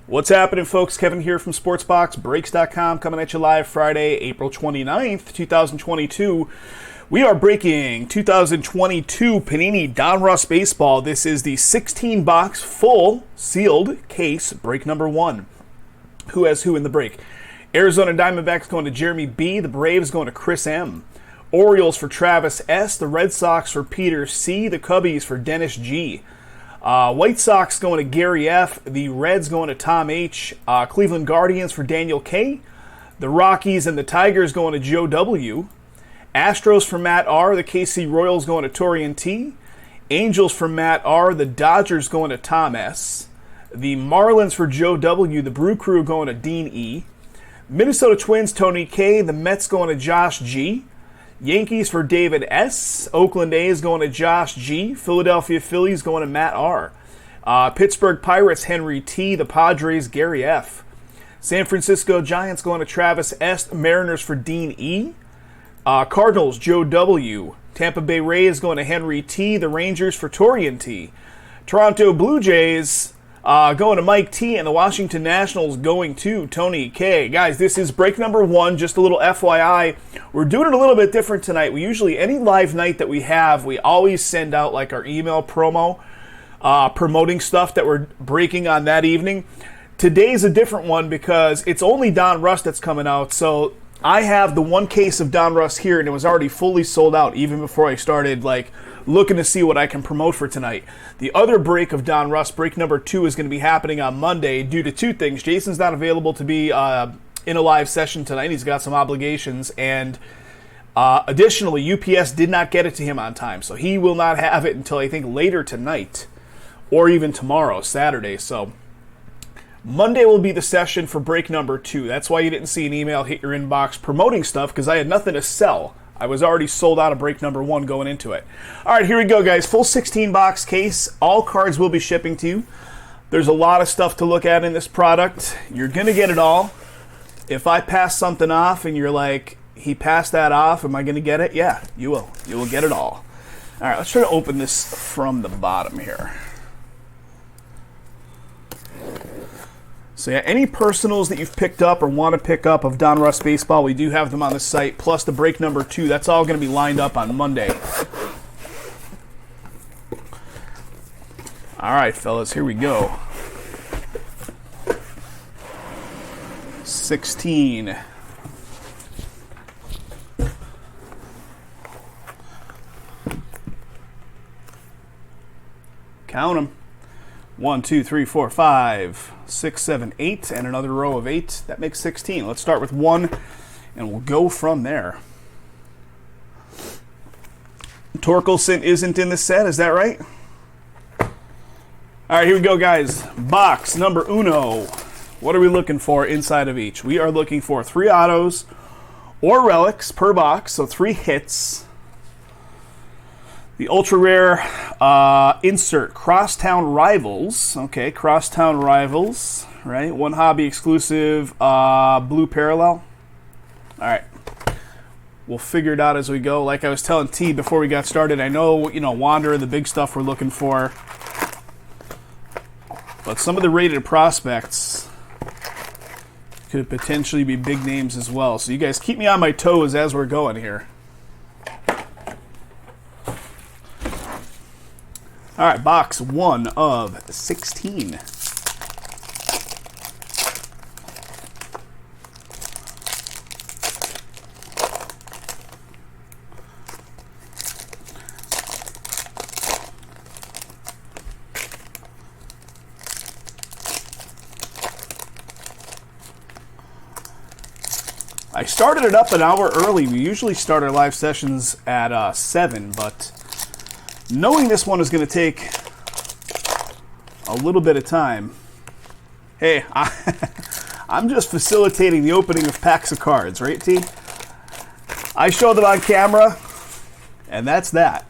What's happening, folks? Kevin here from SportsBoxBreaks.com, coming at you live Friday, April 29th, 2022. We are breaking 2022 Panini Donruss Baseball. This is the 16-box full sealed case, break number 1. Who has who in the break? Arizona Diamondbacks going to Jeremy B. The Braves going to Chris M. Orioles for Travis S. The Red Sox for Peter C. The Cubbies for Dennis G. White Sox going to Gary F. The Reds going to Tom H. Cleveland Guardians for Daniel K. The Rockies and the Tigers going to Joe W. Astros for Matt R. The KC Royals going to Torian T. Angels for Matt R. The Dodgers going to Tom S. The Marlins for Joe W. The Brew Crew going to Dean E. Minnesota Twins Tony K. The Mets going to Josh G. Yankees for David S. Oakland A's going to Josh G. Philadelphia Phillies going to Matt R. Pittsburgh Pirates Henry T. The Padres Gary F. San Francisco Giants going to Travis S. Mariners for Dean E. Cardinals Joe W. Tampa Bay Rays going to Henry T. The Rangers for Torian T. Toronto Blue Jays going to Mike T. And the Washington Nationals going to Tony K. Guys, this is break number 1. Just a little FYI. We're doing it a little bit different tonight. We usually, any live night that we have, we always send out like our email promo, promoting stuff that we're breaking on that evening. Today's a different one because it's only Donruss that's coming out. So I have the one case of Donruss here, and it was already fully sold out even before I started looking to see what I can promote for tonight. The other break of Donruss, break number 2, is going to be happening on Monday due to two things. Jason's not available to be in a live session tonight. He's got some obligations, and additionally, UPS did not get it to him on time, so he will not have it until I think later tonight or even tomorrow, Saturday. So Monday will be the session for break number 2. That's why you didn't see an email hit your inbox promoting stuff, because I had nothing to sell. I was already sold out of break number 1 going into it. All right, here we go, guys. Full 16-box case. All cards will be shipping to you. There's a lot of stuff to look at in this product. You're going to get it all. If I pass something off and you're like, he passed that off, am I going to get it? Yeah, you will. You will get it all. All right, let's try to open this from the bottom here. So yeah, any personals that you've picked up or want to pick up of Donruss Baseball, we do have them on the site, plus the break number 2. That's all going to be lined up on Monday. All right, fellas, here we go. 16. Count them. 1, 2, 3, 4, 5, 6, 7, 8, and another row of 8. That makes 16. Let's start with 1, and we'll go from there. Torkelson isn't in the set, is that right? All right, here we go, guys. Box number 1. What are we looking for inside of each? We are looking for 3 autos or relics per box, so 3 hits. The ultra rare insert Crosstown Rivals. Okay, Crosstown Rivals, right? 1 hobby exclusive blue parallel. All right, we'll figure it out as we go. Like I was telling T before we got started, I know Wander and the big stuff we're looking for, but some of the rated prospects could potentially be big names as well. So you guys keep me on my toes as we're going here. All right, box 1 of 16. I started it up an hour early. We usually start our live sessions at 7, but knowing this one is going to take a little bit of time, hey, I'm just facilitating the opening of packs of cards, right, T? I show them on camera, and that's that.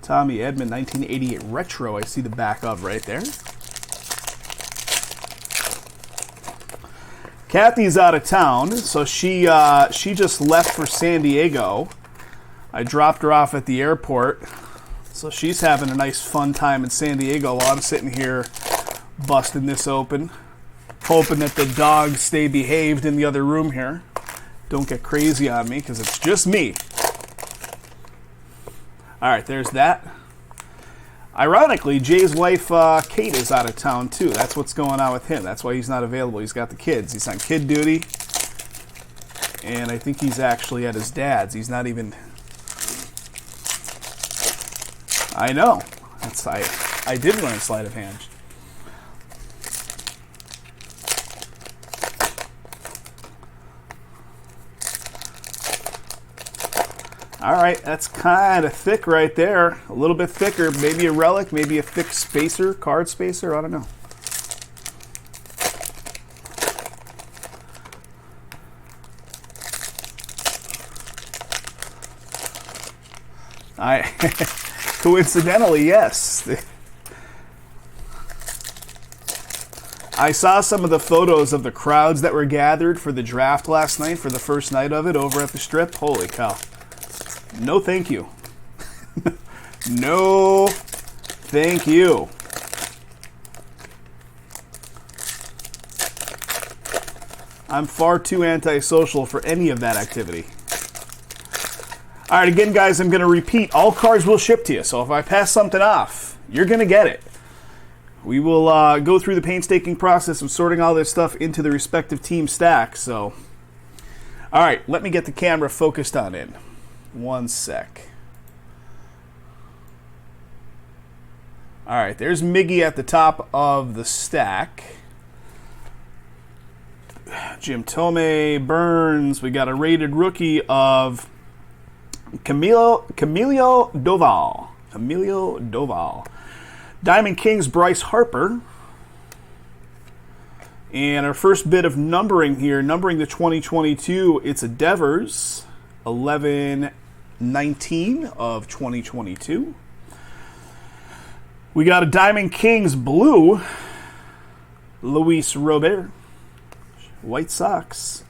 Tommy Edman, 1988 Retro, I see the back of right there. Kathy's out of town, so she just left for San Diego. I dropped her off at the airport. So she's having a nice fun time in San Diego while I'm sitting here busting this open. Hoping that the dogs stay behaved in the other room here. Don't get crazy on me because it's just me. All right, there's that. Ironically, Jay's wife, Kate, is out of town, too. That's what's going on with him. That's why he's not available. He's got the kids. He's on kid duty. And I think he's actually at his dad's. He's not even... I know. I did learn sleight of hand. All right, that's kind of thick right there. A little bit thicker. Maybe a relic, maybe a thick spacer, card spacer. I don't know. Coincidentally, yes. I saw some of the photos of the crowds that were gathered for the draft last night, for the first night of it over at the Strip. Holy cow. No, thank you. No, thank you. I'm far too antisocial for any of that activity. All right, again, guys, I'm going to repeat. All cards will ship to you, so if I pass something off, you're going to get it. We will go through the painstaking process of sorting all this stuff into the respective team stacks. So, all right, let me get the camera focused on it. One sec. All right, there's Miggy at the top of the stack. Jim Tomei, Burns. We got a rated rookie of Camilo Doval. Camilo Doval. Diamond Kings, Bryce Harper. And our first bit of numbering here, numbering the 2022, it's a Devers, 11/19 of 2022. We got a Diamond Kings blue, Luis Robert. White Sox,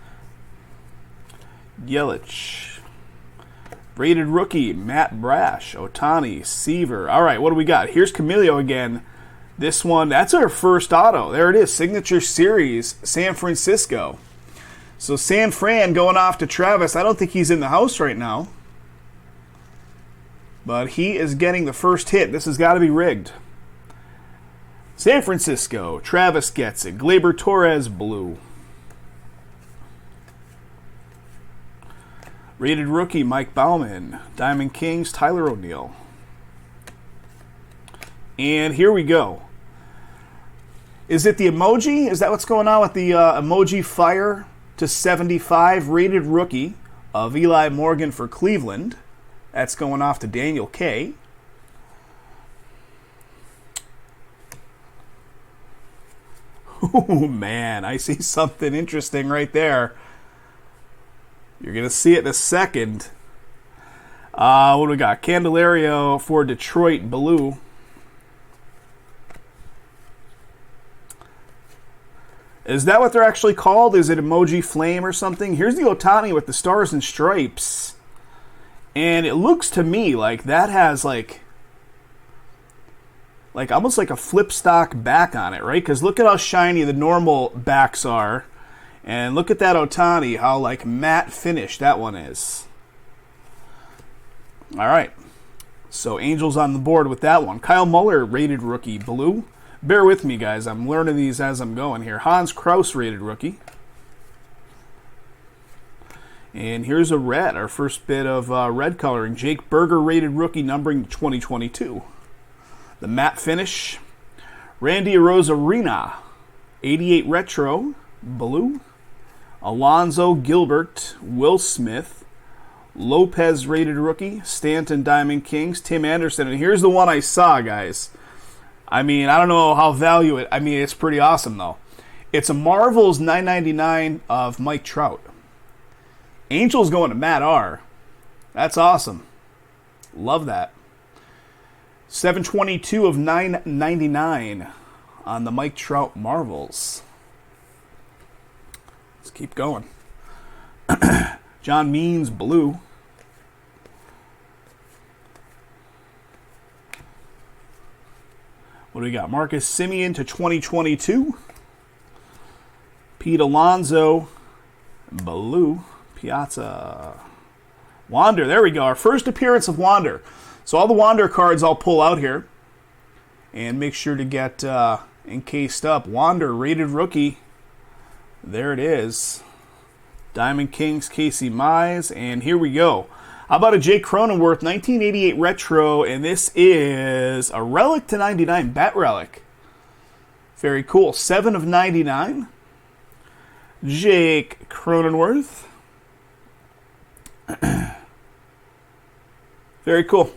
Yelich. Rated rookie, Matt Brash, Ohtani, Seaver. All right, what do we got? Here's Camilo again. This one, that's our first auto. There it is, Signature Series, San Francisco. So San Fran going off to Travis. I don't think he's in the house right now. But he is getting the first hit. This has got to be rigged. San Francisco, Travis gets it. Gleyber Torres, blue. Rated rookie, Mike Bauman. Diamond Kings, Tyler O'Neill. And here we go. Is it the emoji? Is that what's going on with the emoji fire to 75 rated rookie of Eli Morgan for Cleveland? That's going off to Daniel K. Oh, man, I see something interesting right there. You're going to see it in a second. What do we got? Candelario for Detroit, blue. Is that what they're actually called? Is it Emoji Flame or something? Here's the Ohtani with the stars and stripes. And it looks to me like that has like almost like a flip stock back on it, right? Because look at how shiny the normal backs are. And look at that Ohtani, how like matte finish that one is. All right. So Angels on the board with that one. Kyle Muller, rated rookie, blue. Bear with me, guys. I'm learning these as I'm going here. Hans Kraus, rated rookie. And here's a red, our first bit of red coloring. Jake Berger, rated rookie, numbering 2022. The matte finish. Randy Arozarena, 88 retro, blue. Alonzo Gilbert, Will Smith, Lopez rated rookie, Stanton Diamond Kings, Tim Anderson. And here's the one I saw, guys. I mean, I don't know how value it. I mean, it's pretty awesome, though. It's a Marvel's $9.99 of Mike Trout. Angels going to Matt R. That's awesome. Love that. 722 of $9.99 on the Mike Trout Marvels. Let's keep going. John Means, blue. What do we got? Marcus Simeon to 2022. Pete Alonso, blue. Piazza. Wander, there we go. Our first appearance of Wander. So all the Wander cards I'll pull out here. And make sure to get encased up. Wander, rated rookie. There it is. Diamond Kings, Casey Mize. And here we go. How about a Jake Cronenworth 1988 Retro, and this is a relic to 99, bat relic. Very cool. 7 of 99. Jake Cronenworth. Very cool.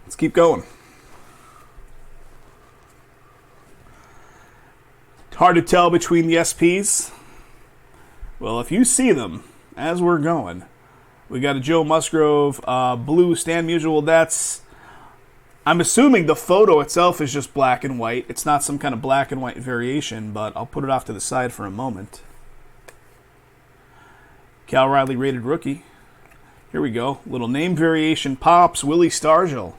Let's keep going. Hard to tell between the SPs. Well, if you see them as we're going, we got a Joe Musgrove blue Stan Musial. That's, I'm assuming the photo itself is just black and white. It's not some kind of black and white variation, but I'll put it off to the side for a moment. Cal Riley rated rookie. Here we go. Little name variation pops. Willie Stargell,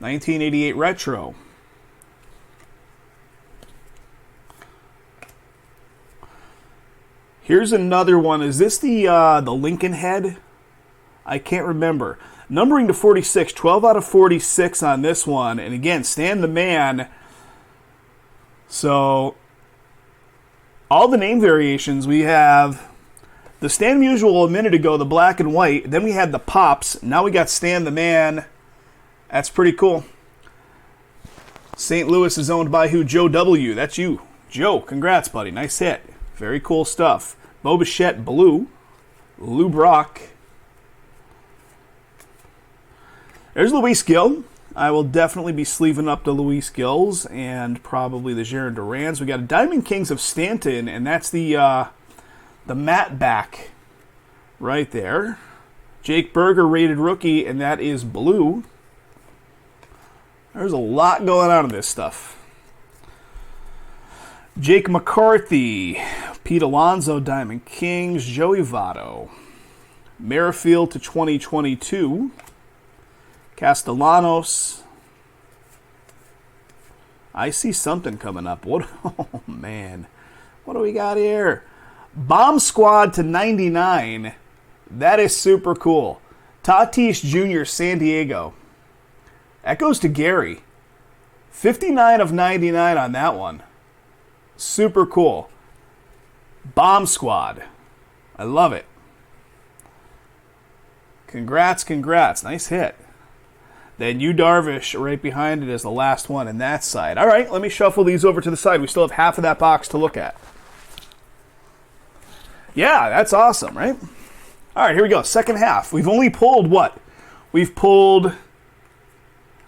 1988 Retro. Here's another one. Is this the Lincoln head? I can't remember. Numbering to 46, 12 out of 46 on this one. And again, Stan the Man. So, all the name variations, we have the Stan Musial a minute ago, the black and white. Then we had the pops. Now we got Stan the Man. That's pretty cool. St. Louis is owned by who? Joe W. That's you. Joe, congrats, buddy. Nice hit. Very cool stuff. Bo Bichette blue. Lou Brock. There's Luis Gil. I will definitely be sleeving up the Luis Gils and probably the Jaron Durans. We got a Diamond Kings of Stanton, and that's the matte back right there. Jake Berger rated rookie, and that is blue. There's a lot going on in this stuff. Jake McCarthy, Pete Alonso, Diamond Kings, Joey Votto. Merrifield to 2022. Castellanos. I see something coming up. What? Oh, man. What do we got here? Bomb Squad to 99. That is super cool. Tatis Jr., San Diego. That goes to Gary. 59 of 99 on that one. Super cool. Bomb Squad. I love it. Congrats, congrats. Nice hit. Then Yu Darvish right behind it is the last one in that side. All right, let me shuffle these over to the side. We still have half of that box to look at. Yeah, that's awesome, right? All right, here we go. Second half. We've only pulled what? We've pulled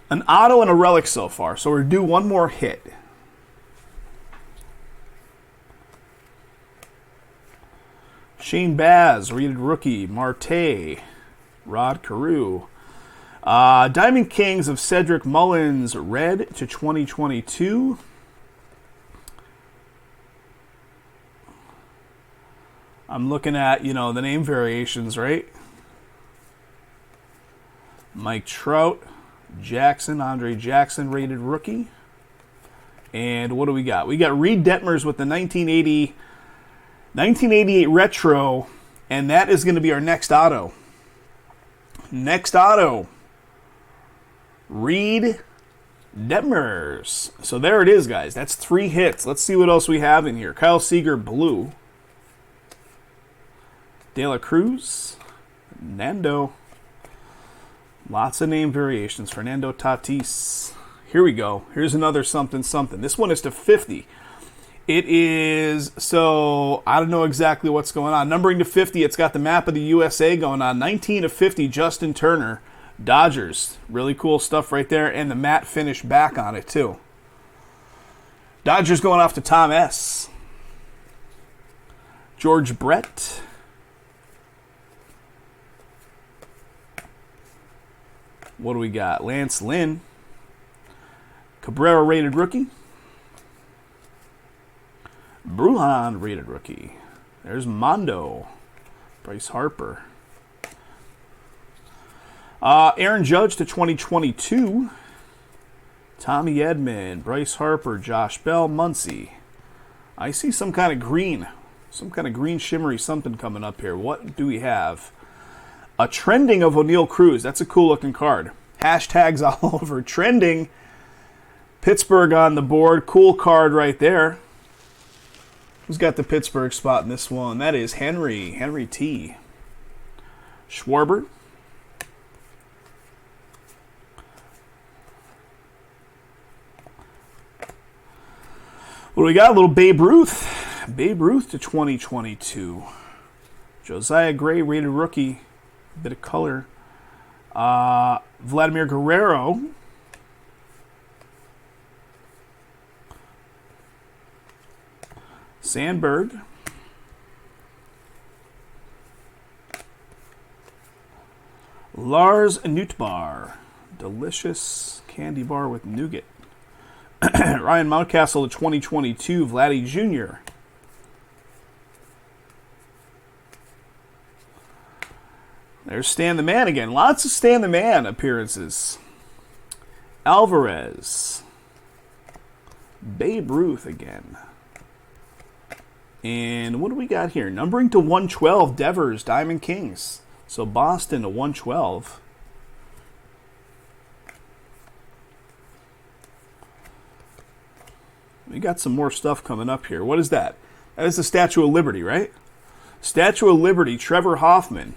an auto and a relic so far, so we're due one more hit. Shane Baz, rated rookie. Marte, Rod Carew. Diamond Kings of Cedric Mullins, red to 2022. I'm looking at, the name variations, right? Mike Trout, Jackson, Andre Jackson, rated rookie. And what do we got? We got Reed Detmers with the 1988 Retro, and that is going to be our next auto. Next auto. Reed Detmers. So there it is, guys. That's 3 hits. Let's see what else we have in here. Kyle Seager, blue. De La Cruz. Nando. Lots of name variations. Fernando Tatis. Here we go. Here's another something something. This one is to 50. It is, so I don't know exactly what's going on. Numbering to 50, it's got the map of the USA going on. 19 of 50, Justin Turner. Dodgers. Really cool stuff right there. And the matte finish back on it, too. Dodgers going off to Tom S. George Brett. What do we got? Lance Lynn. Cabrera rated rookie. Brujan rated rookie. There's Mondo. Bryce Harper. Aaron Judge to 2022. Tommy Edman, Bryce Harper, Josh Bell, Muncy. I see some kind of green. Some kind of green shimmery something coming up here. What do we have? A trending of O'Neal Cruz. That's a cool looking card. Hashtags all over. Trending. Pittsburgh on the board. Cool card right there. Who's got the Pittsburgh spot in this one? That is Henry. Henry T. Schwarber. What do we got? A little Babe Ruth. Babe Ruth to 2022. Josiah Gray, rated rookie. Bit of color. Vladimir Guerrero. Sandberg. Lars Nootbaar. Delicious candy bar with nougat. Ryan Mountcastle to 2022. Vladdy Jr. There's Stan the Man again. Lots of Stan the Man appearances. Alvarez. Babe Ruth again. And what do we got here? Numbering to 112. Devers, Diamond Kings. So Boston to 112. We got some more stuff coming up here. What is that? That is the Statue of Liberty, right? Statue of Liberty, Trevor Hoffman.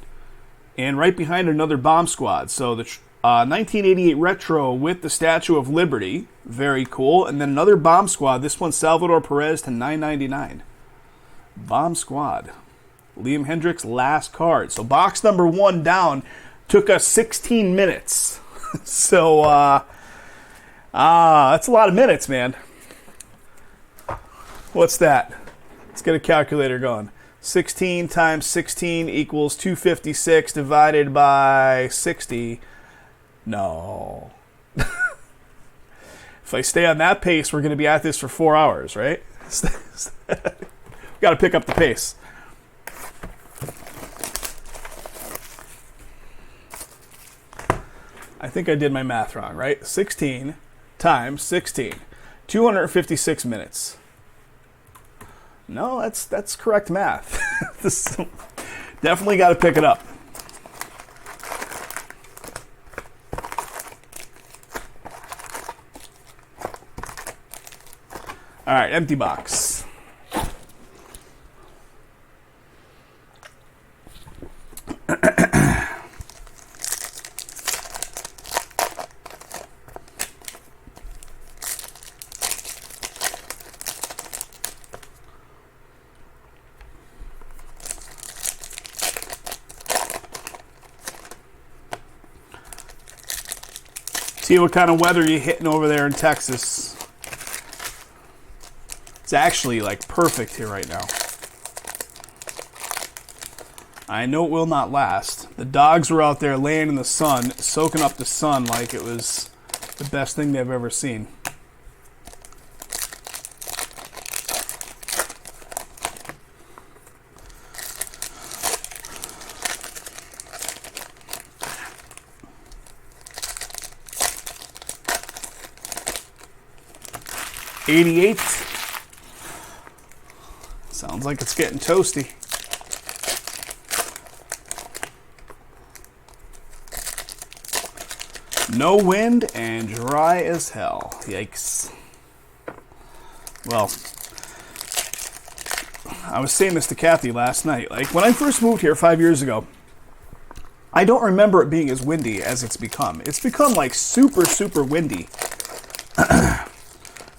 And right behind another Bomb Squad. So the 1988 Retro with the Statue of Liberty. Very cool. And then another Bomb Squad. This one, Salvador Perez to $9.99. Bomb Squad. Liam Hendricks, last card. So box number 1 down took us 16 minutes. So, that's a lot of minutes, man. What's that? Let's get a calculator going. 16 times 16 equals 256 divided by 60. No. If I stay on that pace, we're going to be at this for 4 hours, right? We've got to pick up the pace. I think I did my math wrong, right? 16 times 16. 256 minutes. No, that's correct math. Definitely got to pick it up. All right, empty box. See what kind of weather you're hitting over there in Texas. It's actually like perfect here right now. I know it will not last. The dogs were out there laying in the sun, soaking up the sun like it was the best thing they've ever seen. '88. Sounds like it's getting toasty. No wind and dry as hell. Yikes. Well, I was saying this to Kathy last night. Like, when I first moved here 5 years ago, I don't remember it being as windy as it's become. It's become, like, super, super windy.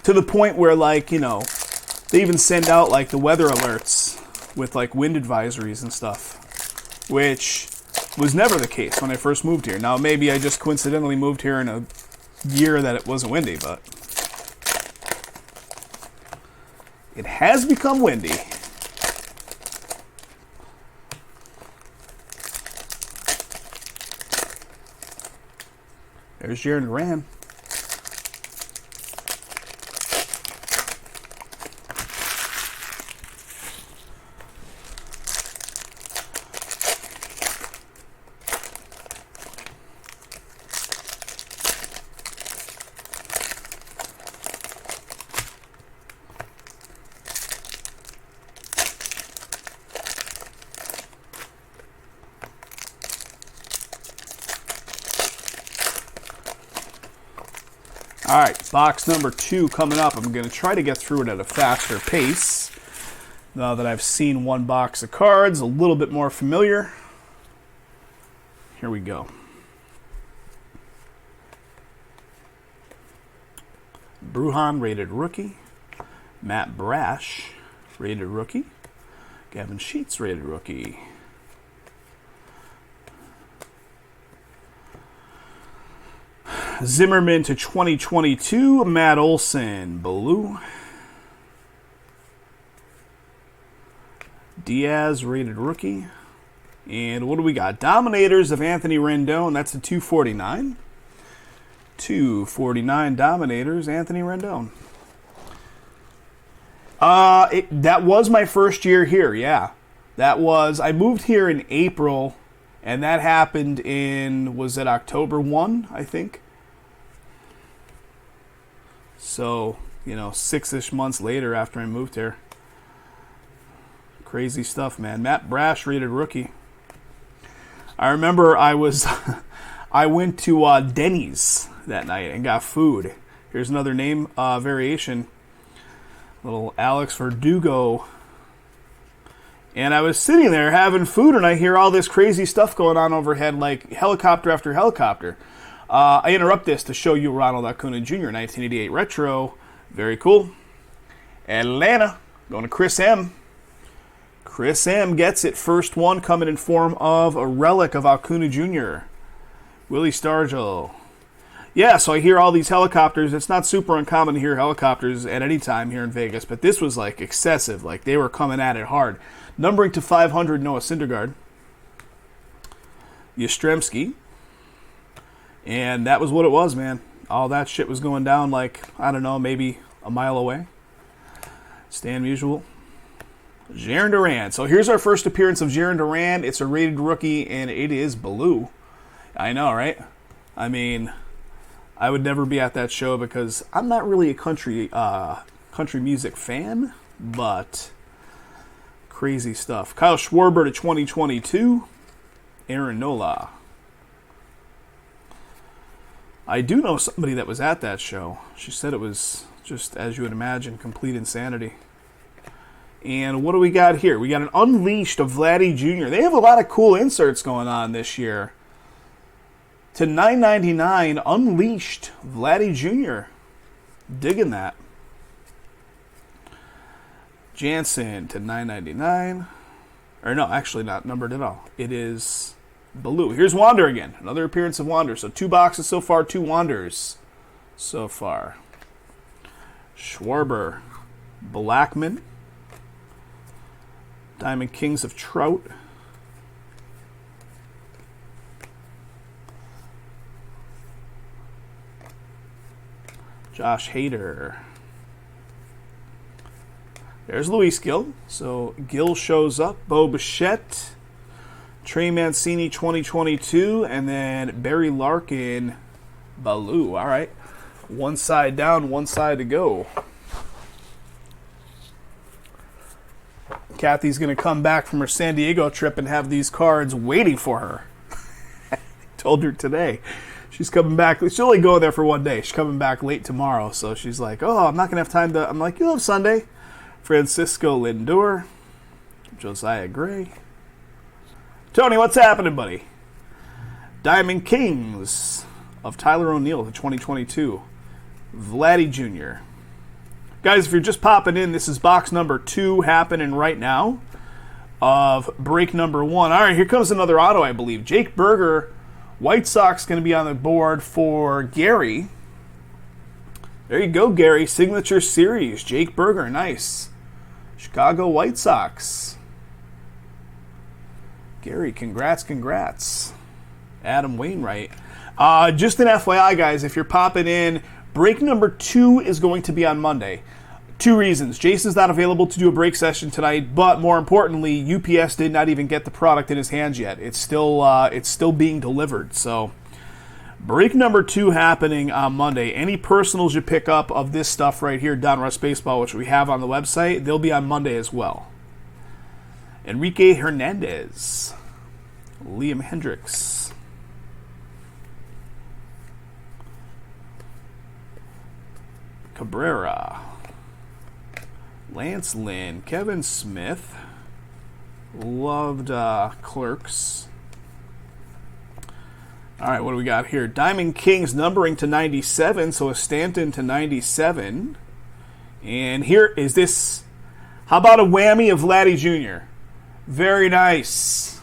To the point where, like, you know, they even send out, like, the weather alerts with, like, wind advisories and stuff, which was never the case when I first moved here. Now, maybe I just coincidentally moved here in a year that it wasn't windy, but it has become windy. There's Jaron Duran. All right, box number 2 coming up. I'm going to try to get through it at a faster pace. Now that I've seen one box of cards, a little bit more familiar. Here we go. Bruhan, rated rookie. Matt Brash, rated rookie. Gavin Sheets, rated rookie. Zimmerman to 2022, Matt Olson, blue. Diaz, rated rookie. And what do we got? Dominators of Anthony Rendon, that's a 249. 249 Dominators, Anthony Rendon. That was my first year here, yeah. I moved here in April, and that happened in, was it October 1, I think? So, 6-ish months later after I moved here. Crazy stuff, man. Matt Brash, rated rookie. I remember I went to Denny's that night and got food. Here's another name variation. Little Alex Verdugo. And I was sitting there having food, and I hear all this crazy stuff going on overhead, like helicopter after helicopter. I interrupt this to show you Ronald Acuna Jr. 1988 Retro. Very cool. Atlanta, going to Chris M. Chris M gets it. First one coming in form of a relic of Acuna Jr. Willie Stargell. Yeah, so I hear all these helicopters. It's not super uncommon to hear helicopters at any time here in Vegas, but this was like excessive. Like they were coming at it hard. Numbering to 500, Noah Syndergaard. Yastrzemski. And that was what it was, man. All that shit was going down like, I don't know, maybe a mile away. Stan Musial. Jarren Duran. So here's our first appearance of Jarren Duran. It's a rated rookie, and it is blue. I know, right? I mean, I would never be at that show because I'm not really a country music fan, but crazy stuff. Kyle Schwarber to 2022. Aaron Nola. I do know somebody that was at that show. She said it was just, as you would imagine, complete insanity. And what do we got here? We got an Unleashed of Vladdy Jr. They have a lot of cool inserts going on this year. To $9.99, Unleashed Vladdy Jr. Digging that. Jansen to $9.99. Or no, actually not numbered at all. It is blue. Here's Wander again. Another appearance of Wander. So 2 boxes so far, 2 Wanders so far. Schwarber. Blackman. Diamond Kings of Trout. Josh Hader. There's Luis Gil. So Gil shows up. Bo Bichette. Trey Mancini 2022. And then Barry Larkin. Baloo. All right. One side down, one side to go. Kathy's going to come back from her San Diego trip and have these cards waiting for her. Told her today. She's coming back. She's only going there for one day. She's coming back late tomorrow. So she's like, oh, I'm not going to have time to... I'm like, you'll have Sunday. Francisco Lindor. Josiah Gray. Tony, what's happening, buddy? Diamond Kings of Tyler O'Neill to 2022. Vladdy Jr. Guys, if you're just popping in, this is box number 2 happening right now of break number 1. All right, here comes another auto, I believe. Jake Berger, White Sox going to be on the board for Gary. There you go, Gary. Signature Series. Jake Berger, nice. Chicago White Sox. Gary, congrats. Adam Wainwright. Just an FYI, guys, if you're popping in, break number 2 is going to be on Monday. 2 reasons. Jason's not available to do a break session tonight, but more importantly, UPS did not even get the product in his hands yet. It's still being delivered. So, break number 2 happening on Monday. Any personals you pick up of this stuff right here, Donruss Baseball, which we have on the website, they'll be on Monday as well. Enrique Hernandez. Liam Hendricks. Cabrera. Lance Lynn. Kevin Smith. Loved Clerks. All right, what do we got here? Diamond Kings numbering to 97, so a Stanton to 97. And here is this. How about a whammy of Vladdy Jr.? Very nice.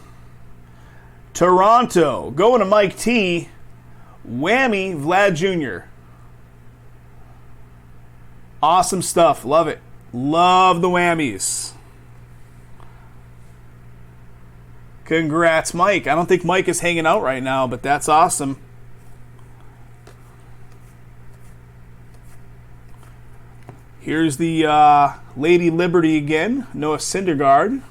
Toronto, going to Mike T. Whammy, Vlad Jr. Awesome stuff. Love it. Love the whammies. Congrats, Mike. I don't think Mike is hanging out right now, but that's awesome. Here's the Lady Liberty again. Noah Syndergaard.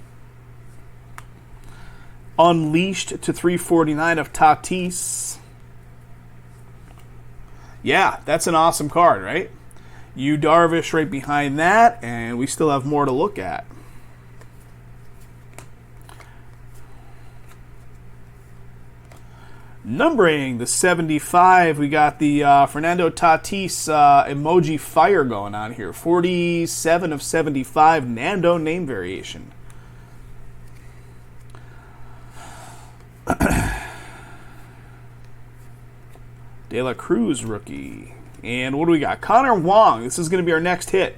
Unleashed to 349 of Tatis. Yeah, that's an awesome card, right? Yu Darvish right behind that, and we still have more to look at. Numbering the 75, we got the Fernando Tatis emoji fire going on here. 47 of 75, Nando name variation. De La Cruz rookie. And what do we got? Connor Wong. This is going to be our next hit.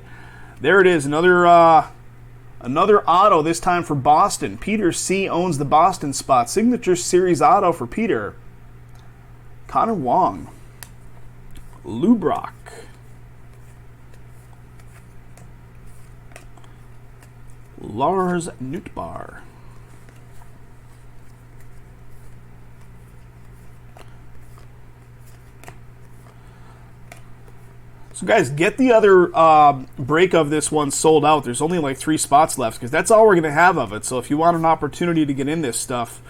There it is. Another auto, this time for Boston. Peter C. owns the Boston spot. Signature Series auto for Peter. Connor Wong. Lou Brock. Lars Nootbaar. So guys, get the other break of this one sold out. There's only like 3 spots left because that's all we're going to have of it. So if you want an opportunity to get in this stuff,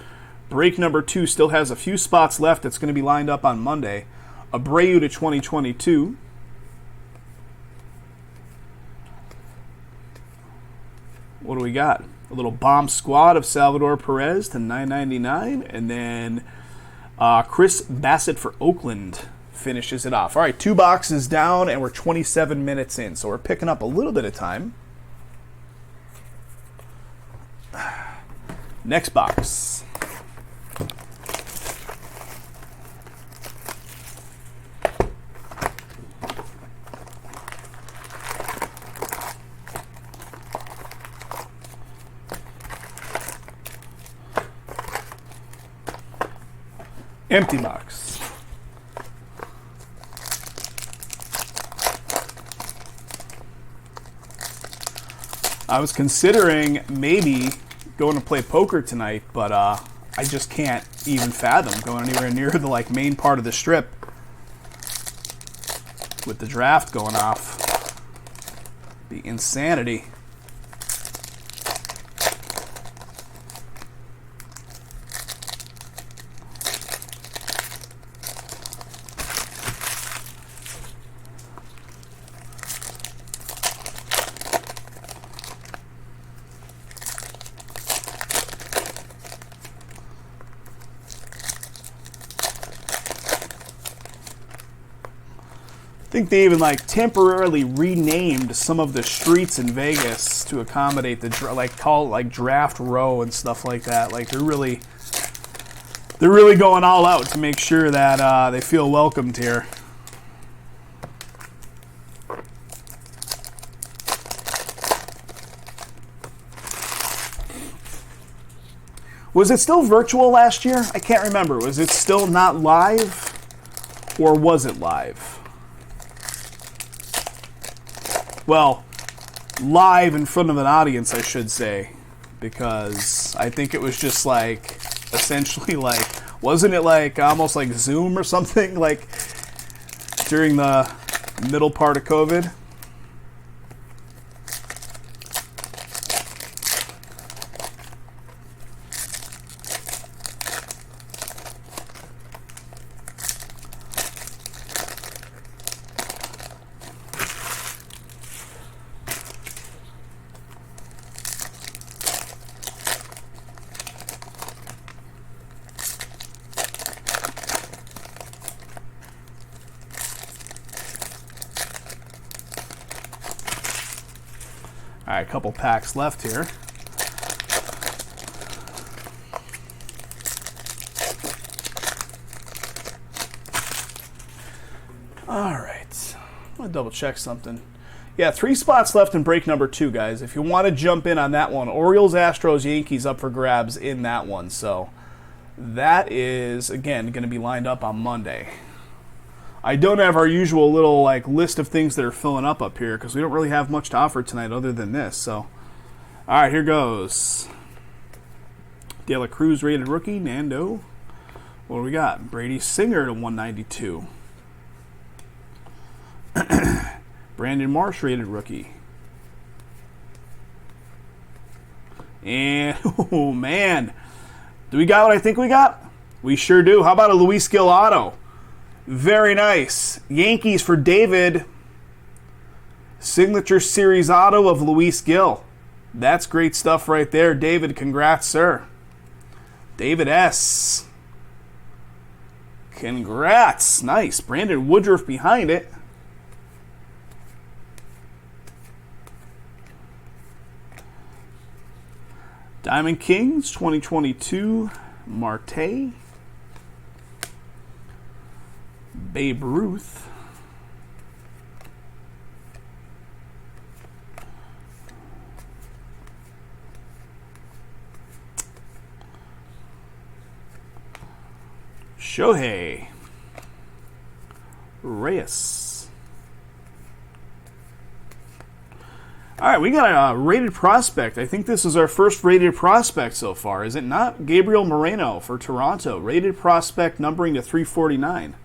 break number 2 still has a few spots left. It's going to be lined up on Monday. Abreu to 2022. What do we got? A little bomb squad of Salvador Perez to 999. And then Chris Bassett for Oakland finishes it off. All right, 2 boxes down, and we're 27 minutes in. So we're picking up a little bit of time. Next box. Empty box. I was considering maybe going to play poker tonight, but I just can't even fathom going anywhere near the main part of the strip with the draft going off. The insanity. I think they even temporarily renamed some of the streets in Vegas to accommodate the call it Draft Row and stuff like that. They're really going all out to make sure that they feel welcomed here. Was it still virtual last year? I can't remember. Was it still not live, or was it live? Well, live in front of an audience, I should say, because I think it was just essentially wasn't it almost like Zoom or something during the middle part of COVID? All right, a couple packs left here. All right, I'm gonna double check something. Yeah, 3 spots left in break number 2, guys. If you want to jump in on that one, Orioles, Astros, Yankees up for grabs in that one. So that is, again, going to be lined up on Monday. I don't have our usual little list of things that are filling up here because we don't really have much to offer tonight other than this. So, all right, here goes. De La Cruz rated rookie, Nando. What do we got? Brady Singer to 192. Brandon Marsh rated rookie. And, oh man, do we got what I think we got? We sure do. How about a Luis Gil auto? Very nice. Yankees for David. Signature Series auto of Luis Gil. That's great stuff right there. David, congrats, sir. David S. Congrats. Nice. Brandon Woodruff behind it. Diamond Kings 2022, Marte. Babe Ruth. Shohei Reyes. All right, we got a rated prospect. I think this is our first rated prospect so far, is it not? Gabriel Moreno for Toronto. Rated prospect numbering to 349.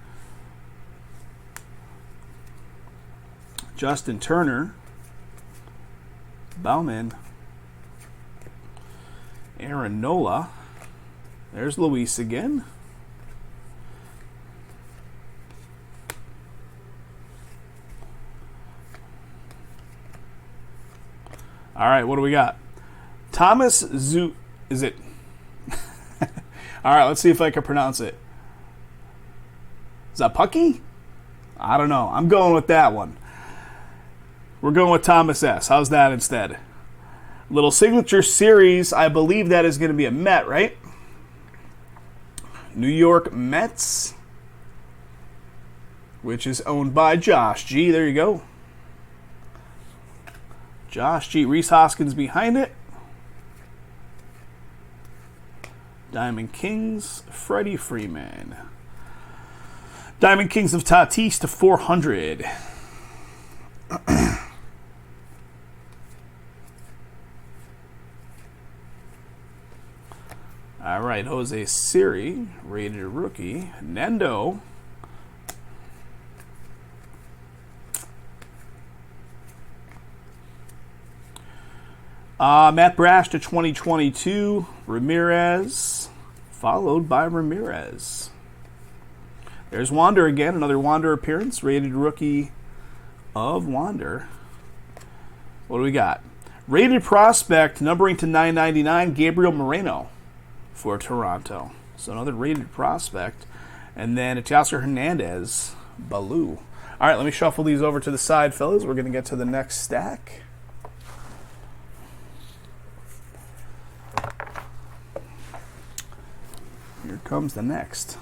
Justin Turner. Bauman. Aaron Nola. There's Luis again. All right, what do we got? Thomas Zu... Is it... All right, let's see if I can pronounce it. Is that Pucky? I don't know. I'm going with that one. We're going with Thomas S. How's that instead? Little signature series. I believe that is going to be a Met, right? New York Mets, which is owned by Josh G. There you go. Josh G. Reese Hoskins behind it. Diamond Kings, Freddie Freeman. Diamond Kings of Tatis to 400. All right, Jose Siri, rated rookie. Nando. Matt Brash to 2022. Ramirez, followed by Ramirez. There's Wander again, another Wander appearance. Rated rookie of Wander. What do we got? Rated prospect, numbering to 999, Gabriel Moreno for Toronto. So another rated prospect. And then Teoscar Hernandez, Baloo. All right, let me shuffle these over to the side, fellas. We're going to get to the next stack. Here comes the next.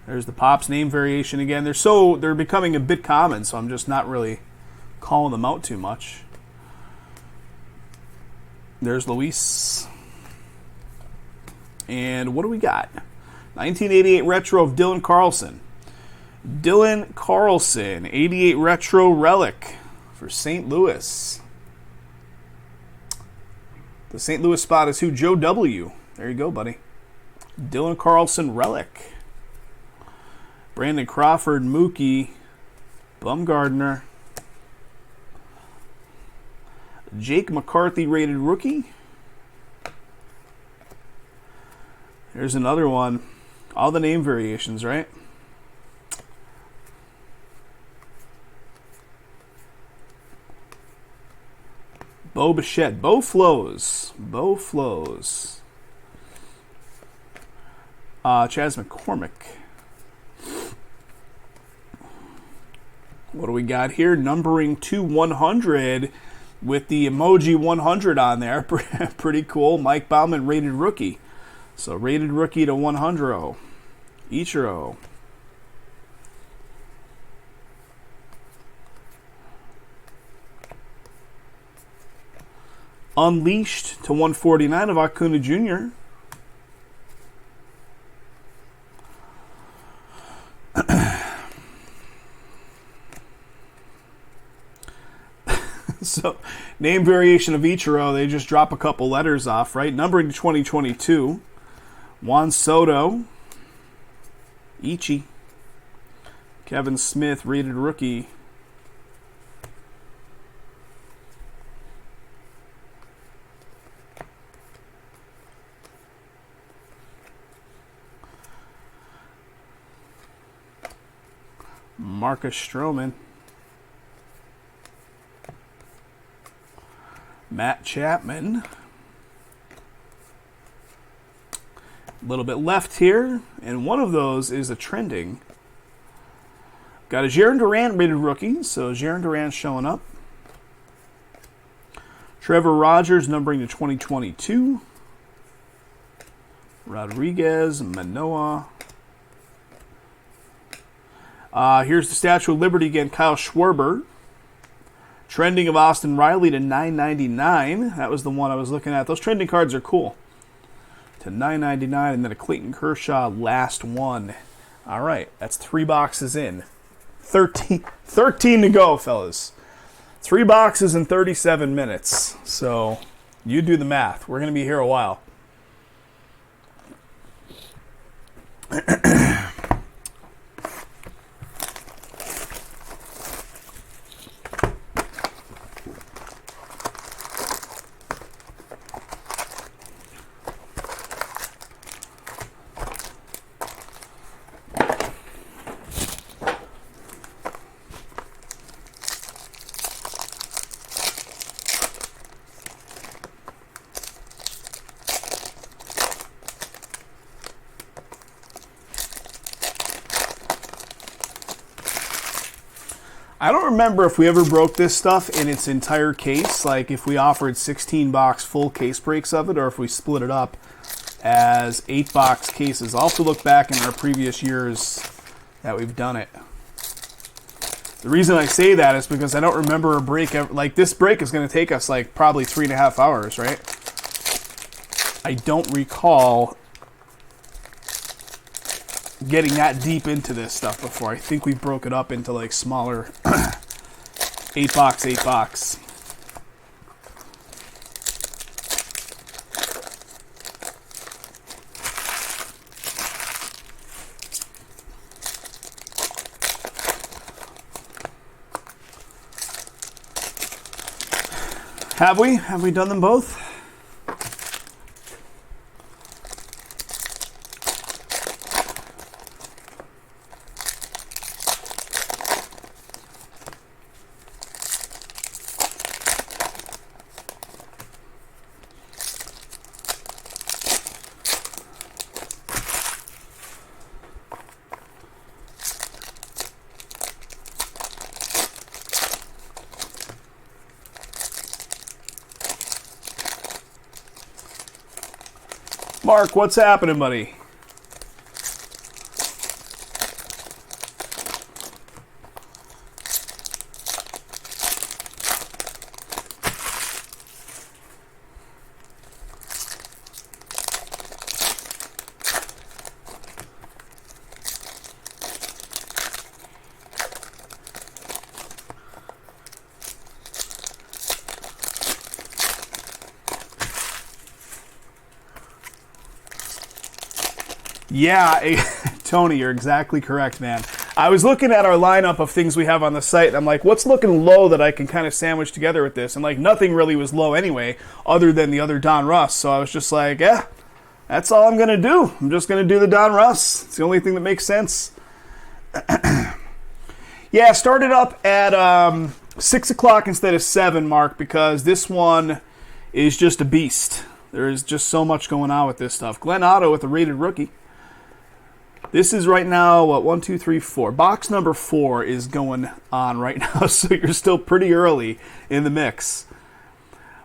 There's the Pops name variation again. They're becoming a bit common, so I'm just not really calling them out too much. There's Luis. And what do we got? 1988 retro of Dylan Carlson. Dylan Carlson, 88 retro relic for St. Louis. The St. Louis spot is who? Joe W. There you go, buddy. Dylan Carlson relic. Brandon Crawford, Mookie, Bumgardner. Jake McCarthy rated rookie. There's another one. All the name variations, right? Bo Bichette. Bo Flows. Bo Flows. Chas McCormick. What do we got here? Numbering to 100 with the emoji 100 on there. Pretty cool. Mike Bauman, rated rookie. So rated rookie to 100. Ichiro. Unleashed to 149 of Acuna Jr. So, name variation of Ichiro, they just drop a couple letters off, right? Numbering to 2022. Juan Soto. Ichi. Kevin Smith, rated rookie. Marcus Stroman. Matt Chapman. A little bit left here, and one of those is a trending. Got a Jarren Duran rated rookie, so Jarren Duran showing up. Trevor Rogers numbering to 2022. Rodriguez, Manoah. Here's the Statue of Liberty again, Kyle Schwarber. Trending of Austin Riley to 999. That was the one I was looking at. Those trending cards are cool. To 999, and then a Clayton Kershaw last one. All right, that's 3 boxes in. 13 to go, fellas. 3 boxes in 37 minutes. So you do the math. We're going to be here a while. I don't remember if we ever broke this stuff in its entire case, like if we offered 16-box full case breaks of it, or if we split it up as 8-box cases. I'll have to look back in our previous years that we've done it. The reason I say that is because I don't remember a break ever, like this break is going to take us like probably 3.5 hours, right? I don't recall getting that deep into this stuff before. I think we broke it up into like smaller 8-box. Have we? Have we done them both? Mark, what's happening, buddy? Yeah, Tony, you're exactly correct, man. I was looking at our lineup of things we have on the site, and I'm like, what's looking low that I can kind of sandwich together with this? And like, nothing really was low anyway, other than the other Donruss. So I was just like, yeah, that's all I'm going to do. I'm just going to do the Donruss. It's the only thing that makes sense. Yeah, started up at 6 o'clock instead of 7, Mark, because this one is just a beast. There is just so much going on with this stuff. Glenn Otto with a rated rookie. This is right now, what, 1, 2, 3, 4. Box number 4 is going on right now, so you're still pretty early in the mix.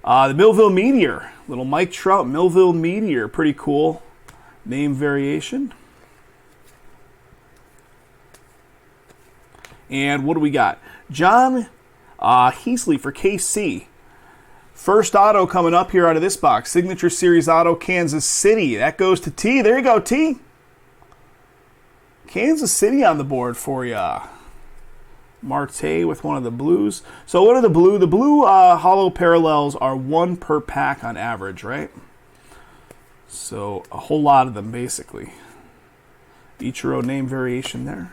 The Millville Meteor. Little Mike Trout, Millville Meteor. Pretty cool name variation. And what do we got? John Heasley for KC. First auto coming up here out of this box. Signature Series auto, Kansas City. That goes to T. There you go, T. Kansas City on the board for ya. Marte with one of the blues. So what are the blue? The blue hollow parallels are 1 per pack on average, right? So a whole lot of them, basically. Ichiro name variation there.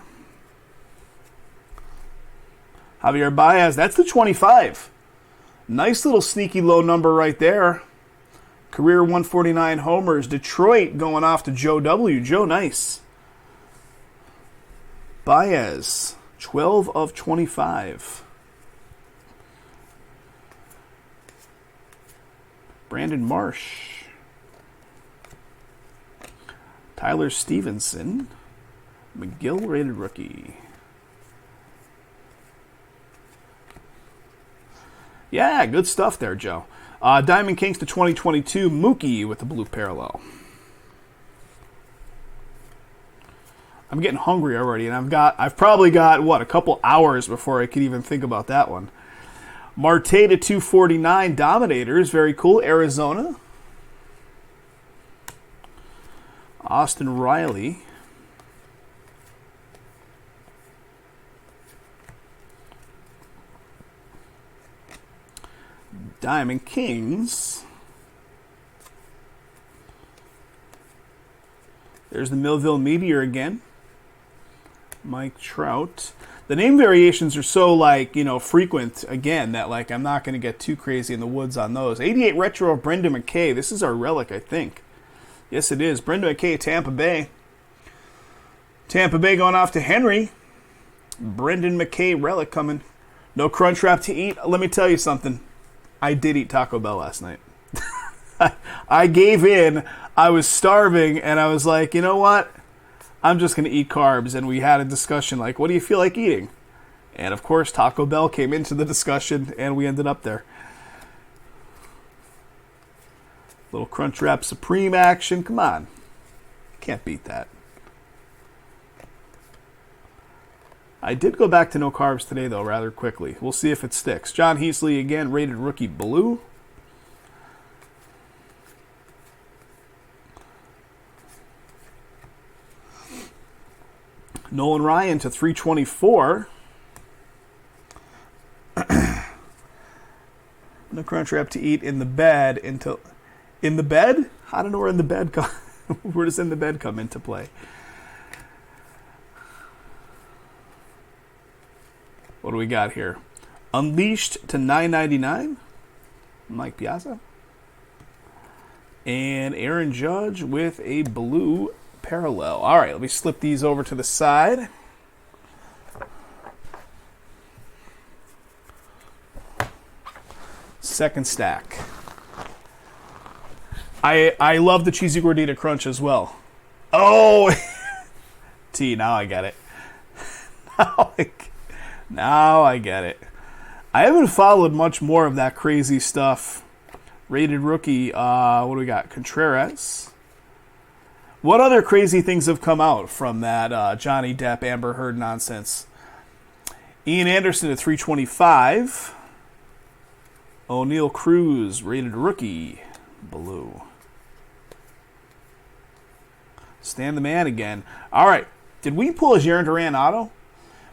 Javier Baez, that's the 25. Nice little sneaky low number right there. Career 149 homers. Detroit going off to Joe W. Joe, nice. Baez, 12 of 25. Brandon Marsh. Tyler Stevenson. McGill rated rookie. Yeah, good stuff there, Joe. Diamond Kings to 2022, Mookie with the blue parallel. I'm getting hungry already, and I've probably got, what, a couple hours before I could even think about that one. Marte to 249, Dominators, very cool. Arizona. Austin Riley. Diamond Kings. There's the Millville Meteor again. Mike Trout. The name variations are so, like, frequent, again, that, like, I'm not going to get too crazy in the woods on those. 88 Retro of Brendan McKay. This is our relic, I think. Yes, it is. Brendan McKay, Tampa Bay. Tampa Bay going off to Henry. Brendan McKay relic coming. No crunch wrap to eat. Let me tell you something. I did eat Taco Bell last night. I gave in. I was starving, and I was like, you know what? I'm just going to eat carbs. And we had a discussion like, what do you feel like eating? And, of course, Taco Bell came into the discussion, and we ended up there. Little Crunchwrap Supreme action. Come on. Can't beat that. I did go back to no carbs today, though, rather quickly. We'll see if it sticks. John Heasley, again, rated rookie blue. Nolan Ryan to 324. No crunch wrap to eat in the bed until... In the bed? I don't know where in the bed where does in the bed come into play? What do we got here? Unleashed to 999. Mike Piazza. And Aaron Judge with a blue parallel. All right, let me slip these over to the side. Second stack. I love the Cheesy Gordita Crunch as well. Oh! T, now I get it. Now I get it. I haven't followed much more of that crazy stuff. Rated rookie, what do we got? Contreras. What other crazy things have come out from that Johnny Depp, Amber Heard nonsense? Ian Anderson at 325. O'Neal Cruz, rated rookie, blue. Stan the Man again. All right, did we pull a Jarren Duran auto?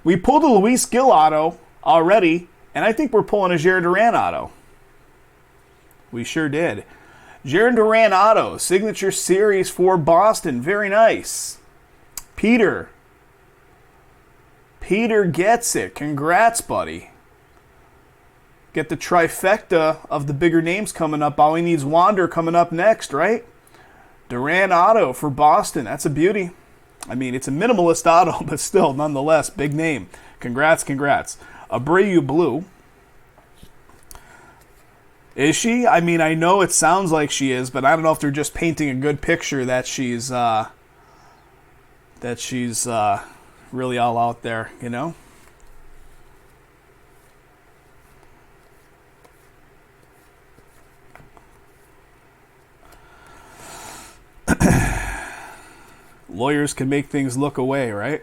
We pulled a Luis Gil auto already, and I think we're pulling a Jarren Duran auto. We sure did. Jarren Duran auto, signature series for Boston. Very nice. Peter gets it. Congrats, buddy. Get the trifecta of the bigger names coming up. All he needs Wander coming up next, right? Duran auto for Boston. That's a beauty. I mean, it's a minimalist auto, but still, nonetheless, big name. Congrats. Abreu blue. Is she? I mean, I know it sounds like she is, but I don't know if they're just painting a good picture that she's that she's really all out there, you know? Lawyers can make things look away, right?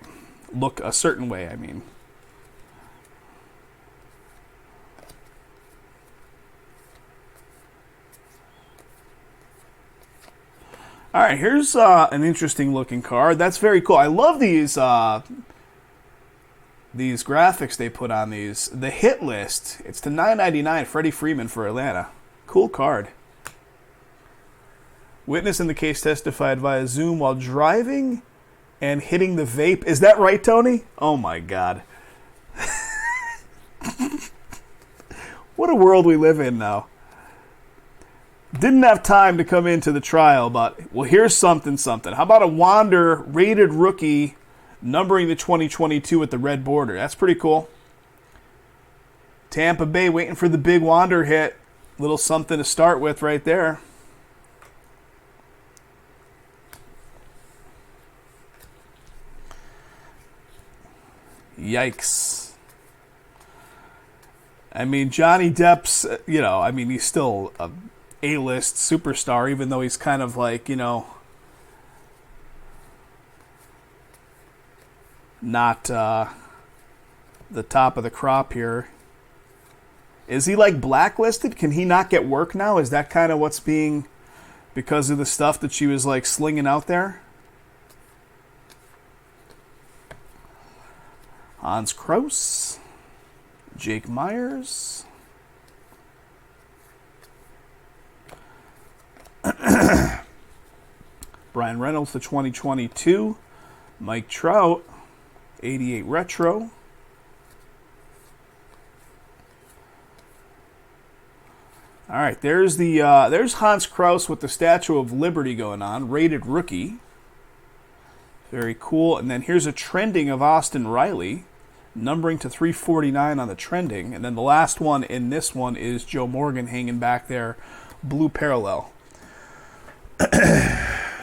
Look a certain way, I mean. All right, here's an interesting looking card. That's very cool. I love these graphics they put on these. The hit list, it's to $9.99, Freddie Freeman for Atlanta. Cool card. Witness in the case testified via Zoom while driving and hitting the vape. Is that right, Tony? Oh, my God. What a world we live in now. Didn't have time to come into the trial, but, well, here's something. How about a Wander rated rookie numbering the 2022 with the red border? That's pretty cool. Tampa Bay waiting for the big Wander hit. Little something to start with right there. Yikes. I mean, Johnny Depp's, he's still a A-list superstar, even though he's kind of like, not the top of the crop here. Is he like blacklisted? Can he not get work now? Is that kind of what's being, because of the stuff that she was like slinging out there? Hans Kraus, Jake Myers, Brian Reynolds, the 2022, Mike Trout, 88 retro. All right, there's Hans Kraus with the Statue of Liberty going on, rated rookie. Very cool. And then here's a trending of Austin Riley, numbering to 349 on the trending. And then the last one in this one is Joe Morgan hanging back there, blue parallel.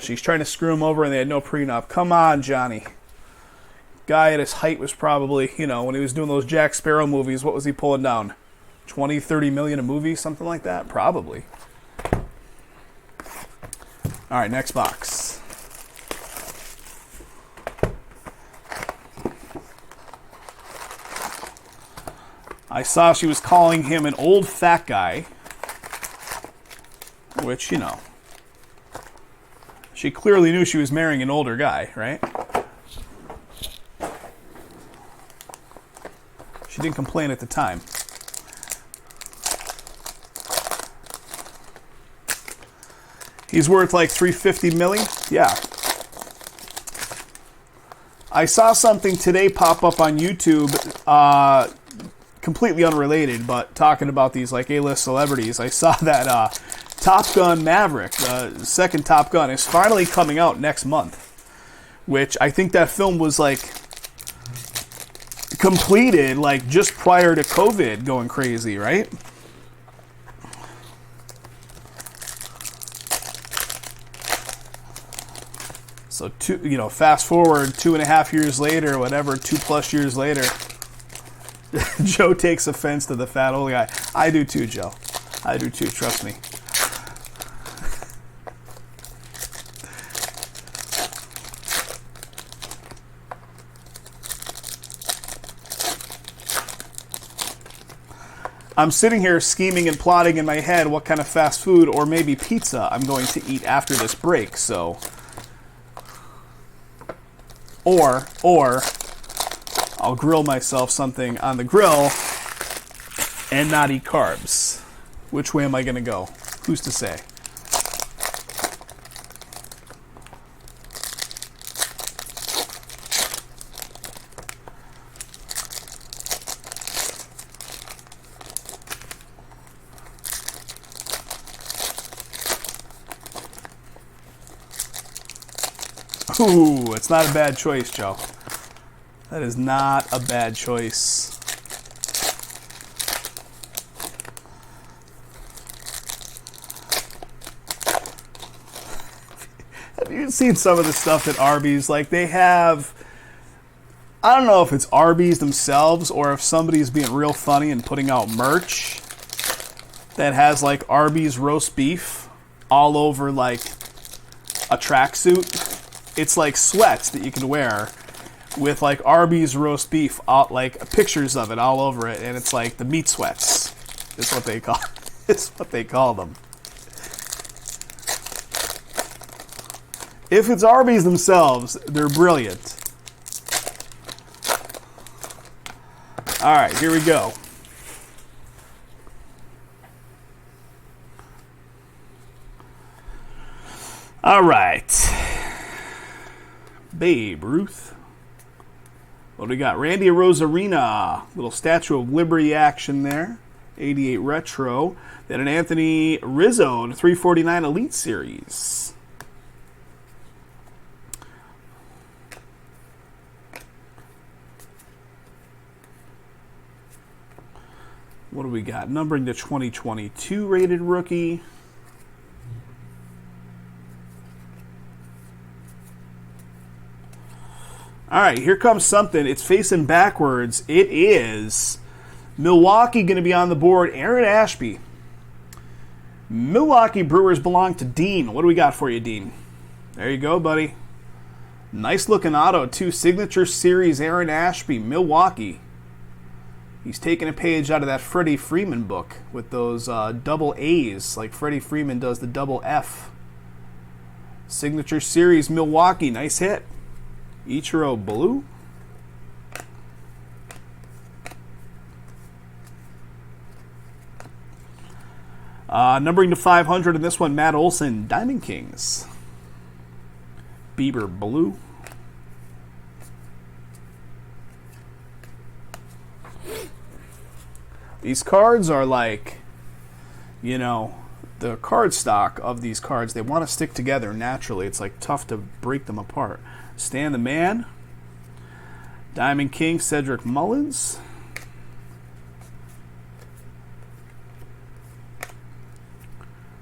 She's trying to screw him over and they had no prenup. Come on, Johnny. Guy at his height was probably, when he was doing those Jack Sparrow movies, what was he pulling down? 20, 30 million a movie, something like that? Probably. All right, next box. I saw she was calling him an old fat guy, which, she clearly knew she was marrying an older guy, right? She didn't complain at the time. He's worth like $350 million? Yeah. I saw something today pop up on YouTube, completely unrelated, but talking about these like A-list celebrities. I saw that Top Gun Maverick, the second Top Gun, is finally coming out next month, which I think that film was like completed like just prior to COVID going crazy, right? So fast forward 2.5 years later, whatever, 2+ years later, Joe takes offense to the fat old guy. I do too, Joe. I do too, trust me. I'm sitting here scheming and plotting in my head what kind of fast food or maybe pizza I'm going to eat after this break, so... Or I'll grill myself something on the grill and not eat carbs. Which way am I going to go? Who's to say? Ooh, it's not a bad choice, Joe. That is not a bad choice. You've seen some of the stuff at Arby's. Like, they have, I don't know if it's Arby's themselves or if somebody's being real funny and putting out merch that has, like, Arby's roast beef all over, like, a tracksuit. It's like sweats that you can wear with, like, Arby's roast beef, like, pictures of it all over it, and it's like the meat sweats is what they call it's what they call them. If it's Arby's themselves, they're brilliant. All right, here we go. All right. Babe Ruth. What do we got? Randy Arozarena. Little Statue of Liberty action there. 88 retro. Then an Anthony Rizzo to 349 Elite Series. What do we got? Numbering to 2022 rated rookie. All right, here comes something. It's facing backwards. It is Milwaukee going to be on the board. Aaron Ashby. Milwaukee Brewers belong to Dean. What do we got for you, Dean? There you go, buddy. Nice looking auto, too. Signature Series Aaron Ashby, Milwaukee. He's taking a page out of that Freddie Freeman book with those double A's, like Freddie Freeman does the double F. Signature Series Milwaukee, nice hit. Ichiro Blue. Numbering to 500 in this one, Matt Olson, Diamond Kings. Bieber Blue. These cards are like, you know, the card stock of these cards, they want to stick together naturally. It's like tough to break them apart. Stan the Man. Diamond King, Cedric Mullins.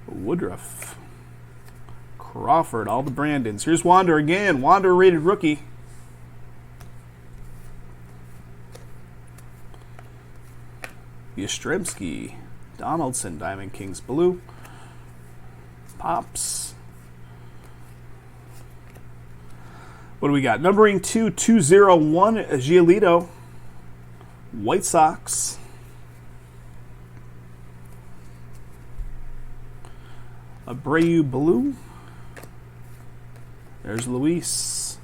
Woodruff. Crawford, all the Brandons. Here's Wander again. Wander rated rookie. Yastrzemski. Donaldson, Diamond Kings Blue. Pops. What do we got? Numbering 201, Giolito. White Sox. Abreu Blue. There's Luis.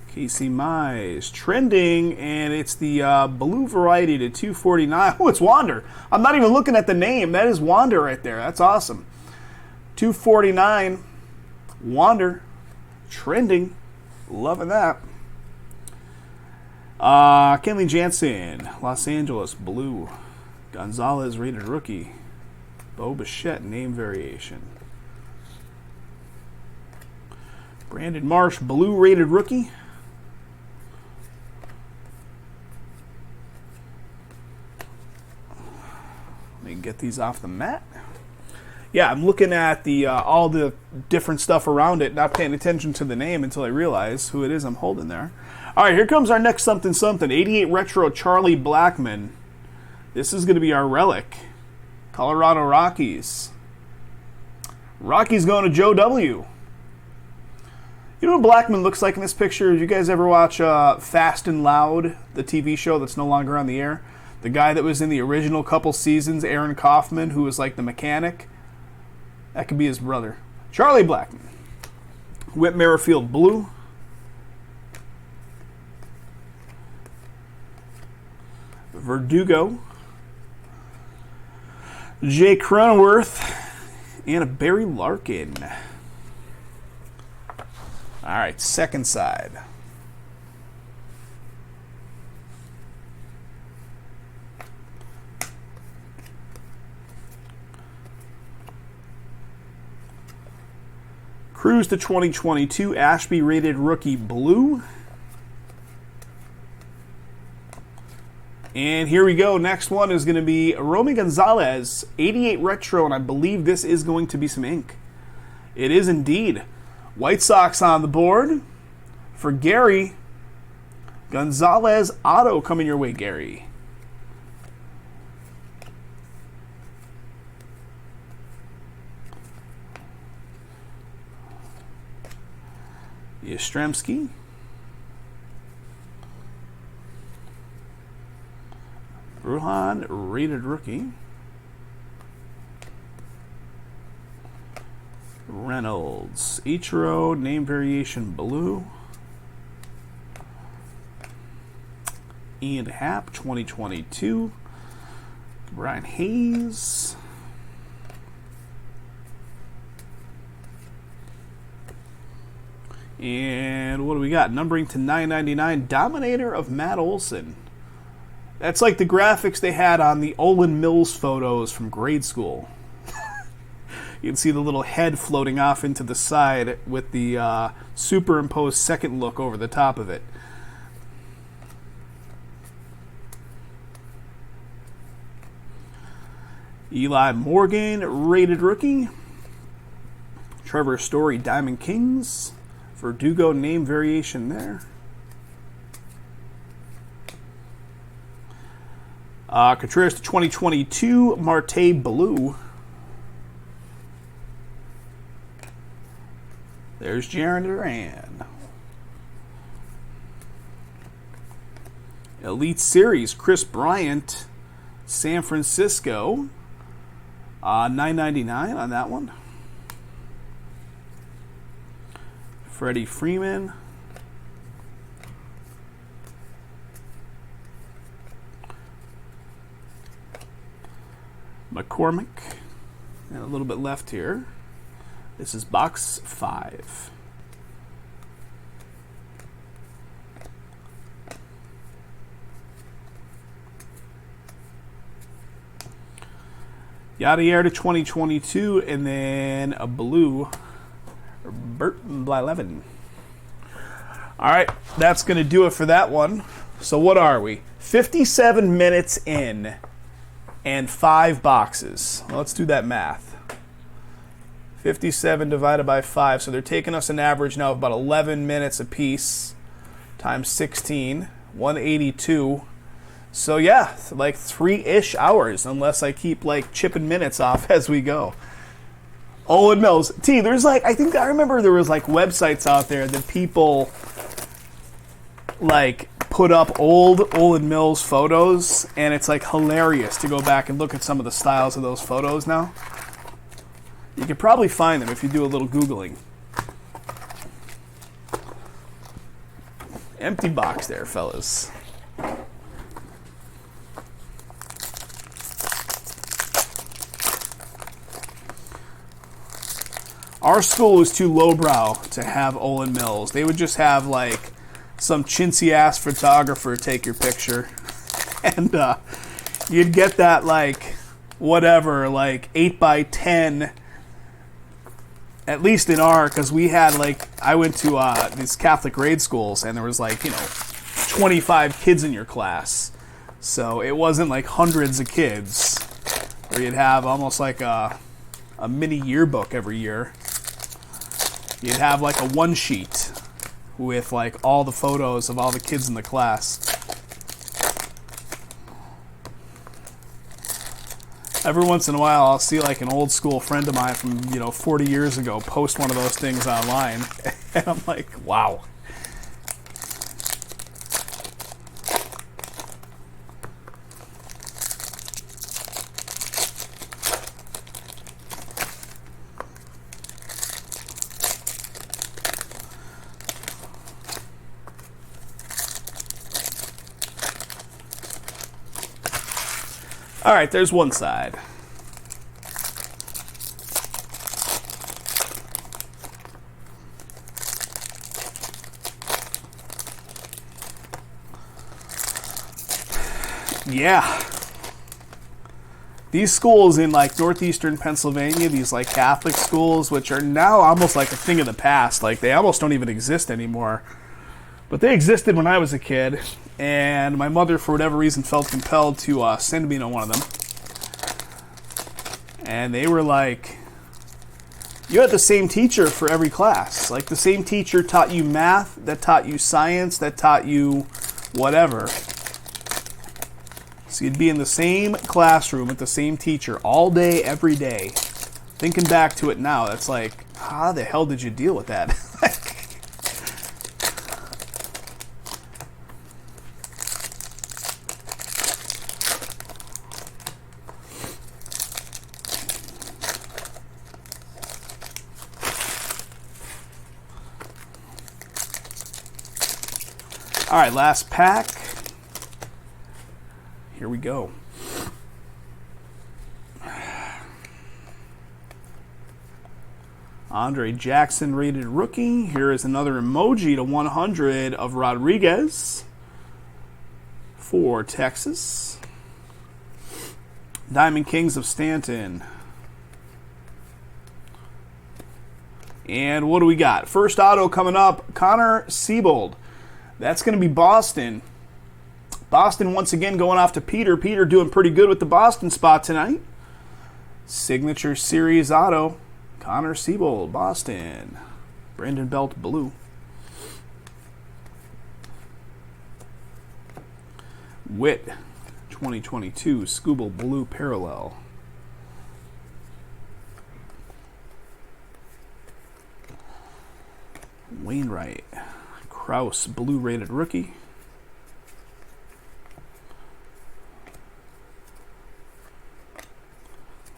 Casey Mize. Trending, and it's the blue variety to 249. Oh, it's Wander. I'm not even looking at the name. That is Wander right there. That's awesome. 249. Wander. Trending. Loving that. Kenley Jansen. Los Angeles Blue. Gonzalez rated rookie. Bo Bichette name variation. Brandon Marsh Blue rated rookie. Let me get these off the mat. Yeah, I'm looking at the all the different stuff around it, not paying attention to the name until I realize who it is I'm holding there. All right, here comes our next something something. 88 retro Charlie Blackman. This is going to be our relic. Colorado Rockies. Rockies going to Joe W. You know what Blackman looks like in this picture? Did you guys ever watch Fast and Loud, the TV show that's no longer on the air? The guy that was in the original couple seasons, Aaron Kaufman, who was like the mechanic. That could be his brother. Charlie Blackman. Whit Merrifield Blue. Verdugo. Jay Cronenworth. And a Barry Larkin. All right, second side. Cruise to 2022, Ashby rated rookie Blue. And here we go. Next one is going to be Romy Gonzalez, 88 retro, and I believe this is going to be some ink. It is indeed. White Sox on the board for Gary. Gonzalez auto coming your way, Gary. Yastrzemski. Bruhan, rated rookie. Reynolds. Ichiro, name variation blue. Ian Happ, 2022. Brian Hayes. And what do we got? Numbering to 999. Dominator of Matt Olson. That's like the graphics they had on the Olin Mills photos from grade school. You can see the little head floating off into the side with the superimposed second look over the top of it. Eli Morgan, rated rookie. Trevor Story, Diamond Kings. Verdugo, name variation there. Contreras to 2022, Marte Blue. There's Jarren Duran. Elite Series, Chris Bryant, San Francisco. $9.99 on that one. Freddie Freeman. McCormick. And a little bit left here. This is box 5. Yadier to 2022, and then a blue Burton Blyleven. All right, that's going to do it for that one. So what are we? 57 minutes in and 5 boxes. Let's do that math. 57 divided by 5. So they're taking us an average now of about 11 minutes apiece times 16, 182. So yeah, like 3-ish hours, unless I keep like chipping minutes off as we go. Olin Mills. There's like, I remember there was like websites out there that people like put up old Olin Mills photos, and it's like hilarious to go back and look at some of the styles of those photos now. You could probably find them if you do a little Googling. Empty box there, fellas. Our school was too lowbrow to have Olin Mills. They would just have like some chintzy-ass photographer take your picture. And you'd get that like, whatever, like 8x10, at least in our, because we had like, I went to these Catholic grade schools, and there was like, 25 kids in your class. So it wasn't like hundreds of kids, where you'd have almost like a mini yearbook every year. You'd have like a one sheet with like all the photos of all the kids in the class. Every once in a while I'll see like an old school friend of mine from 40 years ago post one of those things online, and I'm like, wow. All right, there's one side. Yeah. These schools in like northeastern Pennsylvania, these like Catholic schools, which are now almost like a thing of the past. Like they almost don't even exist anymore. But they existed when I was a kid, and my mother, for whatever reason, felt compelled to send me to one of them. And they were like, You had the same teacher for every class. Like the same teacher taught you math, that taught you science, that taught you whatever. So you'd be in the same classroom with the same teacher all day, every day. Thinking back to it now, that's like, how the hell did you deal with that? All right, last pack. Here we go. Andre Jackson rated rookie. Here is another emoji to 100 of Rodriguez for Texas. Diamond Kings of Stanton. And what do we got? First auto coming up, Connor Siebold. That's going to be Boston. Boston once again going off to Peter. Peter doing pretty good with the Boston spot tonight. Signature Series auto. Connor Siebold, Boston. Brandon Belt, blue. Witt, 2022, Scooble, blue parallel. Wainwright, Kraus, blue rated rookie.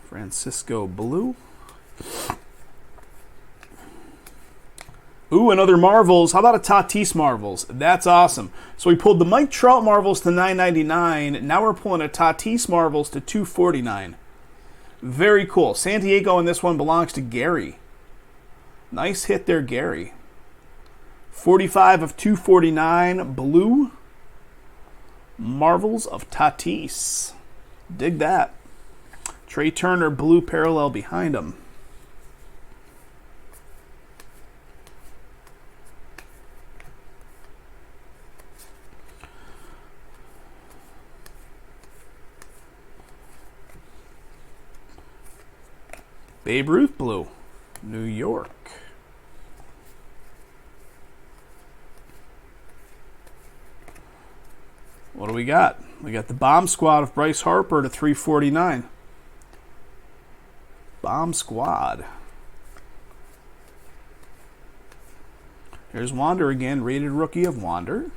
Francisco, blue. Ooh, another Marvels. How about a Tatis Marvels? That's awesome. So we pulled the Mike Trout Marvels to $9.99. Now we're pulling a Tatis Marvels to $2.49. Very cool. San Diego in this one belongs to Gary. Nice hit there, Gary. 45 of 249, blue. Marvels of Tatis. Dig that. Trey Turner, blue parallel behind him. Babe Ruth, blue. New York. What do we got? We got the Bomb Squad of Bryce Harper to $3.49. Bomb Squad. Here's Wander again, rated rookie of Wander.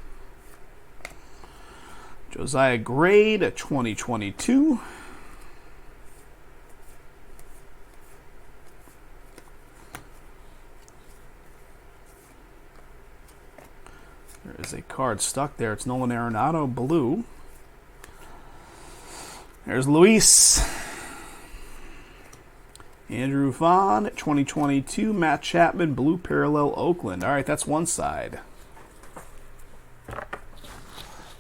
Josiah Gray to 2022. There is a card stuck there. It's Nolan Arenado, blue. There's Luis. Andrew Vaughn, 2022. Matt Chapman, blue parallel, Oakland. All right, that's one side. I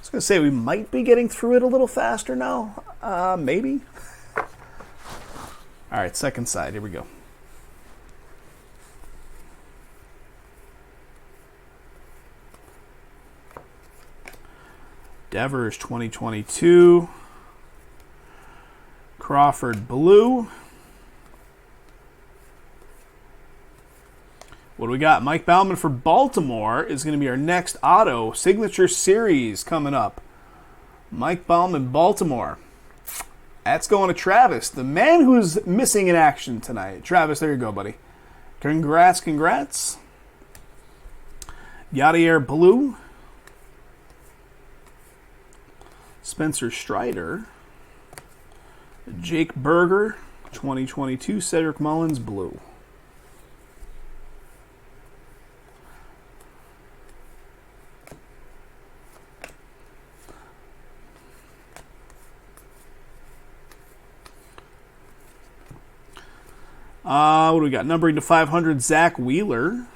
was going to say we might be getting through it a little faster now. Maybe. All right, second side. Here we go. Devers, 2022. Crawford, blue. What do we got? Mike Baumann for Baltimore is going to be our next auto. Signature Series coming up. Mike Baumann, Baltimore. That's going to Travis, the man who's missing in action tonight. Travis, there you go, buddy. Congrats, congrats. Yadier, blue. Spencer Strider. Jake Berger, 2022. Cedric Mullins, blue. What do we got? Numbering to 500, Zach Wheeler.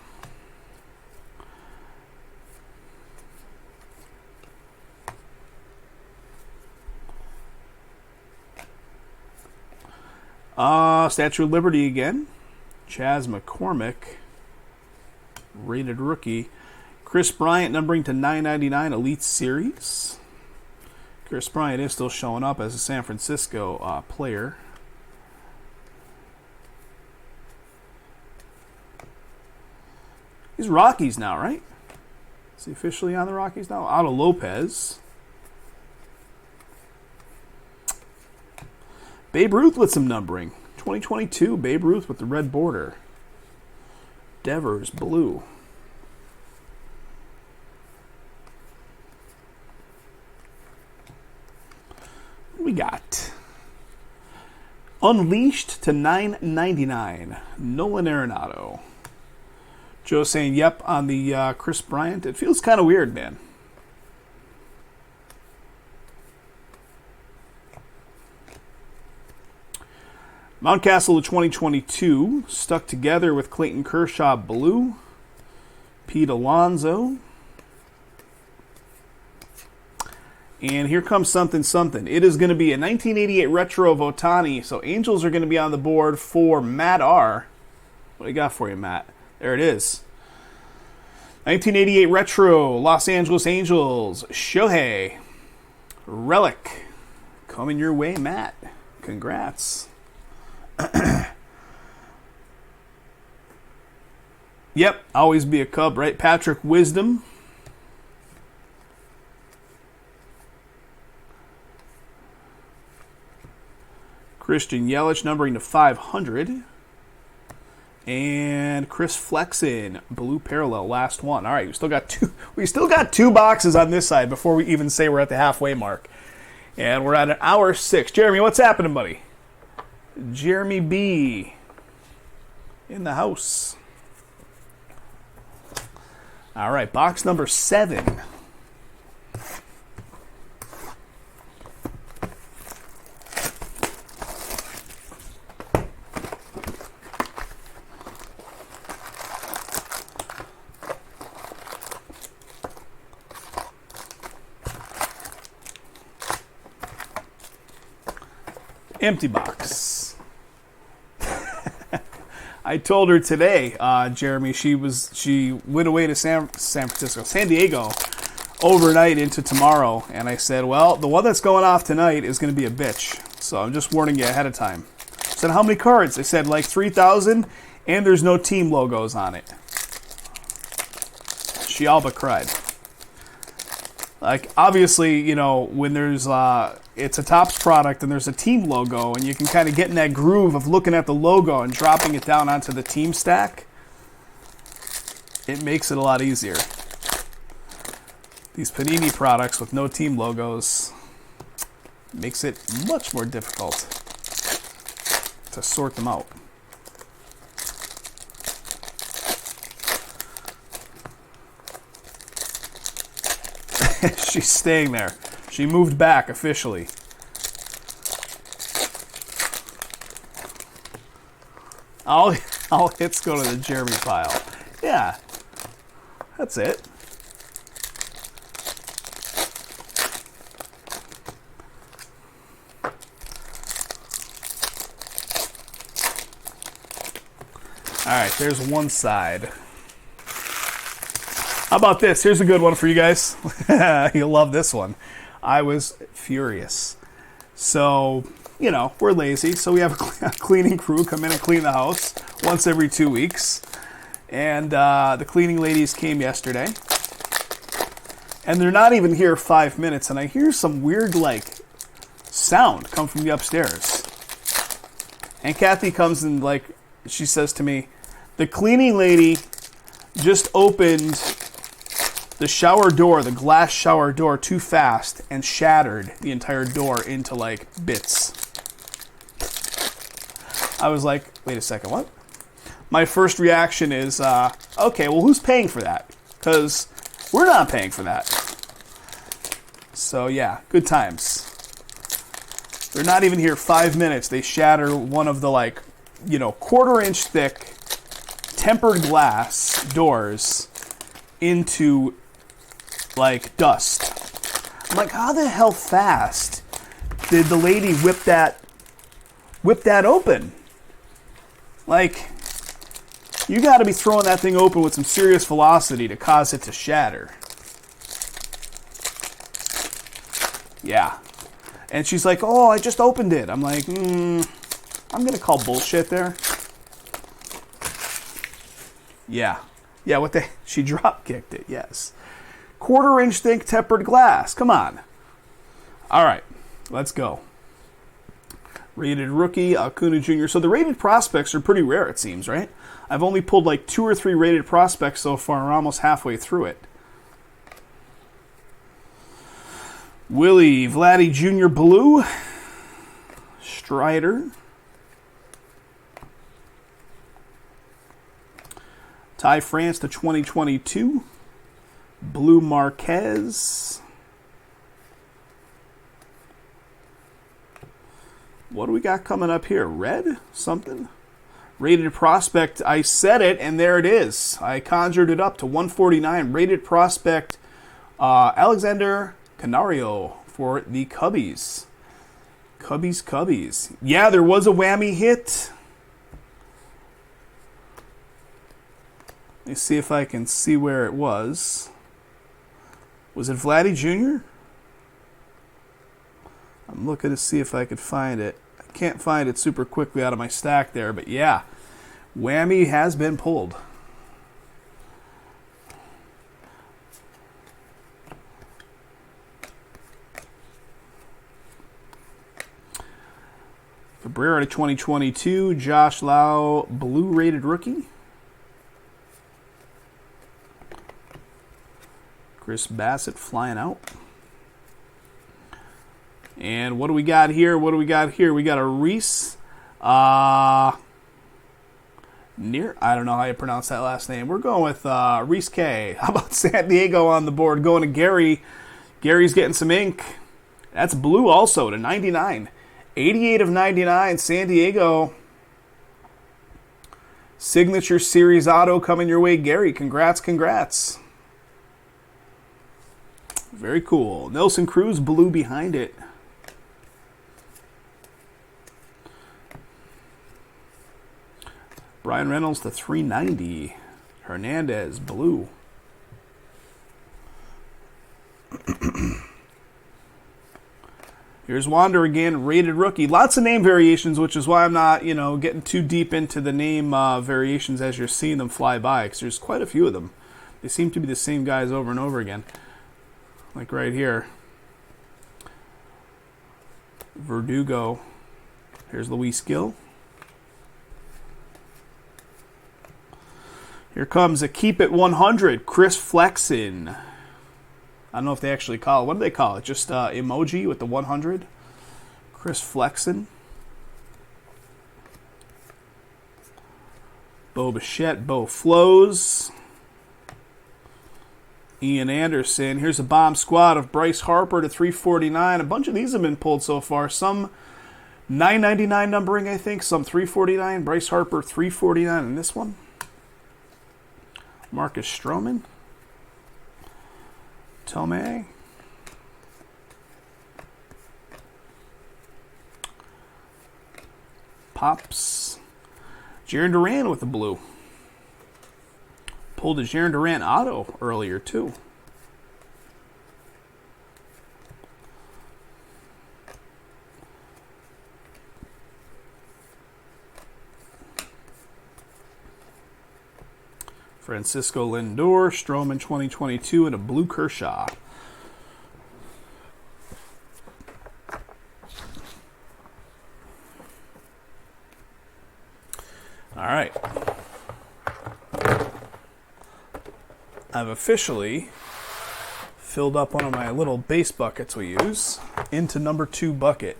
Statue of Liberty again. Chaz McCormick. Rated rookie. Chris Bryant, numbering to 999, Elite Series. Chris Bryant is still showing up as a San Francisco player. He's Rockies now, right? Is he officially on the Rockies now? Otto Lopez. Babe Ruth with some numbering. 2022, Babe Ruth with the red border. Devers, blue. What we got? Unleashed to $9.99. Nolan Arenado. Joe saying, yep, on the Chris Bryant. It feels kind of weird, man. Mountcastle of 2022, stuck together with Clayton Kershaw, blue. Pete Alonso. And here comes something. It is going to be a 1988 retro of Ohtani. So Angels are going to be on the board for Matt R. What do you got for you, Matt? There it is. 1988 retro, Los Angeles Angels, Shohei. Relic. Coming your way, Matt. Congrats. Yep, always be a Cub, right? Patrick Wisdom. Christian Yelich numbering to 500. And Chris Flexen, blue parallel, last one. All right, we still got two boxes on this side before we even say we're at the halfway mark. And we're at an hour 6. Jeremy, what's happening, buddy? Jeremy B. in the house. All right, box number 7. Empty box. I told her today, Jeremy, she went away to San Diego overnight into tomorrow, and I said, well, the one that's going off tonight is going to be a bitch, so I'm just warning you ahead of time. I said, how many cards? I said, like 3,000, and there's no team logos on it. She all but cried. Like, obviously, you know, when there's, it's a Topps product and there's a team logo and you can kind of get in that groove of looking at the logo and dropping it down onto the team stack, it makes it a lot easier. These Panini products with no team logos makes it much more difficult to sort them out. She's staying there. She moved back officially. All hits go to the Jeremy pile. Yeah, that's it. All right, there's one side. How about this? Here's a good one for you guys. You'll love this one. I was furious. So, you know, we're lazy, so we have a cleaning crew come in and clean the house once every 2 weeks. And the cleaning ladies came yesterday. And they're not even here 5 minutes, and I hear some weird, like, sound come from the upstairs. And Kathy comes and, like, she says to me, the cleaning lady just opened the shower door, the glass shower door, too fast and shattered the entire door into, like, bits. I was like, wait a second, what? My first reaction is, okay, well, who's paying for that? Because we're not paying for that. So, yeah, good times. They're not even here 5 minutes. They shatter one of the, like, you know, 1/4-inch thick tempered glass doors into, like, dust. I'm like, how the hell fast did the lady whip that open? Like, you got to be throwing that thing open with some serious velocity to cause it to shatter. Yeah. And she's like, oh, I just opened it. I'm like, I'm going to call bullshit there. Yeah. Yeah, what the... She drop-kicked it, yes. Quarter-inch thick tempered glass. Come on. All right, let's go. Rated rookie, Acuna Jr. So the rated prospects are pretty rare, it seems, right? I've only pulled like 2 or 3 rated prospects so far. We're almost halfway through it. Willie Vladdy Jr. Blue. Strider. Ty France to 2022. Blue Marquez. What do we got coming up here? Red? Something? Rated prospect. I said it, and there it is. I conjured it up to 149. Rated prospect Alexander Canario for the Cubbies. Cubbies. Yeah, there was a whammy hit. Let me see if I can see where it was. Was it Vladdy Jr.? I'm looking to see if I could find it. I can't find it super quickly out of my stack there, but yeah. Whammy has been pulled. Cabrera to 2022. Josh Lau, blue rated rookie. Chris Bassett flying out. And what do we got here? We got a Reese. Near, I don't know how you pronounce that last name. We're going with Reese K. How about San Diego on the board? Going to Gary. Gary's getting some ink. That's blue also to 99. 88 of 99. San Diego. Signature Series auto coming your way, Gary. Congrats. Very cool. Nelson Cruz, blue behind it. Brian Reynolds to 390. Hernandez, blue. Here's Wander again, rated rookie. Lots of name variations, which is why I'm not, getting too deep into the name variations as you're seeing them fly by, because there's quite a few of them. They seem to be the same guys over and over again. Like right here. Verdugo. Here's Luis Gil. Here comes a Keep It 100, Chris Flexen. I don't know if they actually call it. What do they call it? Just emoji with the 100? Chris Flexen. Bo Bichette, Bo Flows. Ian Anderson. Here's a bomb squad of Bryce Harper to 349. A bunch of these have been pulled so far. Some 999 numbering, I think. Some 349. Bryce Harper, 349 in this one. Marcus Stroman. Tomei. Pops. Jarren Duran with the blue. Pulled a Jarren Duran auto earlier, too. Francisco Lindor, Stroman 2022, and a blue Kershaw. All right. I've officially filled up one of my little base buckets we use into number 2 bucket.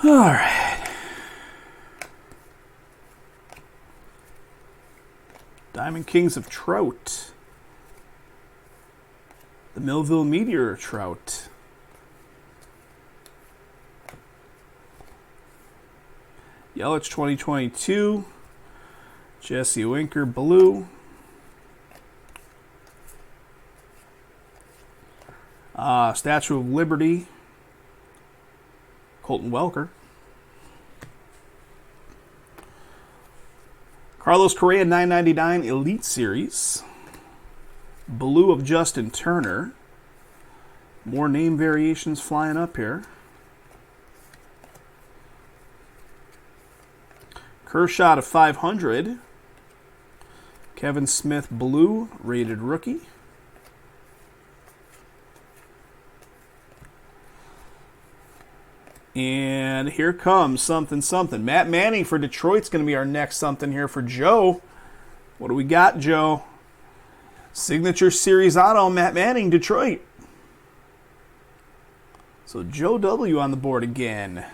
All right. Diamond Kings of Trout. The Millville Meteor Trout. Yelich 2022. Jesse Winker blue. Statue of Liberty. Colton Welker. Carlos Correa 999 Elite Series. Blue of Justin Turner. More name variations flying up here. Kershaw to 500. Kevin Smith blue, rated rookie. And here comes something. Matt Manning for Detroit's going to be our next something here for Joe. What do we got, Joe? Signature Series auto, Matt Manning, Detroit. So Joe W. on the board again.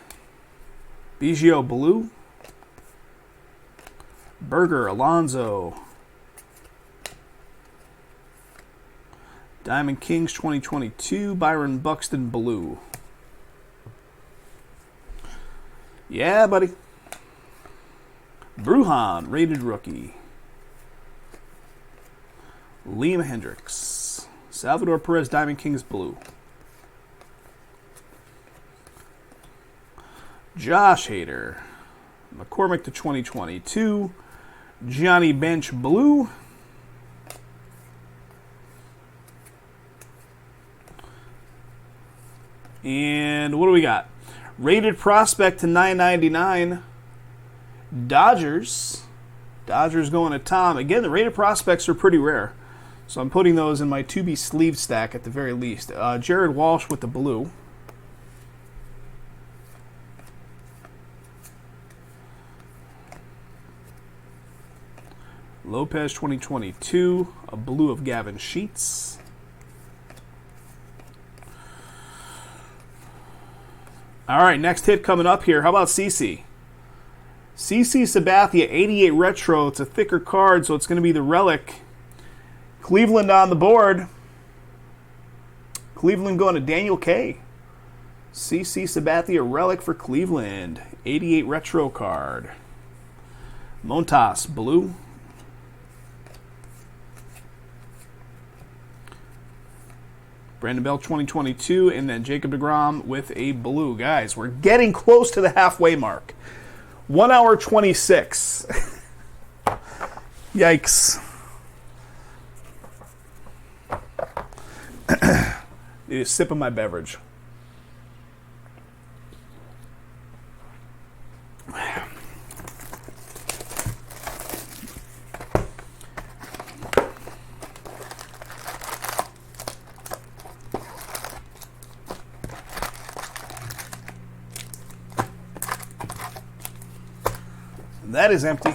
Biggio blue. Berger, Alonso. Diamond Kings 2022, Byron Buxton blue. Yeah, buddy. Brujan, rated rookie. Liam Hendricks. Salvador Perez, Diamond Kings blue. Josh Hader. McCormick to 2022. Johnny Bench blue. And what do we got? Rated prospect to 999. Dodgers. Dodgers going to Tom. Again, the rated prospects are pretty rare. So I'm putting those in my to-be sleeve stack at the very least. Jared Walsh with the blue. Lopez 2022. A blue of Gavin Sheets. All right, next hit coming up here. How about CC? CC Sabathia, 88 retro. It's a thicker card, so it's going to be the relic. Cleveland on the board. Cleveland going to Daniel K. CC Sabathia, relic for Cleveland. 88 retro card. Montas, blue. Brandon Bell 2022, and then Jacob deGrom with a blue. Guys, we're getting close to the halfway mark. 1 hour 26. Yikes. Need a sip of my beverage. That is empty.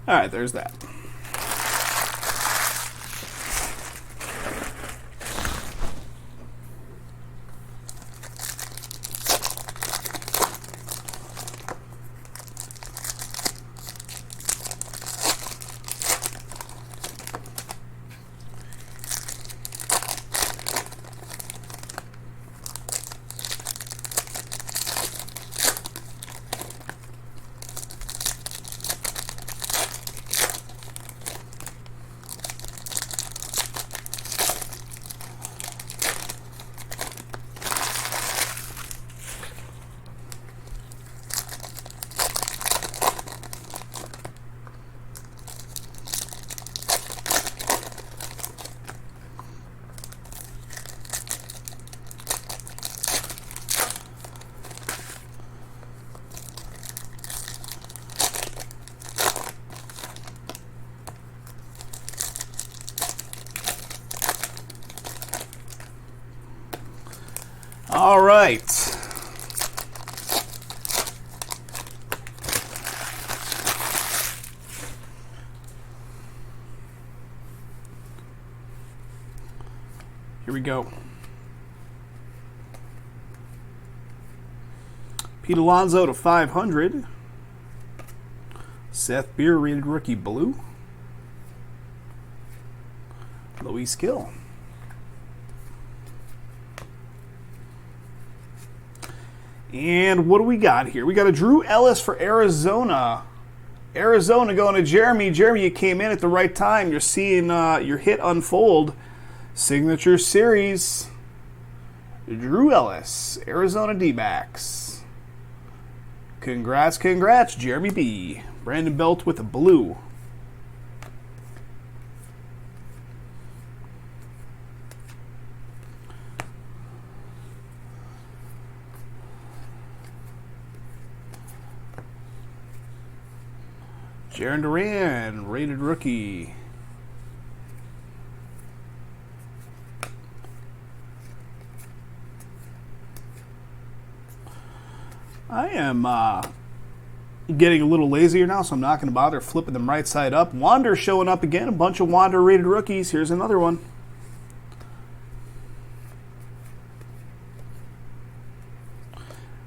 All right, there's that. All right. Here we go. Pete Alonso to 500. Seth Beer, rated rookie blue. Luis Gill. And what do we got here? We got a Drew Ellis for Arizona. Arizona going to Jeremy. Jeremy, you came in at the right time. You're seeing your hit unfold. Signature Series. Drew Ellis, Arizona D-backs. Congrats, congrats, Jeremy B. Brandon Belt with a blue. Jarren Duran, rated rookie. I am getting a little lazier now, so I'm not going to bother flipping them right side up. Wander showing up again. A bunch of Wander rated rookies. Here's another one.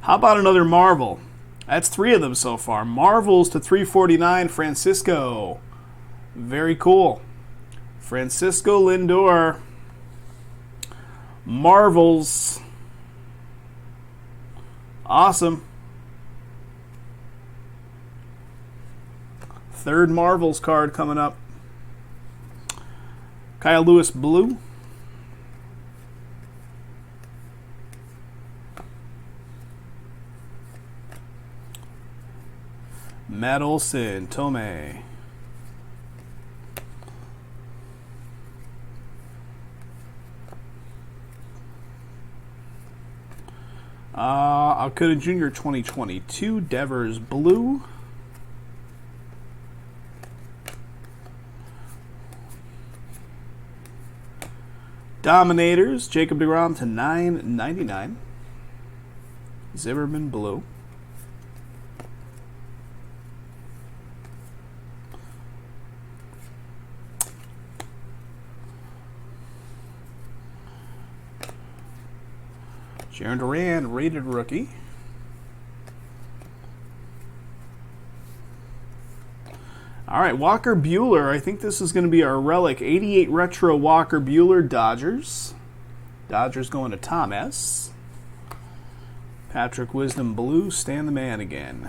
How about another Marvel? That's 3 of them so far. Marvels to 349, Francisco. Very cool. Francisco Lindor. Marvels. Awesome. 3rd Marvels card coming up. Kyle Lewis blue. Matt Olson, Tomei. Alcantara Jr. 2022, Devers blue. Dominators, Jacob deGrom to 9.99. Zimmerman blue. Jarren Duran, rated rookie. All right, Walker Buehler. I think this is going to be our relic. 88 retro Walker Buehler, Dodgers. Dodgers going to Tom S. Patrick Wisdom blue, Stan the Man again.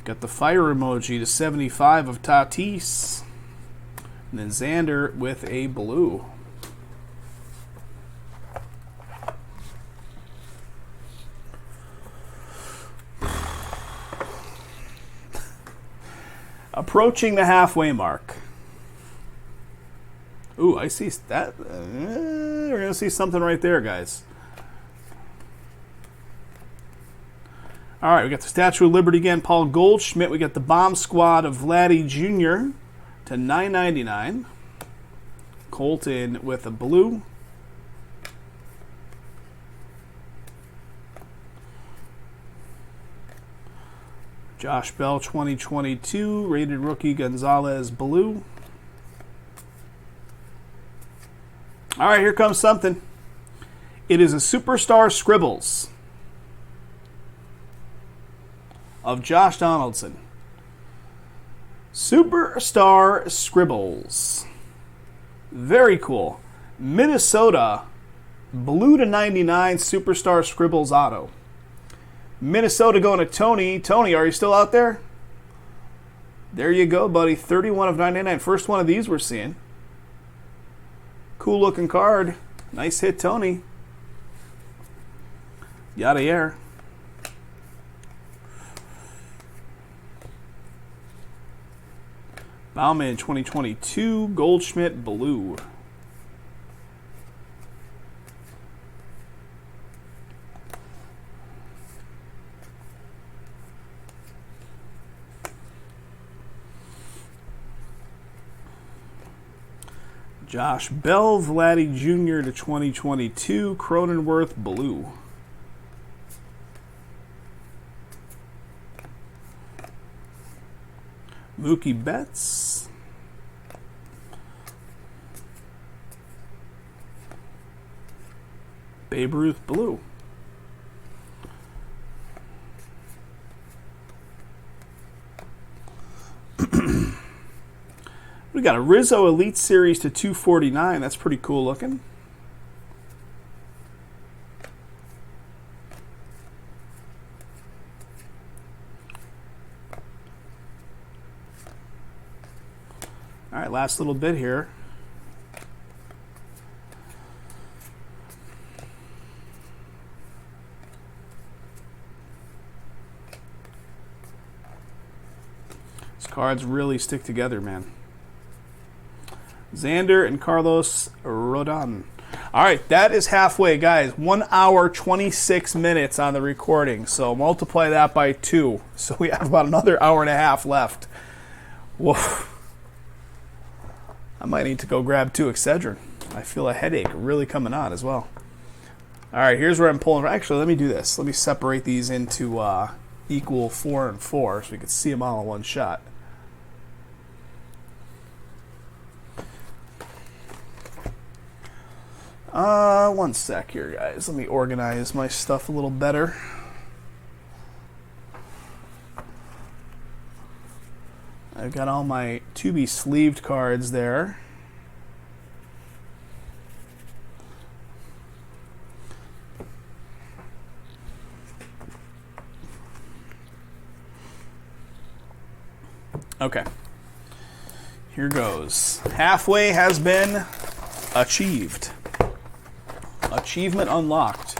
Got the fire emoji to 75 of Tatis. And then Xander with a blue. Approaching the halfway mark. Ooh, I see that. We're going to see something right there, guys. All right, we got the Statue of Liberty again. Paul Goldschmidt. We got the Bomb Squad of Vladdy Jr. to $9.99. Colton with a blue. Josh Bell 2022, rated rookie Gonzalez blue. All right, here comes something. It is a Superstar Scribbles of Josh Donaldson. Superstar Scribbles. Very cool. Minnesota, blue to 99, Superstar Scribbles auto. Minnesota going to Tony. Tony, are you still out there? There you go, buddy. 31 of 99. First one of these we're seeing. Cool looking card. Nice hit, Tony. Yada air. Bauman 2022, Goldschmidt blue. Josh Bell, Vladdy Jr. to 2022, Cronenworth blue. Mookie Betts. Babe Ruth blue. We got a Rizzo Elite Series to 249. That's pretty cool looking. All right, last little bit here. These cards really stick together, man. Xander and Carlos Rodon. All right, that is halfway, guys. 1 hour, 26 minutes on the recording. So multiply that by 2. So we have about another hour and a half left. Whoa. I might need to go grab 2 Excedrin. I feel a headache really coming on as well. All right, here's where I'm pulling. Actually, let me do this. Let me separate these into equal 4 and 4 so we can see them all in one shot. One sec here, guys. Let me organize my stuff a little better. I've got all my to-be sleeved cards there. Okay. Here goes. Halfway has been achieved. Achievement unlocked.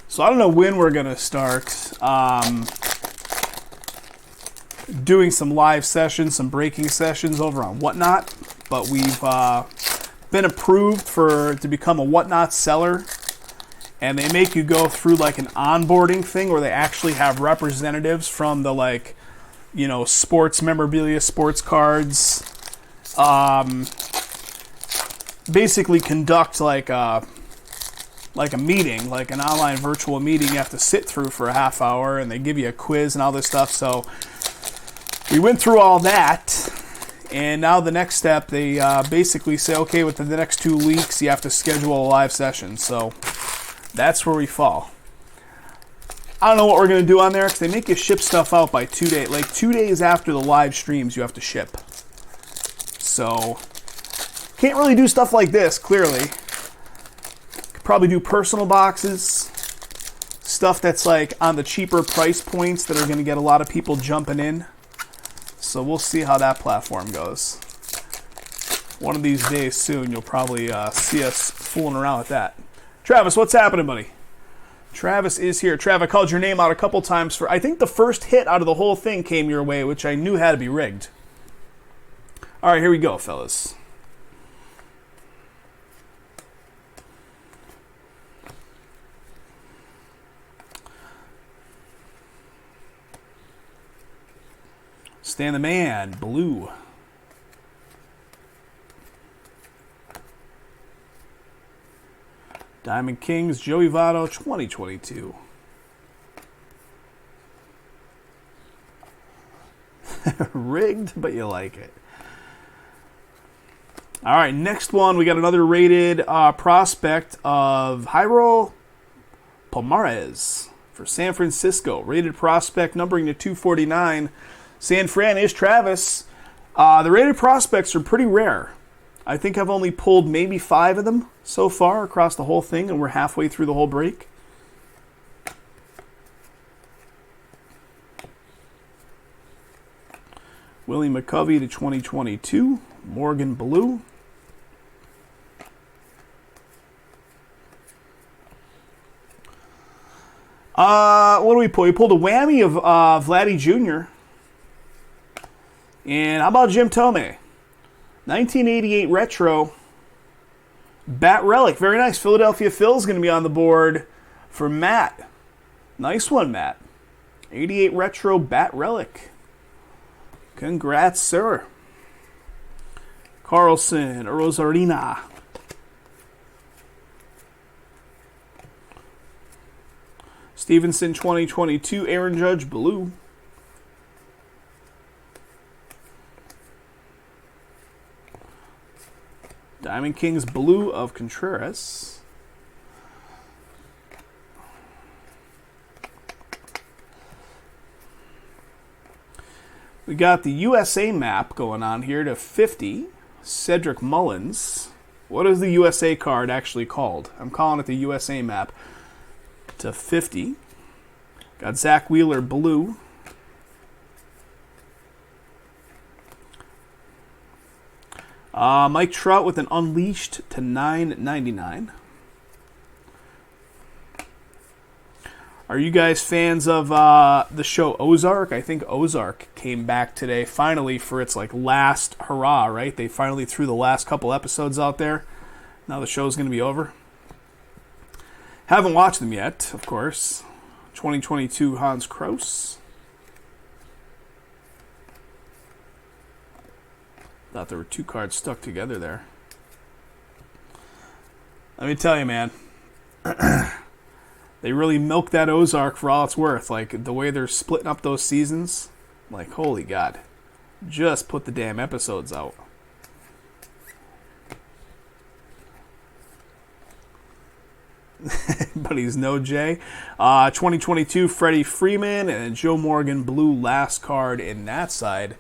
So I don't know when we're going to start doing some live sessions, some breaking sessions over on Whatnot, but we've been approved to become a Whatnot seller, and they make you go through like an onboarding thing where they actually have representatives from the sports memorabilia, sports cards, basically conduct like a meeting, like an online virtual meeting you have to sit through for a half hour, and they give you a quiz and all this stuff. So we went through all that, and now the next step, they basically say, okay, within the next 2 weeks, you have to schedule a live session. So that's where we fall. I don't know what we're going to do on there, because they make you ship stuff out by 2 days. Like 2 days after the live streams, you have to ship. So can't really do stuff like this, clearly. Probably do personal boxes, stuff that's like on the cheaper price points that are going to get a lot of people jumping in. So we'll see how that platform goes. One of these days soon, you'll probably see us fooling around with that. Travis, what's happening, buddy? Travis is here. Trav, I called your name out a couple times for, I think the first hit out of the whole thing came your way, which I knew had to be rigged. All right, here we go, fellas. Stan the Man, blue. Diamond Kings, Joey Votto, 2022. Rigged, but you like it. All right, next one, we got another rated prospect of Jairo Pomares for San Francisco. Rated prospect, numbering to 249. San Fran is Travis. The rated prospects are pretty rare. I think I've only pulled maybe 5 of them so far across the whole thing, and we're halfway through the whole break. Willie McCovey to 2022. Morgan blue. What do we pull? We pulled a whammy of Vladdy Jr. And how about Jim Thome? 1988 retro. Bat relic. Very nice. Philadelphia Phil's going to be on the board for Matt. Nice one, Matt. 88 retro bat relic. Congrats, sir. Carlson, Rosarina. Stevenson 2022, Aaron Judge blue. Diamond Kings blue of Contreras. We got the USA map going on here to 50. Cedric Mullins. What is the USA card actually called? I'm calling it the USA map to 50. Got Zach Wheeler blue. Mike Trout with an Unleashed to 9.99. Are you guys fans of the show Ozark? I think Ozark came back today finally for its last hurrah, right? They finally threw the last couple episodes out there. Now the show's going to be over. Haven't watched them yet, of course. 2022 Hans Kroos. Thought there were 2 cards stuck together there. Let me tell you, man. They really milked that Ozark for all it's worth. The way they're splitting up those seasons. Holy God. Just put the damn episodes out. But he's no Jay. 2022 Freddie Freeman and Joe Morgan blue last card in that side.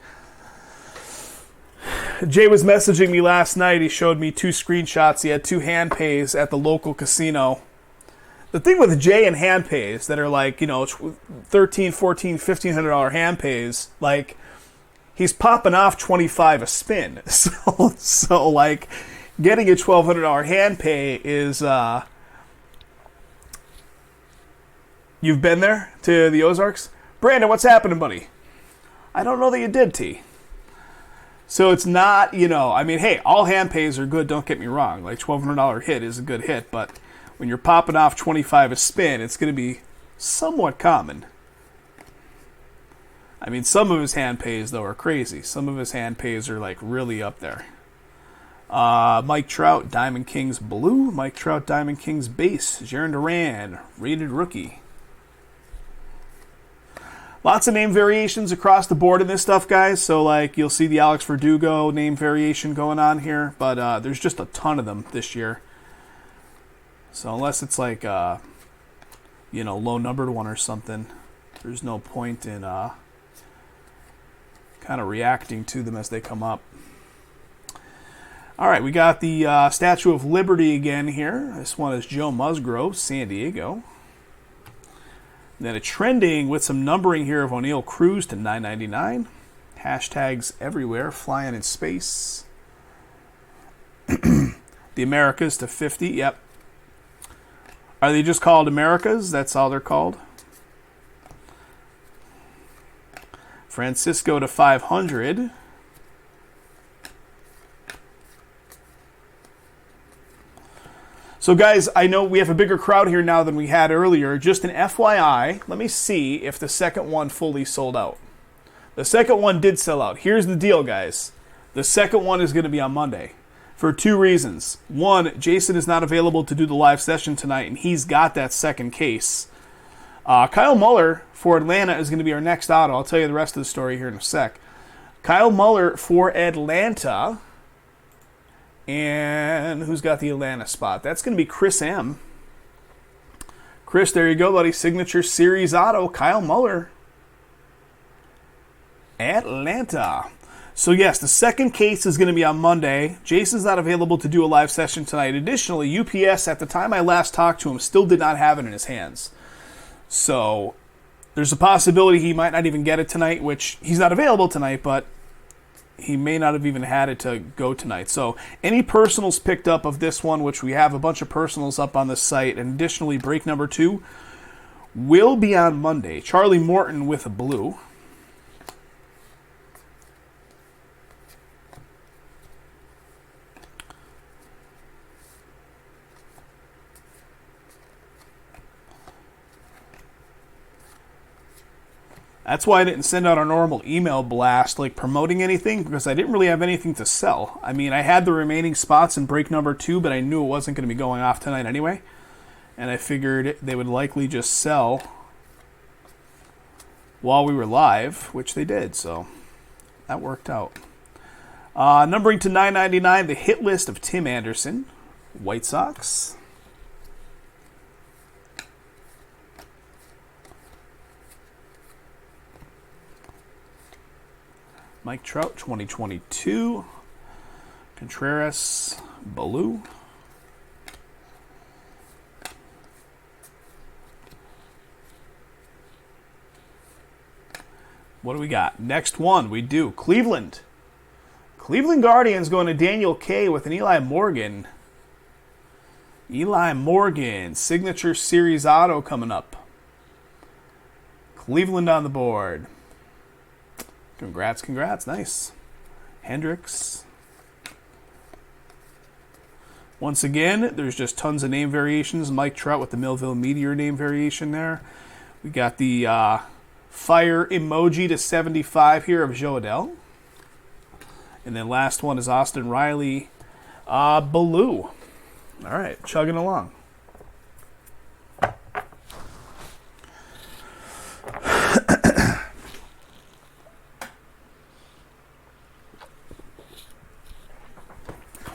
Jay was messaging me last night. He showed me 2 screenshots. He had 2 hand pays at the local casino. The thing with Jay and hand pays that are $13, $14, $1,500 hand pays, he's popping off 25 a spin. So getting a $1,200 hand pay is, you've been there to the Ozarks? Brandon, what's happening, buddy? I don't know that you did, T. So it's not, hey, all hand pays are good, don't get me wrong. $1,200 hit is a good hit, but when you're popping off 25 a spin, it's going to be somewhat common. Some of his hand pays, though, are crazy. Some of his hand pays are, really up there. Mike Trout, Diamond Kings blue. Mike Trout, Diamond Kings base. Jarren Duran, rated rookie. Lots of name variations across the board in this stuff, guys. So, you'll see the Alex Verdugo name variation going on here. But there's just a ton of them this year. So unless it's low numbered one or something, there's no point in kind of reacting to them as they come up. All right, we got the Statue of Liberty again here. This one is Joe Musgrove, San Diego. And then a trending with some numbering here of O'Neal Cruz to 9.99. Hashtags everywhere, flying in space. The Americas to 50, yep. Are they just called Americas? That's all they're called. Francisco to 500. So guys, I know we have a bigger crowd here now than we had earlier. Just an FYI, let me see if the second one fully sold out. The second one did sell out. Here's the deal, guys. The second one is going to be on Monday for two reasons. One, Jason is not available to do the live session tonight, and he's got that second case. Kyle Muller for Atlanta is going to be our next auto. I'll tell you the rest of the story here in a sec. Kyle Muller for Atlanta. And who's got the Atlanta spot? That's going to be Chris M. Chris, there you go, buddy. Signature Series auto, Kyle Muller. Atlanta. So yes, the second case is going to be on Monday. Jason's not available to do a live session tonight. Additionally, UPS, at the time I last talked to him, still did not have it in his hands. So there's a possibility he might not even get it tonight, which he's not available tonight, but he may not have even had it to go tonight. So any personals picked up of this one, which we have a bunch of personals up on the site, and additionally break number 2 will be on Monday. Charlie Morton with a blue. That's why I didn't send out our normal email blast, like promoting anything, because I didn't really have anything to sell. I mean, I had the remaining spots in break number 2, but I knew it wasn't going to be going off tonight anyway. And I figured they would likely just sell while we were live, which they did, so that worked out. Numbering to 999, the hit list of Tim Anderson, White Sox. Mike Trout, 2022. Contreras, blue. What do we got? Next one, we do Cleveland. Cleveland Guardians going to Daniel K. with an Eli Morgan. Eli Morgan, Signature Series auto coming up. Cleveland on the board. Congrats, congrats. Nice. Hendricks. Once again, there's just tons of name variations. Mike Trout with the Millville Meteor name variation there. We got the fire emoji to 75 here of Joe Adell. And then last one is Austin Riley. Blue. All right, chugging along.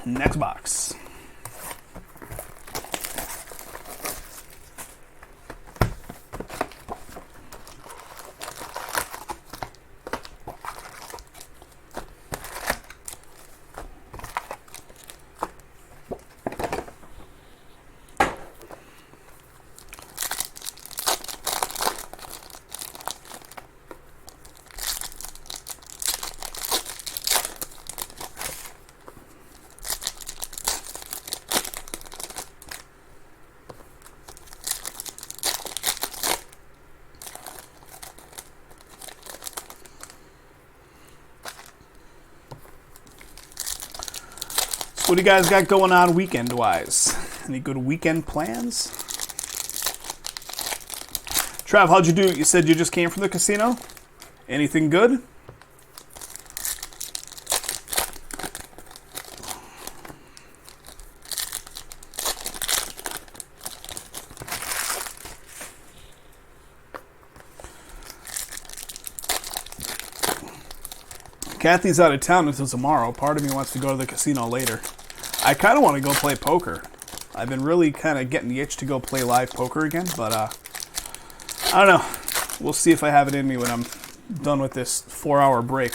Next box. What do you guys got going on weekend-wise? Any good weekend plans? Trav, how'd you do? You said you just came from the casino? Anything good? Kathy's out of town until tomorrow. Part of me wants to go to the casino later. I kind of want to go play poker. I've been really kind of getting the itch to go play live poker again, but I don't know. We'll see if I have it in me when I'm done with this 4-hour break.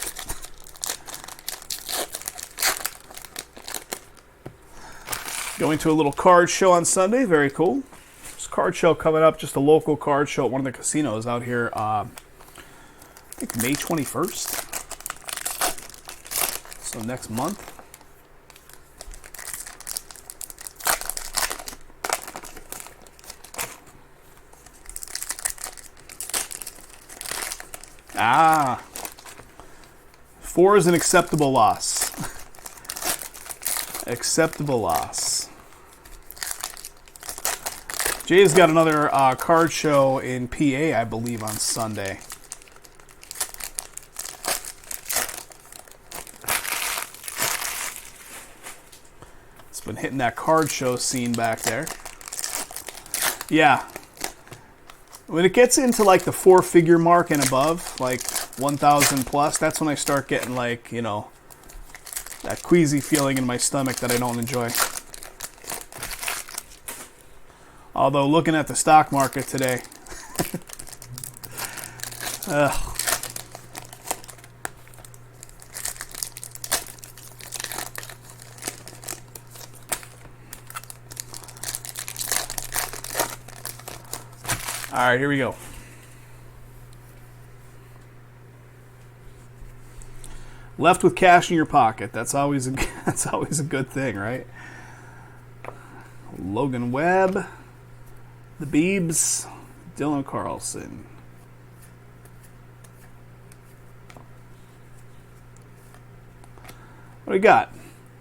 Going to a little card show on Sunday. Very cool. There's a card show coming up, just a local card show at one of the casinos out here. I think May 21st. So next month. Ah. 4 is an acceptable loss. Acceptable loss. Jay's got another card show in PA, I believe, on Sunday. Been hitting that card show scene back there. Yeah. When it gets into like the 4-figure mark and above, like 1,000 plus, that's when I start getting like, you know, that queasy feeling in my stomach that I don't enjoy. Although looking at the stock market today, ugh. All right, here we go. Left with cash in your pocket. That's always a good thing, right? Logan Webb, the Beebs, Dylan Carlson. What do we got?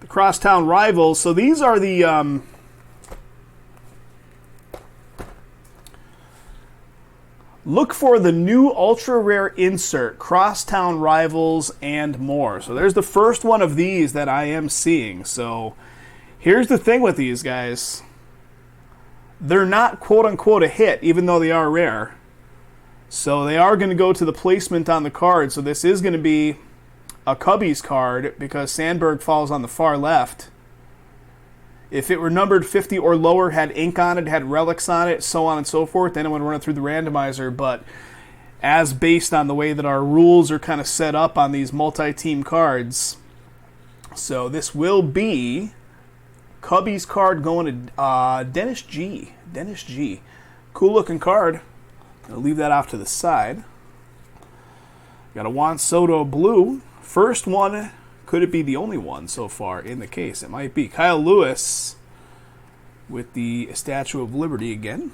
The Crosstown Rivals. So these are the look for the new ultra rare insert, Crosstown Rivals and more. So there's the first one of these that I am seeing. So here's the thing with these guys. They're not quote unquote a hit, even though they are rare. So they are going to go to the placement on the card. So this is going to be a Cubbies card because Sandberg falls on the far left. If it were numbered 50 or lower, had ink on it, had relics on it, so on and so forth, then it would run it through the randomizer. But as based on the way that our rules are kind of set up on these multi-team cards, so this will be Cubbies card going to Dennis G. Dennis G. Cool looking card. I'll leave that off to the side. Got a Juan Soto blue. First one. Could it be the only one so far in the case? It might be. Kyle Lewis with the Statue of Liberty again.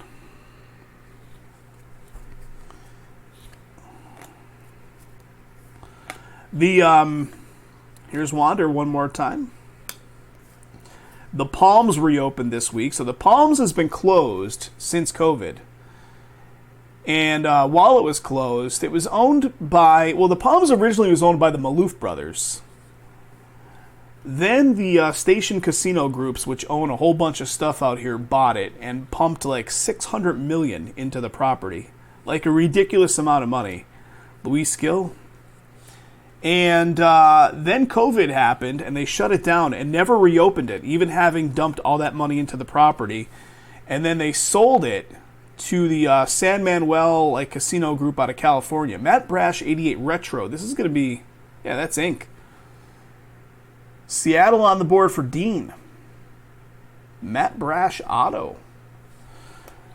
Here's Wander one more time. The Palms reopened this week. So the Palms has been closed since COVID. And while it was closed, it was owned by, well, the Palms originally was owned by the Maloof brothers. Then the Station Casino groups, which own a whole bunch of stuff out here, bought it and pumped like $600 million into the property. Like a ridiculous amount of money. Luis Gill. And then COVID happened and they shut it down and never reopened it, even having dumped all that money into the property. And then they sold it to the San Manuel casino group out of California. Matt Brash 88 Retro. This is going to be, yeah, that's ink. Seattle on the board for Dean. Matt Brash auto.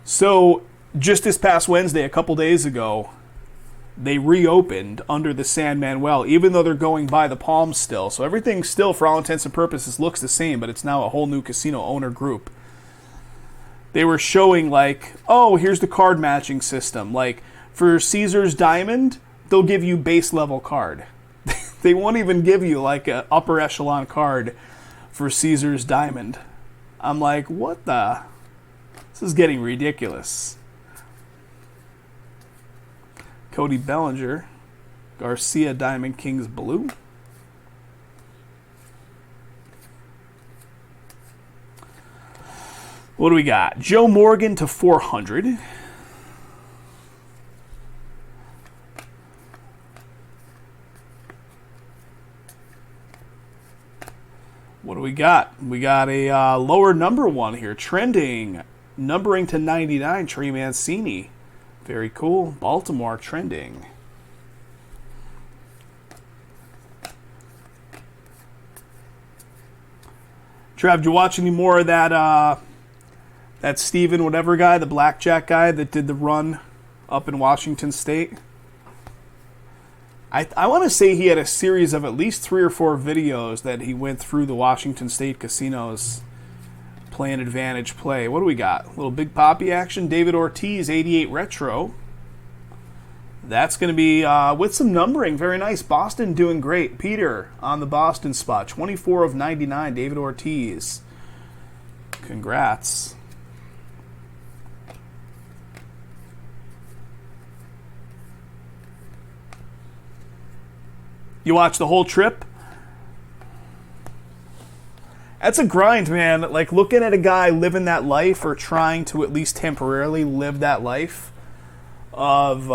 So just this past Wednesday, a couple days ago, they reopened under the San Manuel, even though they're going by the Palms still. So everything still, for all intents and purposes, looks the same, but it's now a whole new casino owner group. They were showing oh, here's the card matching system. Like for Caesar's Diamond, they'll give you base level card. They won't even give you an upper echelon card for Caesar's Diamond. I'm like, what the? This is getting ridiculous. Cody Bellinger, Garcia Diamond Kings Blue. What do we got? Joe Morgan to 400. What do we got? We got a lower number one here. Trending. Numbering to 99. Trey Mancini. Very cool. Baltimore trending. Trav, did you watch any more of that Steven whatever guy, the blackjack guy that did the run up in Washington State? I want to say he had a series of at least 3 or 4 videos that he went through the Washington State casinos playing advantage play. What do we got? A little Big Papi action. David Ortiz, 88 Retro. That's going to be with some numbering. Very nice. Boston doing great. Peter on the Boston spot. 24 of 99. David Ortiz. Congrats. You watched the whole trip? That's a grind, man. Like, looking at a guy living that life or trying to at least temporarily live that life of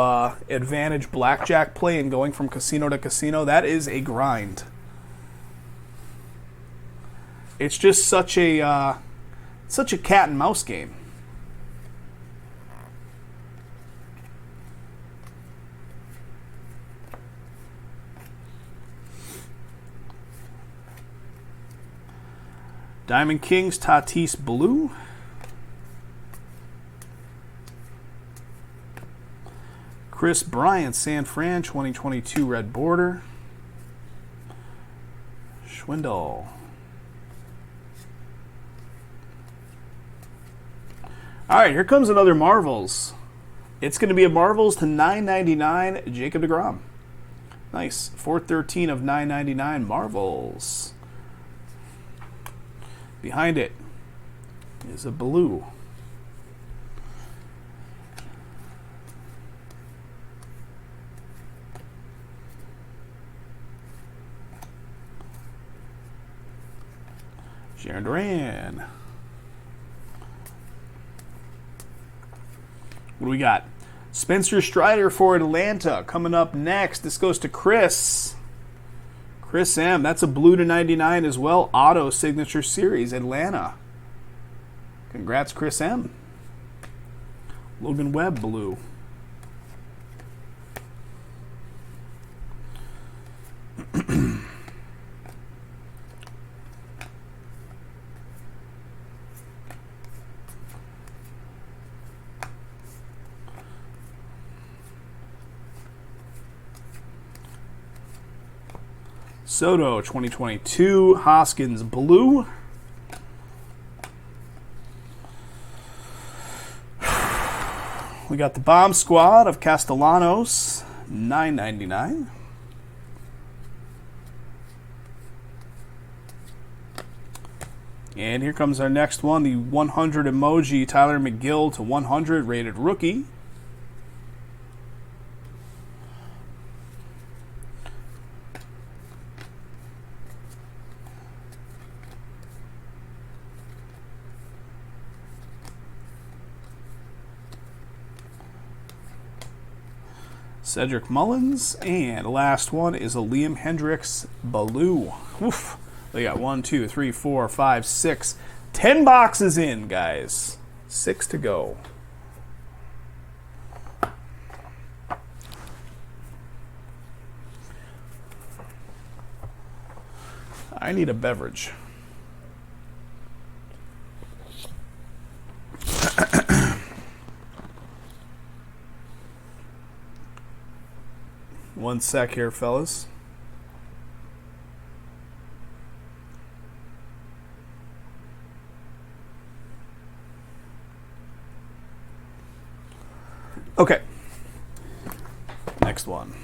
advantage blackjack play and going from casino to casino, that is a grind. It's just such a cat and mouse game. Diamond Kings, Tatis Blue. Chris Bryant, San Fran, 2022 Red Border. Schwindel. All right, here comes another Marvels. It's going to be a Marvels to $9.99, Jacob deGrom. Nice. 413 of $9.99 Marvels. Behind it is a blue. Jarren Duran. What do we got? Spencer Strider for Atlanta coming up next. This goes to Chris. Chris M. That's a blue to 99 as well. Auto Signature Series, Atlanta. Congrats, Chris M. Logan Webb, blue. Soto, 2022, Hoskins, blue. We got the Bomb Squad of Castellanos, $9.99. And here comes our next one, the 100 emoji, Tyler McGill to 100, rated rookie. Cedric Mullins, and the last one is a Liam Hendricks blue. Oof. We got 1, 2, 3, 4, 5, 6, 10 boxes in, guys. 6 to go. I need a beverage. One sec here, fellas. Okay. Next one.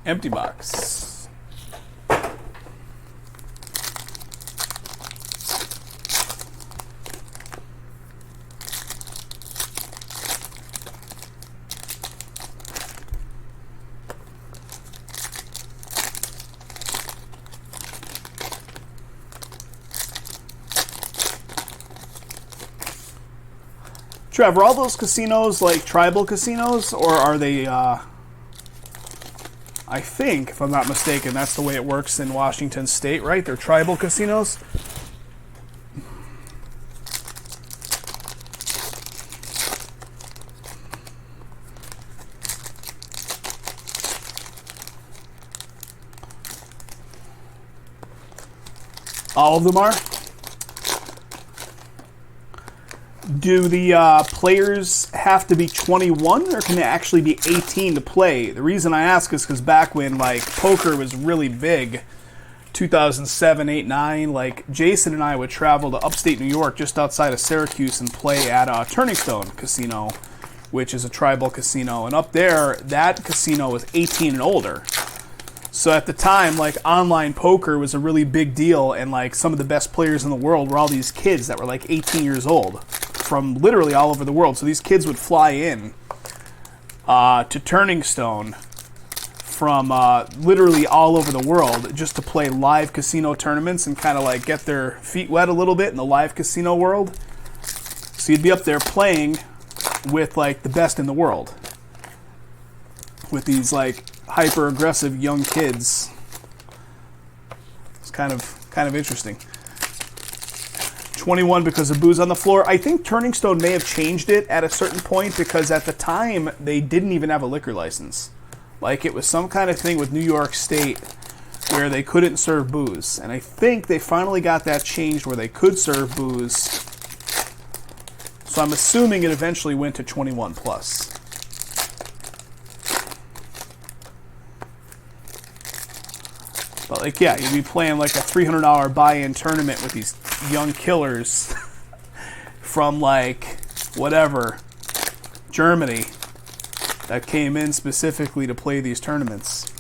Empty box. Trevor, are all those casinos like tribal casinos, or are they I think, if I'm not mistaken, that's the way it works in Washington State, right? They're tribal casinos. All of them are? Do the players have to be 21, or can they actually be 18 to play? The reason I ask is because back when poker was really big, 2007, 8, 9, Jason and I would travel to upstate New York, just outside of Syracuse, and play at Turning Stone Casino, which is a tribal casino. And up there, that casino was 18 and older. So at the time, like, online poker was a really big deal, and like some of the best players in the world were all these kids that were like 18 years old from literally all over the world. So these kids would fly in to Turning Stone from literally all over the world just to play live casino tournaments and kind of like get their feet wet a little bit in the live casino world. So you'd be up there playing with like the best in the world with these like hyper aggressive young kids. It's kind of interesting. 21 because of booze on the floor. I think Turning Stone may have changed it at a certain point because at the time they didn't even have a liquor license. Like it was some kind of thing with New York State where they couldn't serve booze. And I think they finally got that changed where they could serve booze. So I'm assuming it eventually went to 21 plus. But like, yeah, you'd be playing like a $300 buy-in tournament with these young killers from like whatever, Germany, that came in specifically to play these tournaments.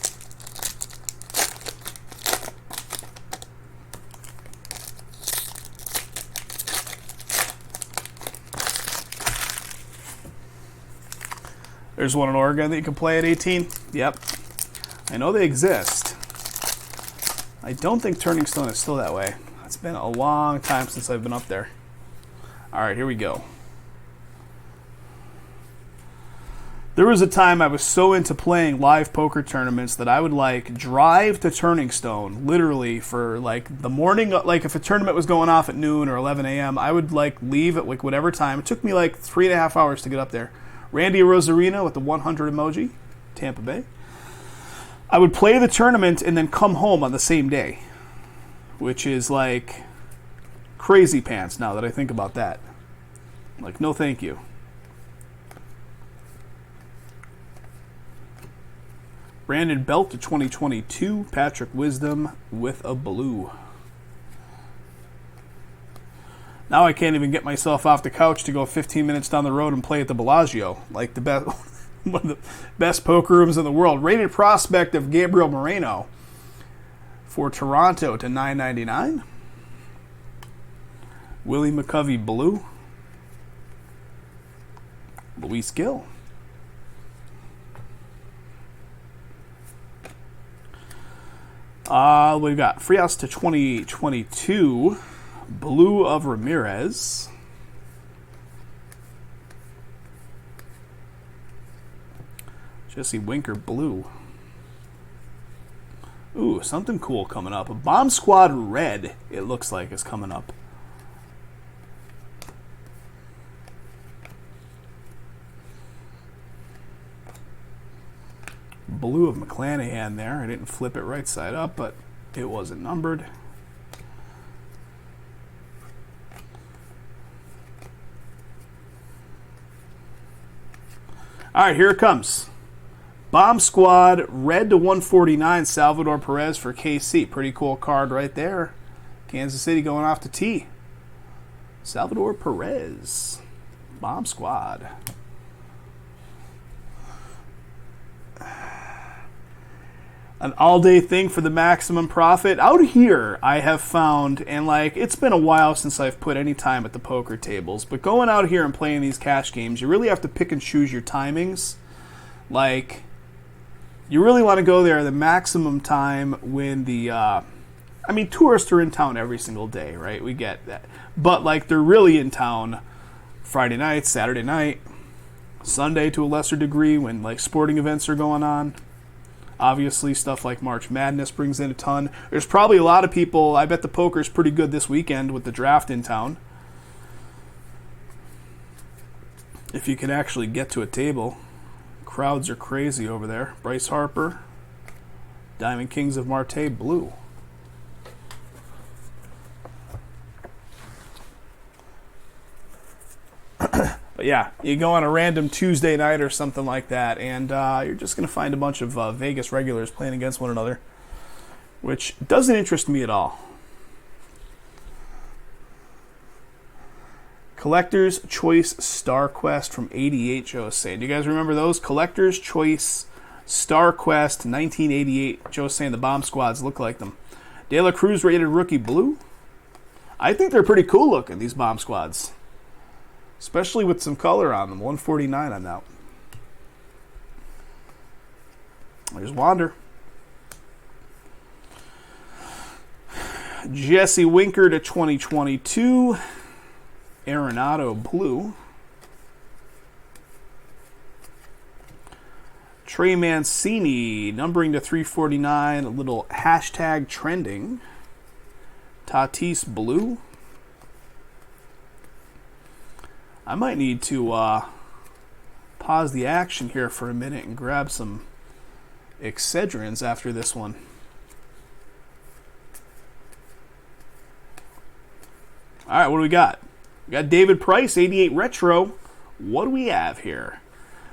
There's one in Oregon that you can play at 18. Yep. I know they exist. I don't think Turning Stone is still that way. It's been a long time since I've been up there. All right, here we go. There was a time I was so into playing live poker tournaments that I would like drive to Turning Stone literally for like the morning. Like if a tournament was going off at noon or 11 a.m., I would like leave at like whatever time. It took me like 3.5 hours to get up there. Randy Rosarina with the 100 emoji, Tampa Bay. I would play the tournament and then come home on the same day, which is like crazy pants now that I think about that. Like, no thank you. Brandon Belt to 2022, Patrick Wisdom with a blue. Now I can't even get myself off the couch to go 15 minutes down the road and play at the Bellagio, like the best. One of the best poker rooms in the world. Rated prospect of Gabriel Moreno for Toronto to $9.99. Willie McCovey blue. Luis Gill. We've got Frias to 2022. Blue of Ramirez. Jesse Winker blue. Ooh, something cool coming up. A Bomb Squad red, it looks like, is coming up. Blue of McClanahan there. I didn't flip it right side up, but it wasn't numbered. All right, here it comes. Bomb Squad, red to 149, Salvador Perez for KC. Pretty cool card right there. Kansas City going off to T. Salvador Perez. Bomb Squad. An all-day thing for the maximum profit. Out here, I have found, and like, it's been a while since I've put any time at the poker tables, but going out here and playing these cash games, you really have to pick and choose your timings. Like, you really want to go there the maximum time when the, tourists are in town every single day, right? We get that. But, like, they're really in town Friday night, Saturday night, Sunday to a lesser degree when, like, sporting events are going on. Obviously, stuff like March Madness brings in a ton. There's probably a lot of people, I bet the poker's pretty good this weekend with the draft in town. If you can actually get to a table. Crowds are crazy over there. Bryce Harper, Diamond Kings of Marte, blue. But yeah, you go on a random Tuesday night or something like that, and you're just going to find a bunch of Vegas regulars playing against one another, which doesn't interest me at all. Collector's Choice Star Quest from 88, Joe saying. Do you guys remember those? Collector's Choice Star Quest 1988. Joe's saying the bomb squads look like them. De La Cruz rated rookie blue. I think they're pretty cool looking, these bomb squads. Especially with some color on them. 149 on that. There's Wander. Jesse Winker to 2022. Arenado blue. Trey Mancini, numbering to 349, a little hashtag trending. Tatis blue. I might need to pause the action here for a minute and grab some Excedrins after this one. All right, what do we got? We got David Price, 88 Retro. What do we have here?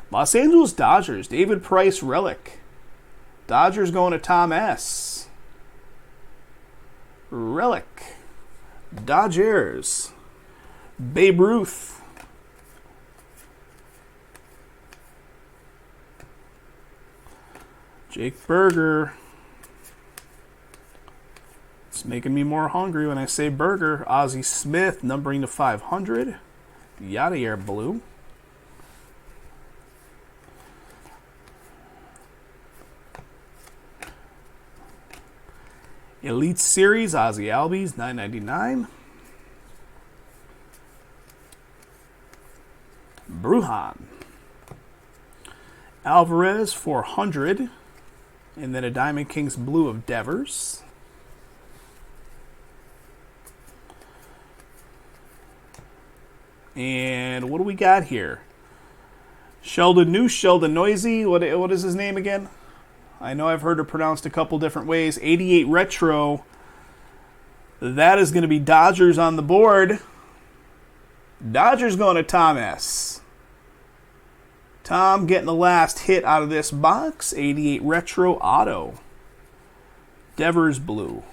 Los Angeles Dodgers, David Price relic. Dodgers going to Tom S. Relic. Dodgers. Babe Ruth. Jake Berger. It's making me more hungry when I say Berger. Ozzie Smith, numbering to 500. Yadier blue. Elite Series, Ozzie Albies, $9.99. Brujan. Alvarez, 400. And then a Diamond Kings blue of Devers. And what do we got here? Sheldon Noisy. What is his name again? I know I've heard it pronounced a couple different ways. 88 Retro. That is going to be Dodgers on the board. Dodgers going to Tom S. Tom getting the last hit out of this box. 88 Retro Auto. Devers blue.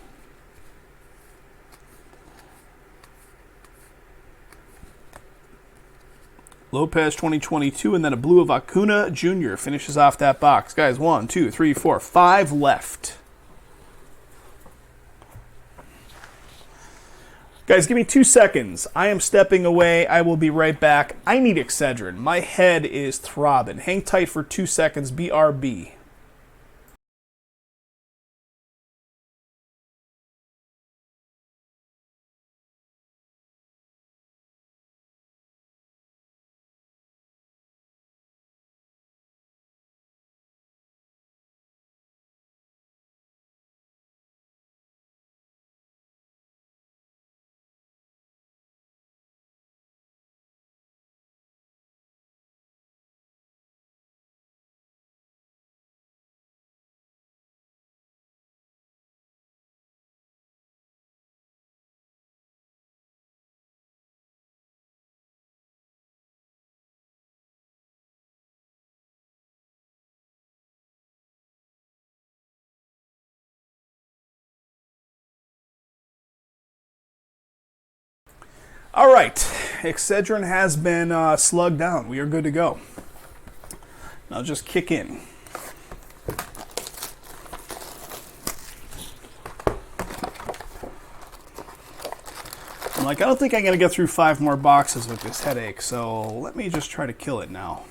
Lopez 2022, and then a blue of Acuna Jr. finishes off that box. Guys, 1, 2, 3, 4, 5 left. Guys, give me 2 seconds. I am stepping away. I will be right back. I need Excedrin. My head is throbbing. Hang tight for 2 seconds. BRB. All right, Excedrin has been slugged down. We are good to go. Now just kick in. I'm like, I don't think I'm going to get through 5 more boxes with this headache, so let me just try to kill it now.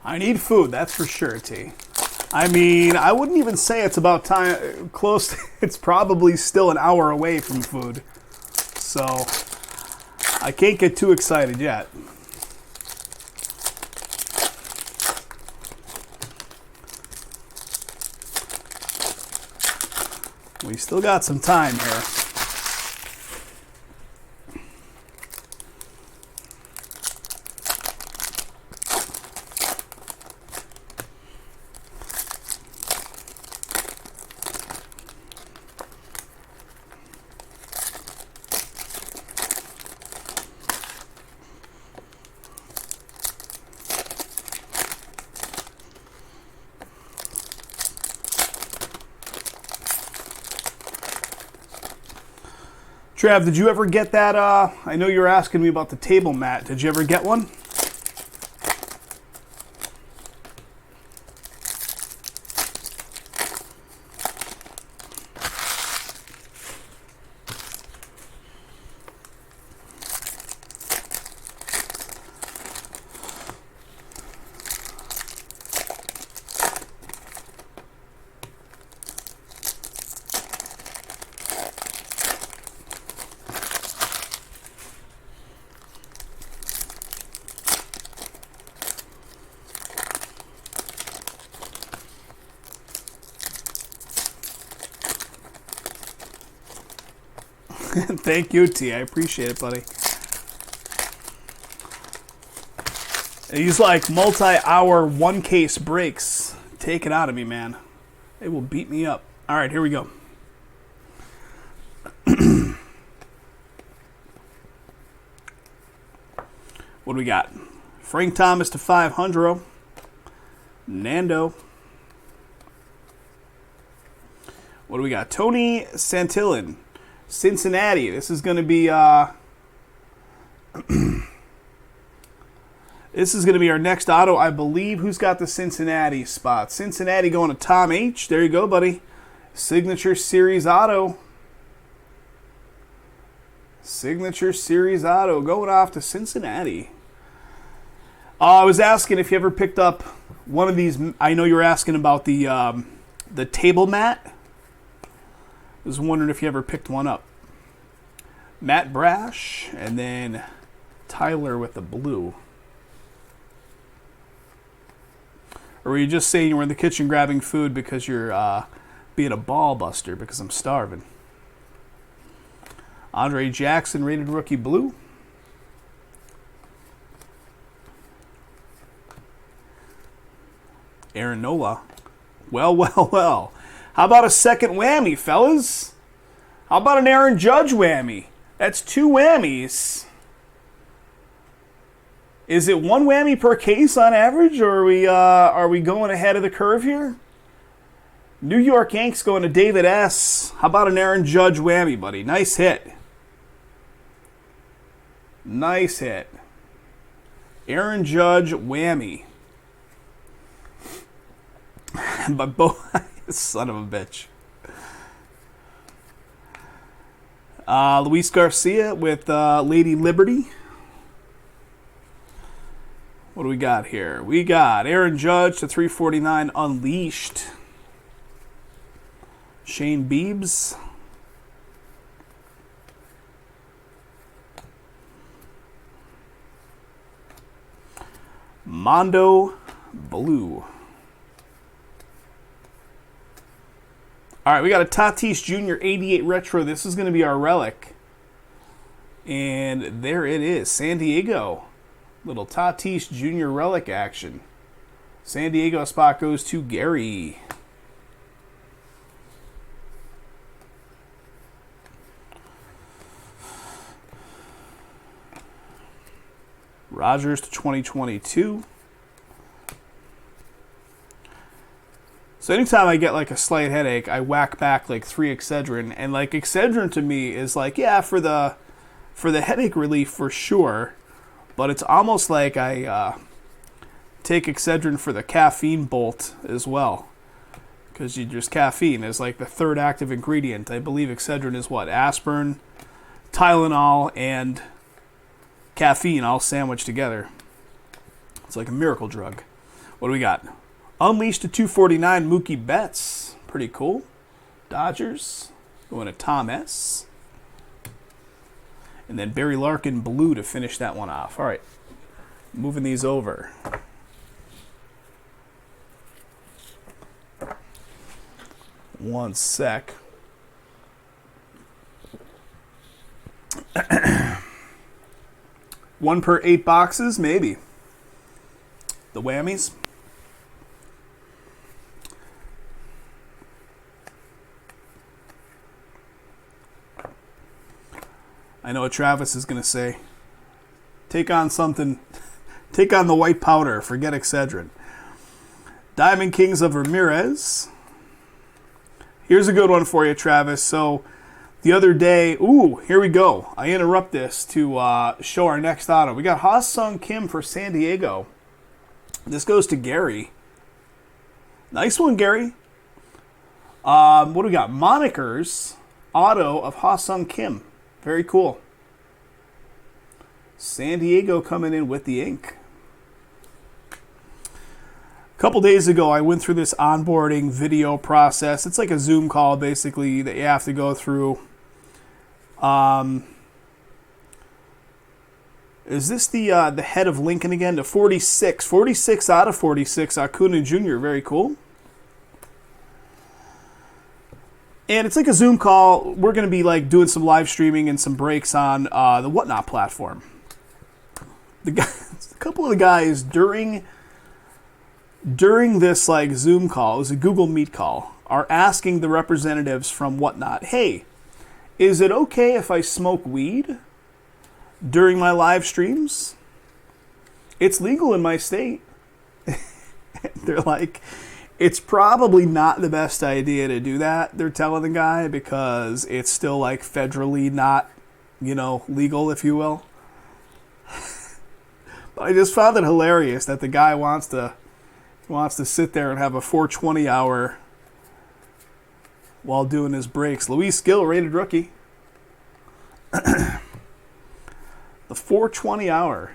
I need food, that's for sure, T. I mean, I wouldn't even say it's about time, close, it's probably still an hour away from food. So, I can't get too excited yet. We still got some time here. Trav, did you ever get that? I know you were asking me about the table mat. Did you ever get one? Thank you, T. I appreciate it, buddy. These like multi-hour one-case breaks take it out of me, man. They will beat me up. All right, here we go. What do we got? Frank Thomas to 500. Nando. What do we got? Tony Santillan. Cincinnati. This is going to be this is going to be our next auto, I believe. Who's got the Cincinnati spot? Cincinnati going to Tom H. There you go, buddy. Signature Series auto. Signature Series auto going off to Cincinnati. I was asking if you ever picked up one of these. I know you were asking about the table mat. I was wondering if you ever picked one up. Matt Brash, and then Tyler with the blue. Or were you just saying you were in the kitchen grabbing food because you're being a ball buster because I'm starving? Andre Jackson, rated rookie blue. Aaron Nola. Well, well, well. How about a second whammy, fellas? How about an Aaron Judge whammy? That's two whammies. Is it one whammy per case on average, or are we going ahead of the curve here? New York Yanks going to David S. How about an Aaron Judge whammy, buddy? Nice hit. Nice hit. Aaron Judge whammy. But both... Son of a bitch. Luis Garcia with Lady Liberty. What do we got here? We got Aaron Judge to 349 Unleashed. Shane Biebs. Mondo Blue. All right, we got a Tatis Jr. 88 Retro. This is going to be our relic. And there it is, San Diego. Little Tatis Jr. relic action. San Diego spot goes to Gary. Rogers to 2022. So anytime I get like a slight headache, I whack back like 3 Excedrin. And like Excedrin to me is like, yeah, for the headache relief for sure. But it's almost like I take Excedrin for the caffeine bolt as well. Because just caffeine is like the third active ingredient. I believe Excedrin is what? Aspirin, Tylenol, and caffeine all sandwiched together. It's like a miracle drug. What do we got? Unleashed to 249, Mookie Betts. Pretty cool. Dodgers. Going to Tom S. And then Barry Larkin blue to finish that one off. All right. Moving these over. One sec. One per 8 boxes, maybe. The whammies. I know what Travis is going to say. Take on something. Take on the white powder. Forget Excedrin. Diamond Kings of Ramirez. Here's a good one for you, Travis. So, the other day, here we go. I interrupt this to show our next auto. We got Ha-Sung Kim for San Diego. This goes to Gary. Nice one, Gary. What do we got? Monikers auto of Ha-Sung Kim. Very cool. San Diego coming in with the ink. A couple days ago, I went through this onboarding video process. It's like a Zoom call, basically, that you have to go through. Is this the head of Lincoln again? To 46. 46 out of 46. Acuna Jr. Very cool. And it's like a Zoom call. We're going to be like doing some live streaming and some breaks on the Whatnot platform. A couple of the guys during this like Zoom call, it was a Google Meet call, are asking the representatives from Whatnot, hey, is it okay if I smoke weed during my live streams? It's legal in my state. They're like, it's probably not the best idea to do that, they're telling the guy, because it's still like federally not, legal, if you will. But I just found it hilarious that the guy wants to sit there and have a 420 hour while doing his breaks. Luis Gill, rated rookie. The 420 hour.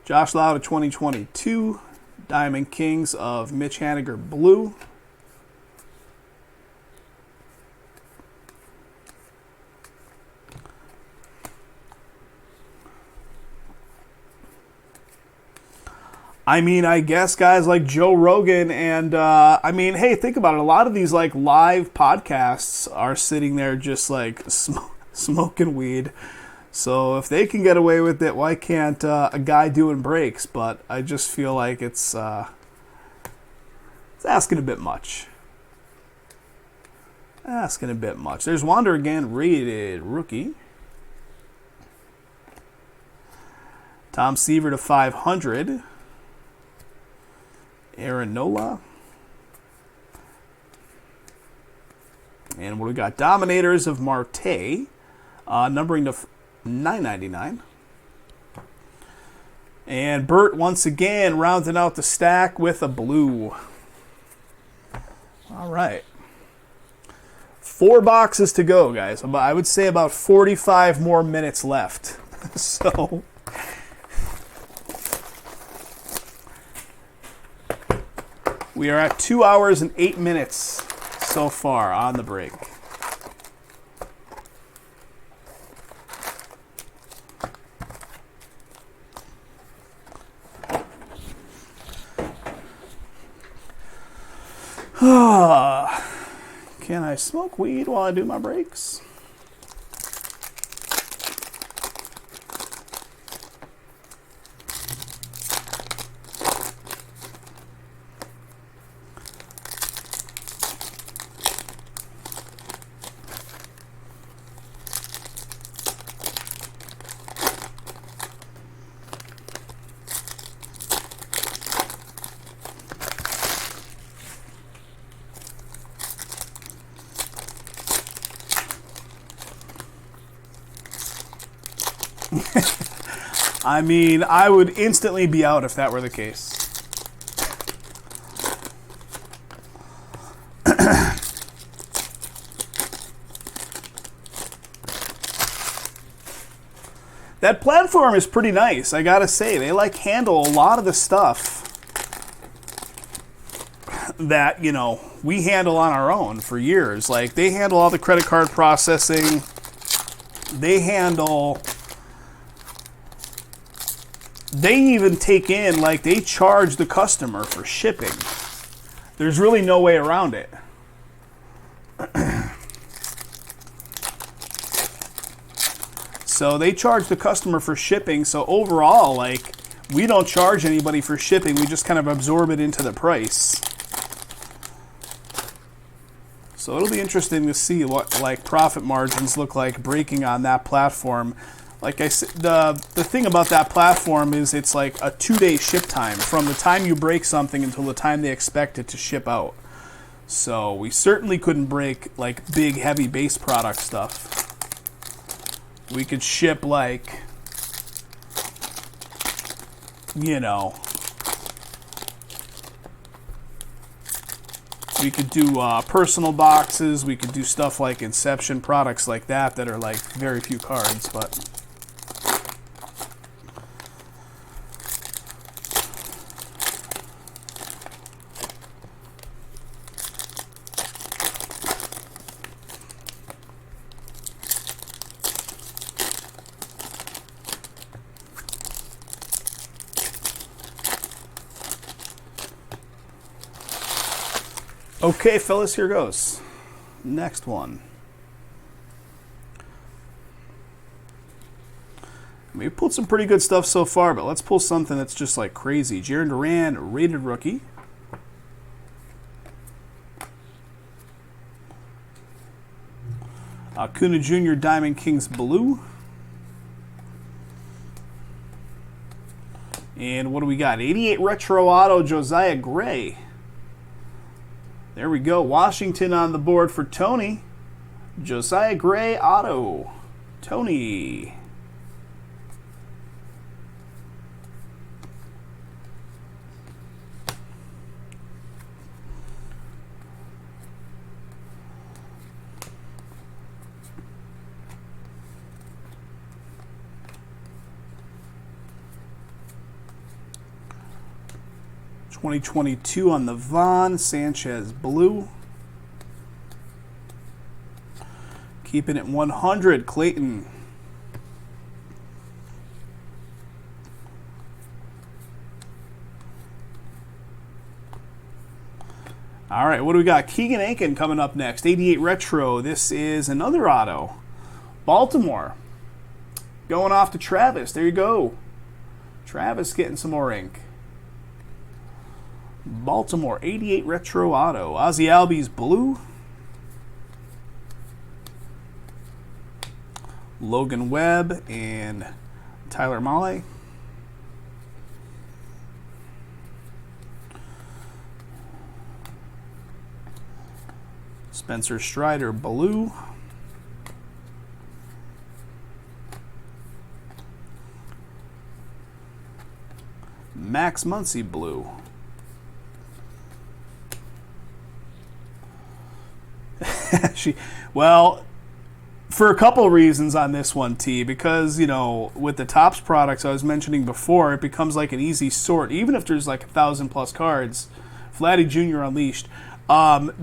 Josh Loud of 2022. Diamond Kings of Mitch Haniger blue. I mean, I guess guys like Joe Rogan and, hey, think about it. A lot of these, like, live podcasts are sitting there just, like, smoking weed. So if they can get away with it, why can't a guy doing breaks? But I just feel like it's asking a bit much. Asking a bit much. There's Wander again, rated rookie. Tom Seaver to 500. Aaron Nola. And what we got? Dominators of Marte. Numbering to 999. And Bert once again rounding out the stack with a blue. All right. 4 boxes to go, guys. I would say about 45 more minutes left. So we are at 2 hours and 8 minutes so far on the break. Can I smoke weed while I do my breaks? I mean, I would instantly be out if that were the case. That platform is pretty nice, I gotta say. They handle a lot of the stuff that, we handle on our own for years. Like, they handle all the credit card processing. They even take in, they charge the customer for shipping. There's really no way around it. So they charge the customer for shipping. So overall, like, we don't charge anybody for shipping. We just kind of absorb it into the price. So it'll be interesting to see what like profit margins look like breaking on that platform. Like I said, the thing about that platform is it's like a 2-day ship time from the time you break something until the time they expect it to ship out. So we certainly couldn't break like big heavy base product stuff. We could ship like, you know, we could do personal boxes. We could do stuff like Inception products like that are like very few cards, but okay, fellas, here goes. Next one. We pulled some pretty good stuff so far, but let's pull something that's just like crazy. Jaron Duran, rated rookie. Acuna Jr. Diamond Kings blue. And what do we got? 88 Retro Auto, Josiah Gray. There we go. Washington on the board for Tony. Josiah Gray auto. Tony. '22 on the Vaughn, Sanchez blue. Keeping it 100, Clayton. All right, what do we got? Keegan Aiken coming up next. 88 Retro. This is another auto. Baltimore. Going off to Travis. There you go. Travis getting some more ink. Baltimore, 88 Retro Auto. Ozzie Albies blue. Logan Webb and Tyler Mahle. Spencer Strider blue. Max Muncy blue. Well, for a couple reasons on this one, T, because, you know, with the Topps products I was mentioning before, it becomes like an easy sort, even if there's like 1,000 plus cards. Vladdy Jr. Unleashed.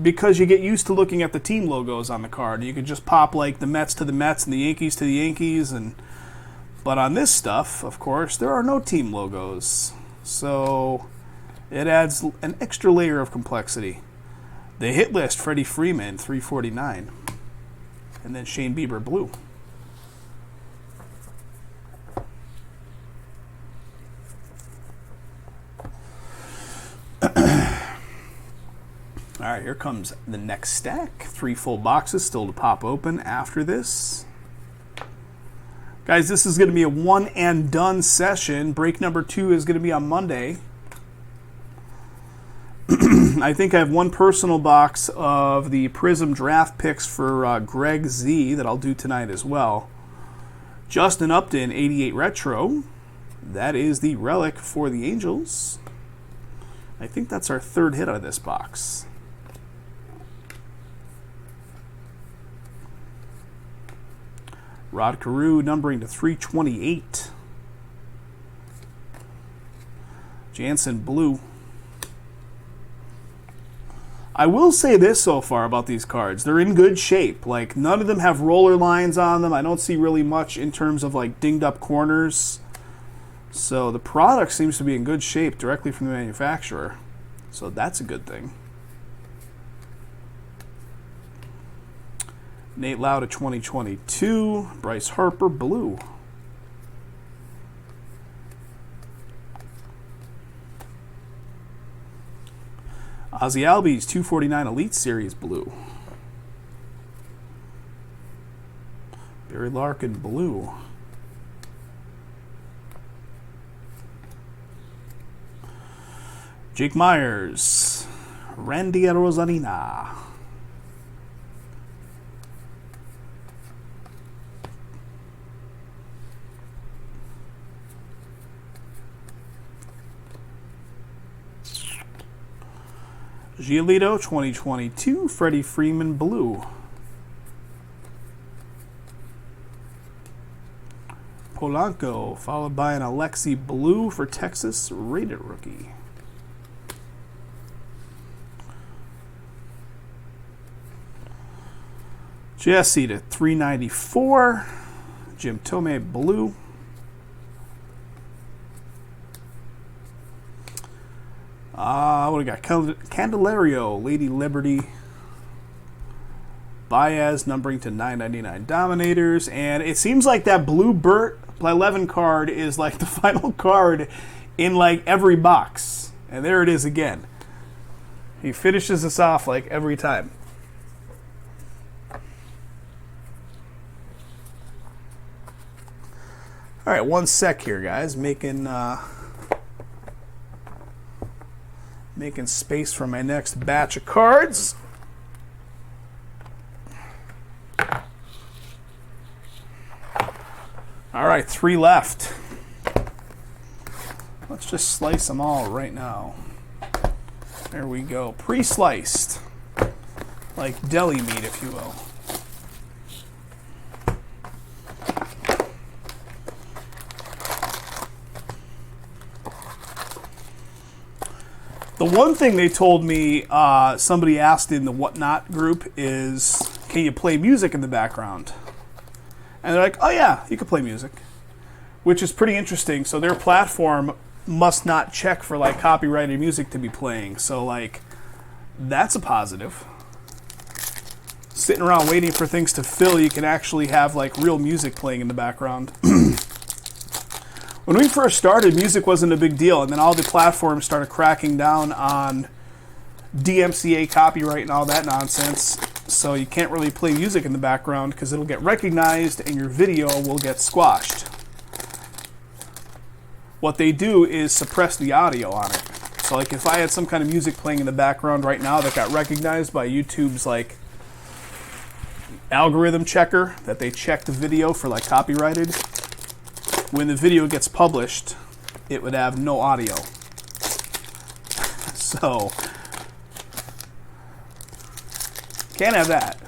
Because you get used to looking at the team logos on the card. You could just pop like the Mets to the Mets and the Yankees to the Yankees. But on this stuff, of course, there are no team logos. So it adds an extra layer of complexity. The hit list, Freddie Freeman, 349. And then Shane Bieber, blue. All right, here comes the next stack. 3 full boxes still to pop open after this. Guys, this is going to be a one and done session. Break number 2 is going to be on Monday. I think I have one personal box of the Prism draft picks for Greg Z that I'll do tonight as well. Justin Upton, 88 Retro. That is the relic for the Angels. I think that's our 3rd hit out of this box. Rod Carew, numbering to 328. Jansen, blue. I will say this so far about these cards. They're in good shape. Like, none of them have roller lines on them. I don't see really much in terms of, like, dinged up corners. So the product seems to be in good shape directly from the manufacturer. So that's a good thing. Nate Loud of 2022. Bryce Harper, blue. Ozzie Albies, 249 Elite Series, blue. Barry Larkin, blue. Jake Myers, Randy Rosarina. Giolito, 2022, Freddie Freeman, blue. Polanco, followed by an Alexi blue for Texas, rated rookie. Jesse to 394, Jim Thome, blue. What do we got? Candelario, Lady Liberty. Baez, numbering to 999 Dominators. And it seems like that blue Burt by 11 card is like the final card in like every box. And there it is again. He finishes us off like every time. All right, one sec here, guys. Making space for my next batch of cards. All right, 3 left. Let's just slice them all right now. There we go. Pre-sliced. Like deli meat, if you will. The one thing they told me, somebody asked in the Whatnot group is, can you play music in the background? And they're like, oh yeah, you can play music. Which is pretty interesting. So their platform must not check for like copyrighted music to be playing. So like, that's a positive. Sitting around waiting for things to fill, you can actually have like real music playing in the background. When we first started, music wasn't a big deal, and then all the platforms started cracking down on DMCA copyright and all that nonsense. So you can't really play music in the background because it'll get recognized and your video will get squashed. What they do is suppress the audio on it. So like if I had some kind of music playing in the background right now that got recognized by YouTube's like algorithm checker, that they check the video for like copyrighted, when the video gets published, it would have no audio. So, can't have that.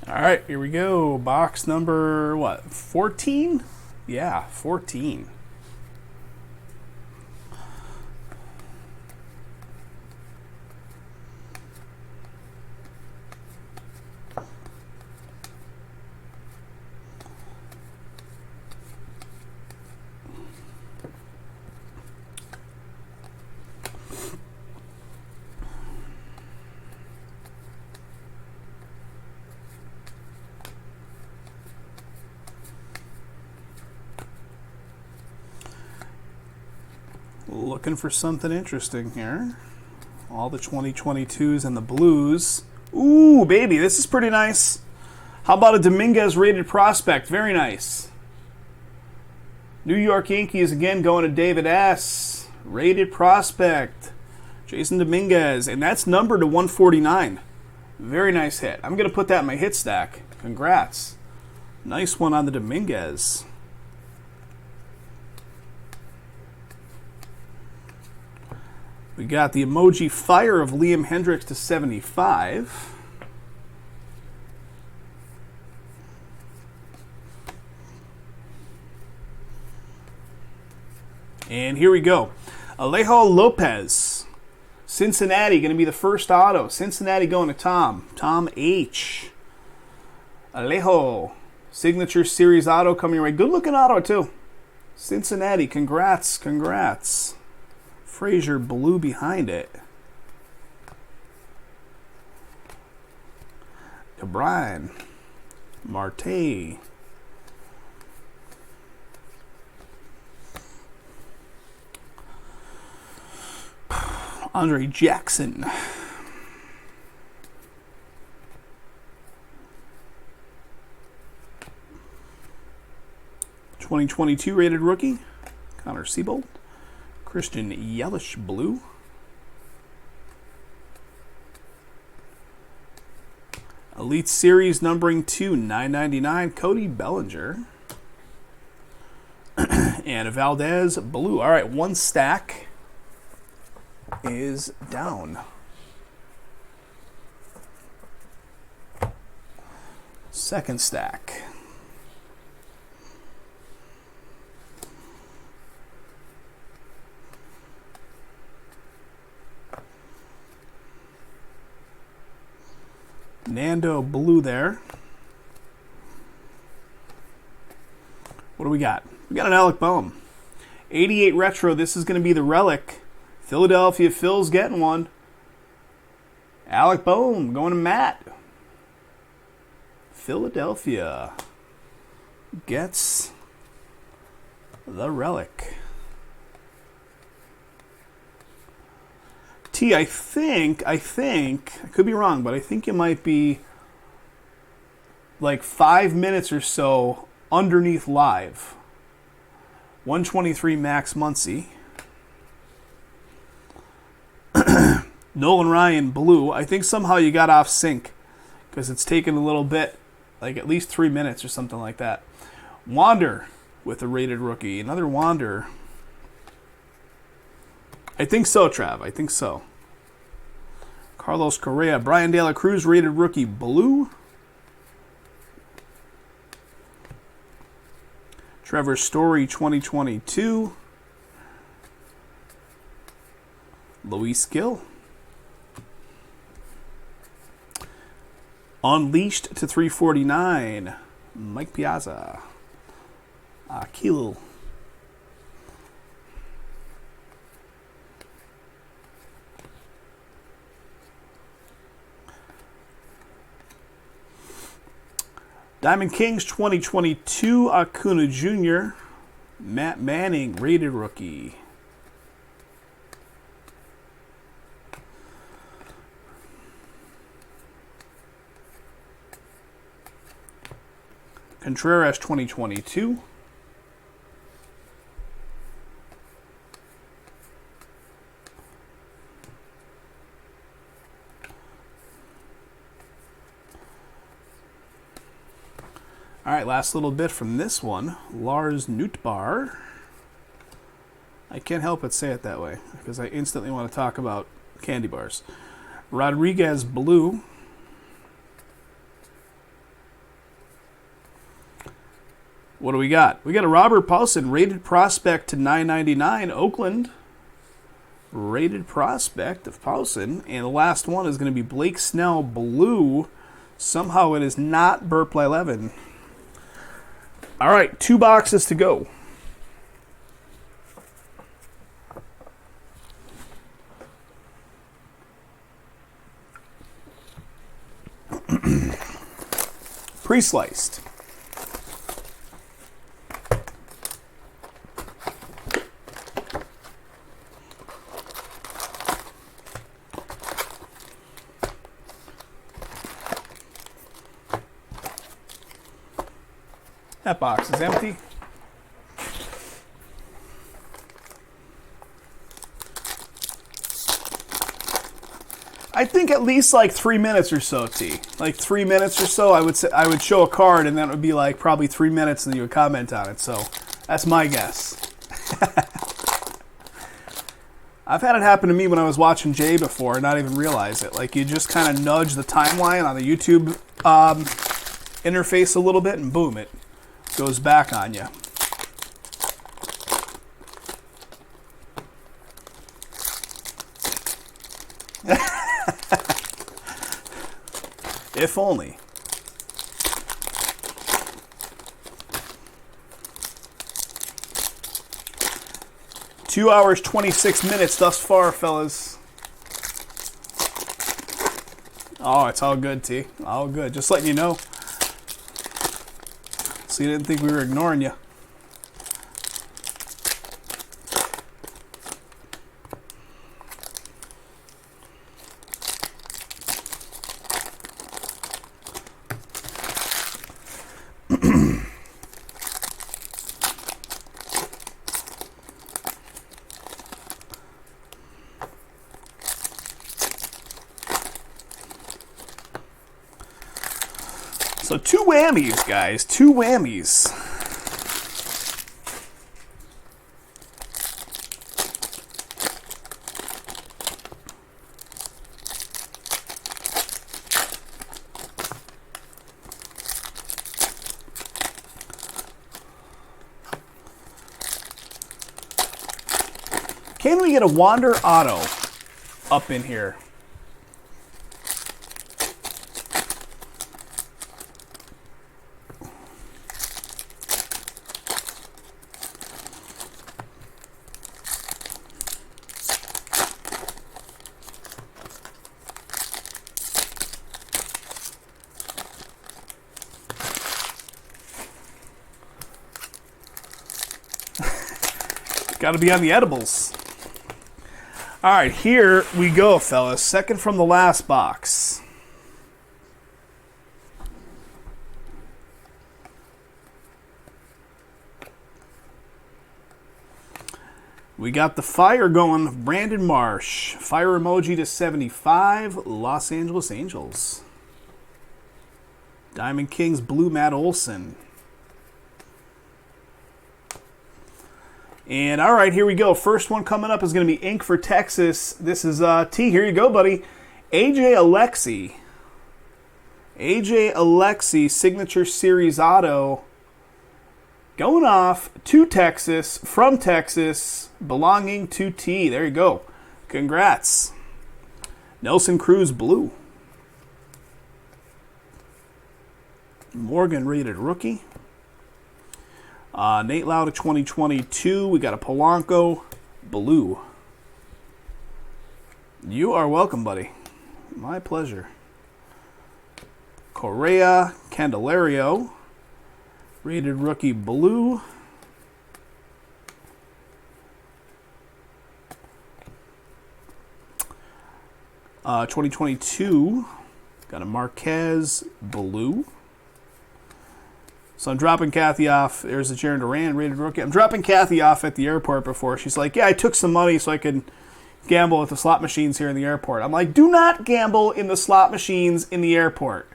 All right, here we go. Box number, what, 14? Yeah, 14. Looking for something interesting here. All the 2022s and the blues. Ooh, baby, this is pretty nice. How about a Dominguez rated prospect? Very nice. New York Yankees again going to David S. Rated prospect. Jason Dominguez. And that's numbered to 149. Very nice hit. I'm going to put that in my hit stack. Congrats. Nice one on the Dominguez. We got the emoji fire of Liam Hendricks to 75. And here we go. Alejo Lopez. Cincinnati going to be the first auto. Cincinnati going to Tom. Tom H. Alejo. Signature Series auto coming your way. Good looking auto too. Cincinnati. Congrats. Congrats. Frazier blue behind it. DeBryan. Marte. Andre Jackson. '22 rated rookie, Connor Siebold. Christian Yelich blue. Elite Series numbering 2, $9.99, Cody Bellinger. And a Valdez blue. All right, one stack is down. Second stack. Nando blue there. What do we got? We got an Alec Bohm. 88 retro. This is going to be the relic. Philadelphia Phil's getting one. Alec Bohm going to Matt. Philadelphia gets the relic. T, I think, I could be wrong, but I think it might be like 5 minutes or so underneath live. 123 Max Muncy. Nolan Ryan blue. I think somehow you got off sync because it's taken a little bit, like at least 3 minutes or something like that. Wander with a rated rookie. Another Wander. I think so, Trav. I think so. Carlos Correa. Brian De La Cruz rated rookie blue. Trevor Story 2022. Luis Gill. Unleashed to 349. Mike Piazza. Akil. Diamond Kings 2022. Acuna Jr. Matt Manning rated rookie. Contreras 2022. All right, last little bit from this one. Lars Nootbaar. I can't help but say it that way because I instantly want to talk about candy bars. Rodriguez blue. What do we got? We got a Robert Paulson rated prospect to $9.99. Oakland rated prospect of Paulson. And the last one is going to be Blake Snell blue. Somehow it is not Burple 11. All right, 2 boxes to go. Pre-sliced. That box is empty. I think at least like 3 minutes or so, T. Like 3 minutes or so, I would show a card, and then it would be like probably 3 minutes, and you would comment on it. So that's my guess. I've had it happen to me when I was watching Jay before and not even realize it. Like you just kind of nudge the timeline on the YouTube interface a little bit, and boom, it goes back on you. If only. Two hours, 26 minutes thus far, fellas. Oh, it's all good, T. All good. Just letting you know. So you didn't think we were ignoring you. So 2 whammies, guys. 2 whammies. Can we get a Wander Auto up in here? Got to be on the edibles. All right, here we go, fellas. Second from the last box. We got the fire going. Brandon Marsh. Fire emoji to 75. Los Angeles Angels. Diamond Kings blue Matt Olson. And all right, here we go. First one coming up is going to be ink for Texas. This is T. Here you go, buddy. AJ Alexy. AJ Alexy Signature Series Auto. Going off to Texas, from Texas, belonging to T. There you go. Congrats. Nelson Cruz blue. Morgan rated rookie. Nate Loud of 2022. We got a Polanco blue. You are welcome, buddy. My pleasure. Correa, Candelario. Rated rookie blue. Uh, 2022. Got a Marquez blue. So I'm dropping Kathy off. There's a Jaron Duran rated rookie. I'm dropping Kathy off at the airport before. She's like, yeah, I took some money so I could gamble at the slot machines here in the airport. I'm like, do not gamble in the slot machines in the airport.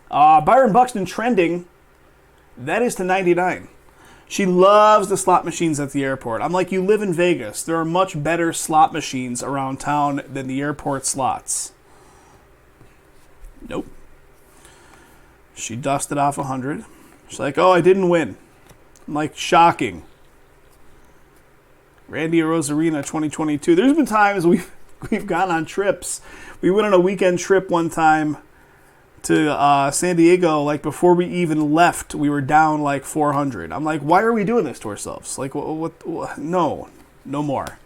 Byron Buxton trending. That is to 99. She loves the slot machines at the airport. I'm like, you live in Vegas. There are much better slot machines around town than the airport slots. Nope. She dusted off 100. She's like, oh, I didn't win. I'm like, shocking. Randy Rosarina 2022. There's been times we've gone on trips. We went on a weekend trip one time to San Diego. Like, before we even left, we were down like 400. I'm like, why are we doing this to ourselves? Like, what? No more.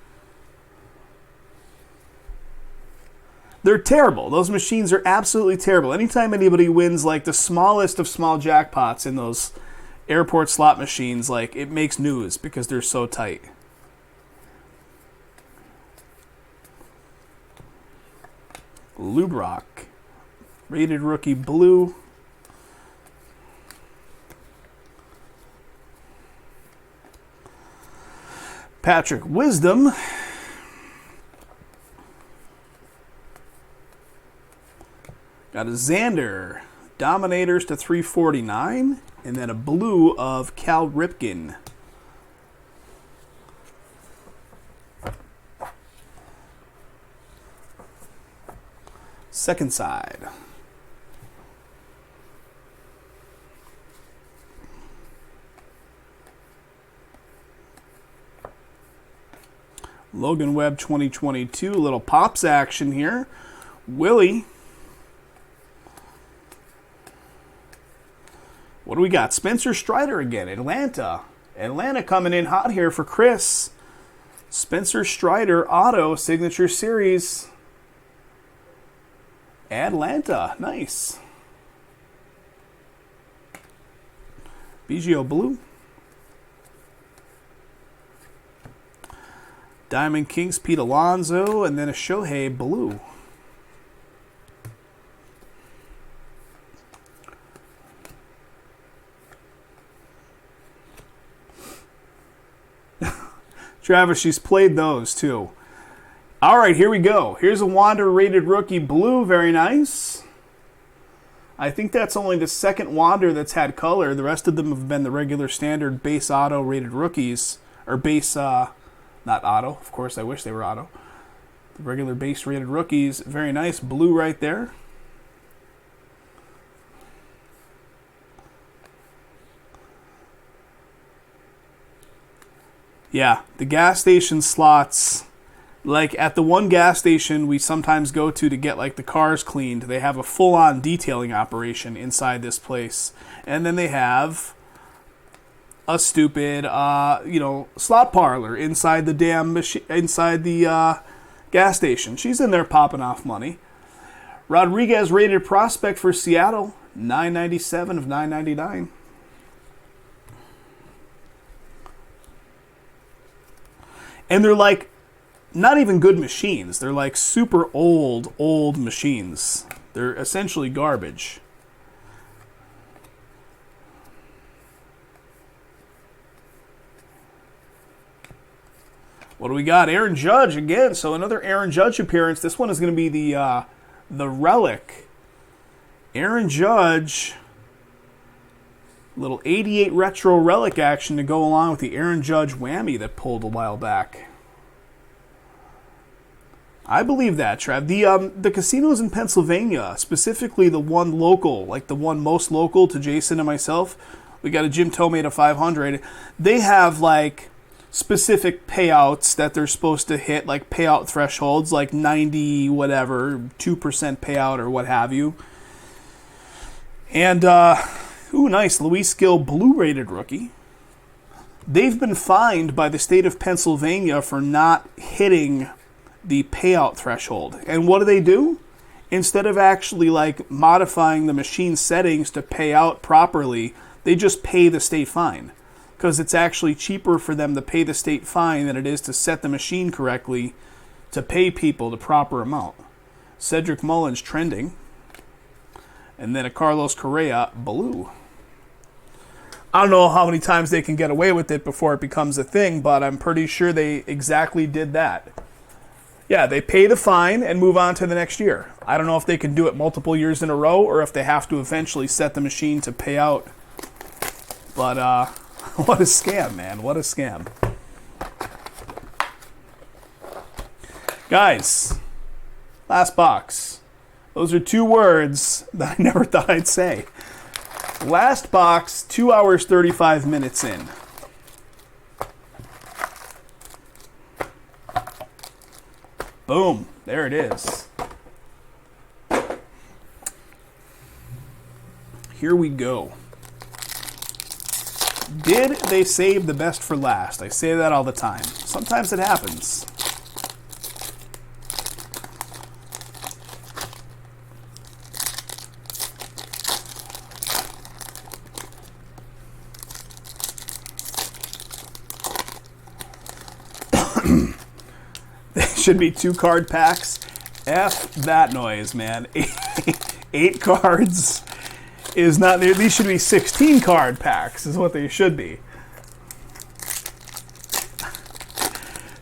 They're terrible. Those machines are absolutely terrible. Anytime anybody wins like the smallest of small jackpots in those airport slot machines, like, it makes news because they're so tight. Lubrock. Rated rookie blue. Patrick Wisdom. Got a Xander, Dominators to 349, and then a blue of Cal Ripken. Second side. Logan Webb 2022, little Pops action here. Willie. What do we got? Spencer Strider again, Atlanta. Atlanta coming in hot here for Chris. Spencer Strider, auto, signature series. Atlanta, nice. BGO blue. Diamond Kings, Pete Alonso, and then a Shohei blue. Travis, she's played those too. All right, here we go. Here's a Wander rated rookie blue. Very nice. I think that's only the second Wander that's had color. The rest of them have been the regular standard base auto rated rookies. Or base, not auto. Of course, I wish they were auto. The regular base rated rookies. Very nice. Blue right there. Yeah, the gas station slots, like at the one gas station we sometimes go to get like the cars cleaned, they have a full-on detailing operation inside this place. And then they have a stupid, slot parlor inside the damn machine, inside the gas station. She's in there popping off money. Rodriguez rated prospect for Seattle, 997 of 999. And they're like, not even good machines. They're like super old machines. They're essentially garbage. What do we got? Aaron Judge again. So another Aaron Judge appearance. This one is going to be the relic. Aaron Judge. Little 88 retro relic action to go along with the Aaron Judge whammy that pulled a while back. I believe that, Trev. The casinos in Pennsylvania, specifically the one local, like the one most local to Jason and myself, we got a Jim Tomei to 500. They have like specific payouts that they're supposed to hit, like payout thresholds, like 90 whatever, 2% payout or what have you. And ooh, nice. Luis Gil blue-rated rookie. They've been fined by the state of Pennsylvania for not hitting the payout threshold. And what do? Instead of actually like modifying the machine settings to pay out properly, they just pay the state fine. Because it's actually cheaper for them to pay the state fine than it is to set the machine correctly to pay people the proper amount. Cedric Mullins trending. And then a Carlos Correa blue. I don't know how many times they can get away with it before it becomes a thing, but I'm pretty sure they exactly did that. Yeah, they pay the fine and move on to the next year. I don't know if they can do it multiple years in a row or if they have to eventually set the machine to pay out. But what a scam, man. What a scam. Guys, last box. Those are two words that I never thought I'd say. Last box, 2 hours, 35 minutes in. Boom. There it is. Here we go. Did they save the best for last? I say that all the time. Sometimes it happens. Should be 2 card packs. F that noise, man. 8 cards is not there. These should be 16 card packs is what they should be.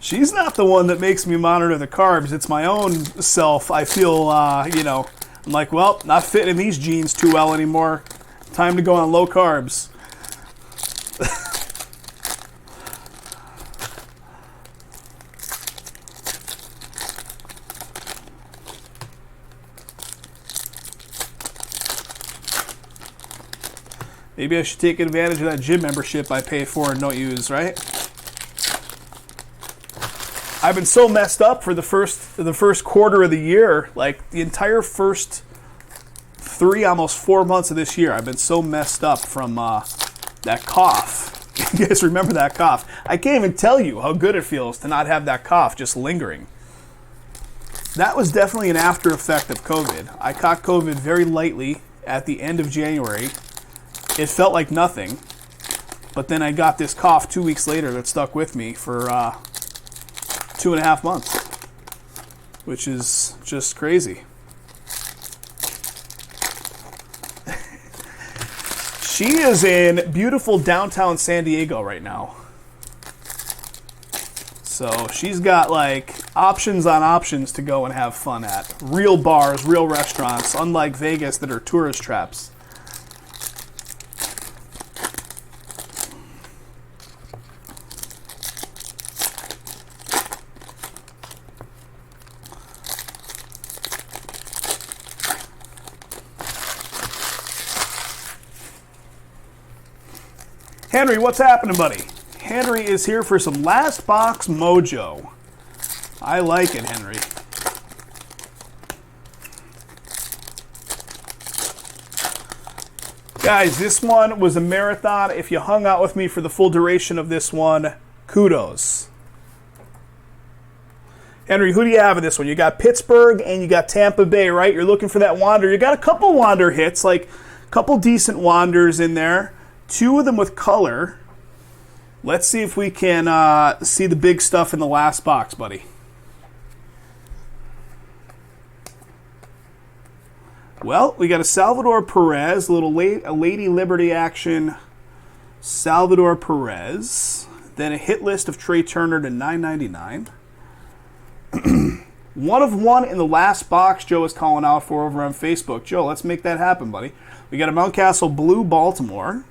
She's not the one that makes me monitor the carbs. It's my own self. I feel, I'm like, well, not fitting in these jeans too well anymore. Time to go on low carbs. Maybe I should take advantage of that gym membership I pay for and don't use, right? I've been so messed up for the first quarter of the year, like the entire first 3, almost 4 months of this year. I've been so messed up from that cough. You guys remember that cough? I can't even tell you how good it feels to not have that cough just lingering. That was definitely an after effect of COVID. I caught COVID very lightly at the end of January. It felt like nothing, but then I got this cough 2 weeks later that stuck with me for 2.5 months, which is just crazy. She is in beautiful downtown San Diego right now. So she's got like options on options to go and have fun at. Real bars, real restaurants, unlike Vegas that are tourist traps. Henry, what's happening, buddy? Henry is here for some last box mojo. I like it, Henry. Guys, this one was a marathon. If you hung out with me for the full duration of this one, kudos. Henry, who do you have in this one? You got Pittsburgh and you got Tampa Bay, right? You're looking for that Wander. You got a couple Wander hits, like a couple decent Wanders in there. 2 of them with color. Let's see if we can see the big stuff in the last box, buddy. Well, we got a Salvador Perez, a Lady Liberty action. Salvador Perez. Then a hit list of Trey Turner to $9.99. 1 of 1 in the last box Joe is calling out for over on Facebook. Joe, let's make that happen, buddy. We got a Mountcastle Blue Baltimore.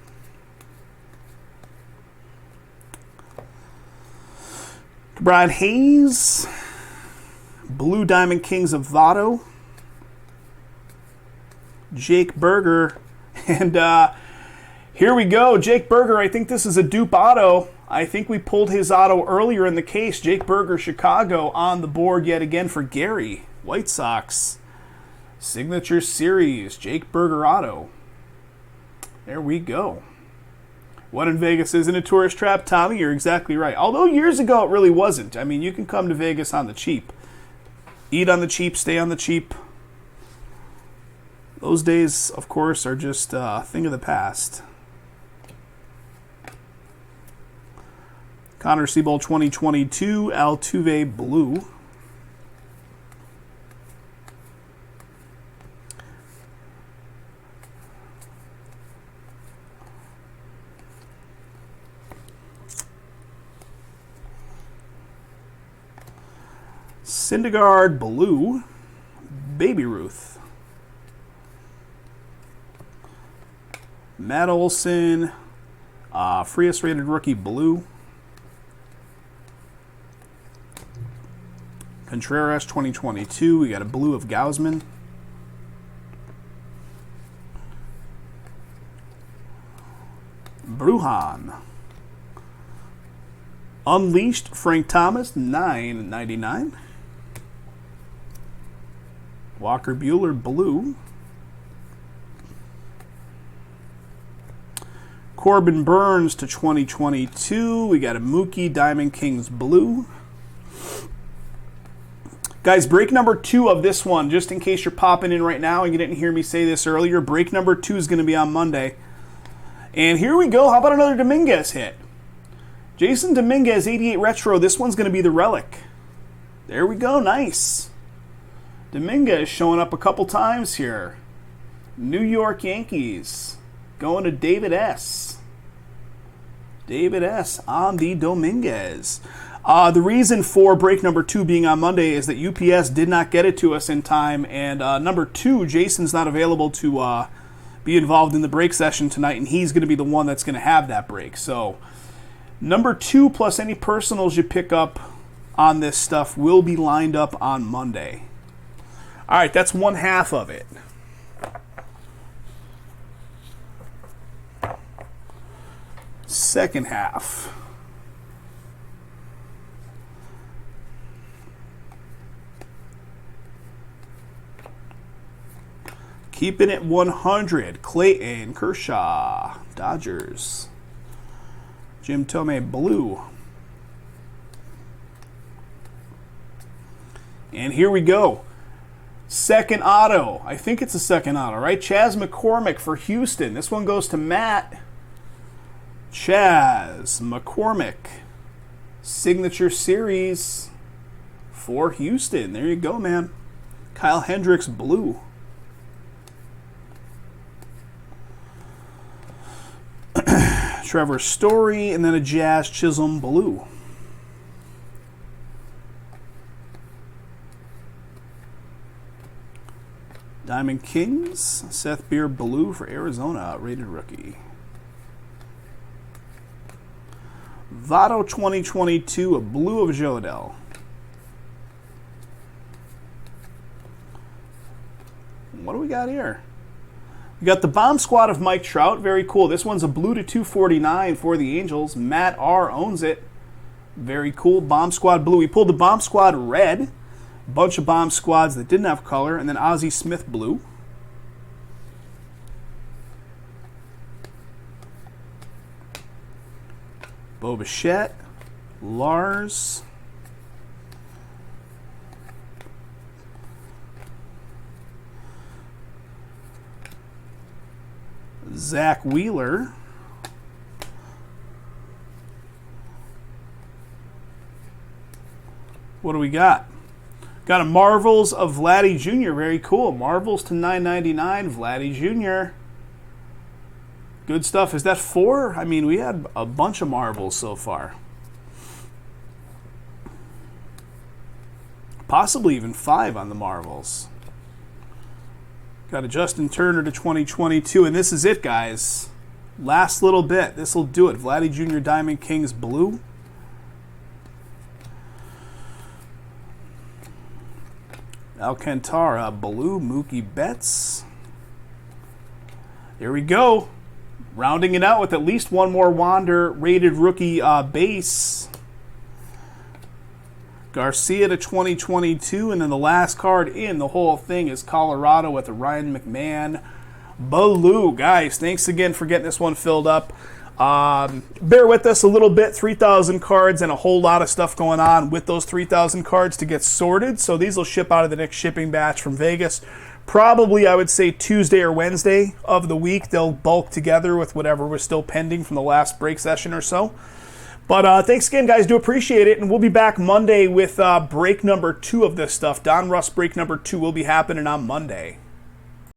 Brian Hayes, Blue Diamond Kings of Votto, Jake Berger, and here we go. Jake Berger, I think this is a dupe auto. I think we pulled his auto earlier in the case. Jake Berger, Chicago, on the board yet again for Gary. White Sox, Signature Series, Jake Berger auto. There we go. What in Vegas isn't a tourist trap, Tommy? You're exactly right. Although years ago it really wasn't. I mean, you can come to Vegas on the cheap. Eat on the cheap, stay on the cheap. Those days, of course, are just a thing of the past. Connor Seabold 2022, Altuve Blue. Syndergaard Blue, Baby Ruth. Matt Olson, Freest Rated Rookie Blue. Contreras 2022, we got a blue of Gausman. Brujan. Unleashed Frank Thomas, $9.99. Walker Buehler Blue. Corbin Burns to 2022. We got a Mookie Diamond Kings Blue. Guys, break number 2 of this one, just in case you're popping in right now and you didn't hear me say this earlier, break number 2 is going to be on Monday. And here we go. How about another Dominguez hit? Jason Dominguez, 88 Retro. This one's going to be the relic. There we go. Nice. Dominguez showing up a couple times here. New York Yankees going to David S. David S. on the Dominguez. The reason for break number 2 being on Monday is that UPS did not get it to us in time, and number 2, Jason's not available to be involved in the break session tonight, and he's going to be the one that's going to have that break. So number 2 plus any personals you pick up on this stuff will be lined up on Monday. All right, that's one half of it. Second half. Keeping it 100, Clayton Kershaw, Dodgers. Jim Thome, blue. And here we go. Second auto. I think it's a second auto, right? Chas McCormick for Houston. This one goes to Matt. Chas McCormick. Signature Series for Houston. There you go, man. Kyle Hendricks, blue. Trevor Story, and then a Jazz Chisholm, blue. Diamond Kings, Seth Beer, blue for Arizona, rated rookie. Votto 2022, a blue of Jodell. What do we got here? We got the bomb squad of Mike Trout. Very cool. This one's a blue to 249 for the Angels. Matt R. owns it. Very cool. Bomb squad blue. We pulled the bomb squad red. A bunch of bomb squads that didn't have color. And then Ozzie Smith blue. Bo Bichette. Lars. Zach Wheeler. What do we got? Got a Marvels of Vladdy Jr. Very cool. Marvels to $9.99. Vladdy Jr. Good stuff. Is that 4? I mean, we had a bunch of Marvels so far. Possibly even 5 on the Marvels. Got a Justin Turner to 2022, and this is it, guys. Last little bit. This will do it. Vladdy Jr. Diamond Kings blue. Alcantara blue. Mookie Betts. Here we go. Rounding it out with at least one more Wander rated rookie base. Garcia to 2022, and then the last card in the whole thing is Colorado with the Ryan McMahon blue. Guys, thanks again for getting this one filled up. Bear with us a little bit. 3,000 cards and a whole lot of stuff going on with those 3,000 cards to get sorted. So these will ship out of the next shipping batch from Vegas. Probably, I would say, Tuesday or Wednesday of the week. They'll bulk together with whatever was still pending from the last break session or so. But thanks again, guys. Do appreciate it. And we'll be back Monday with break number 2 of this stuff. Donruss break number 2 will be happening on Monday.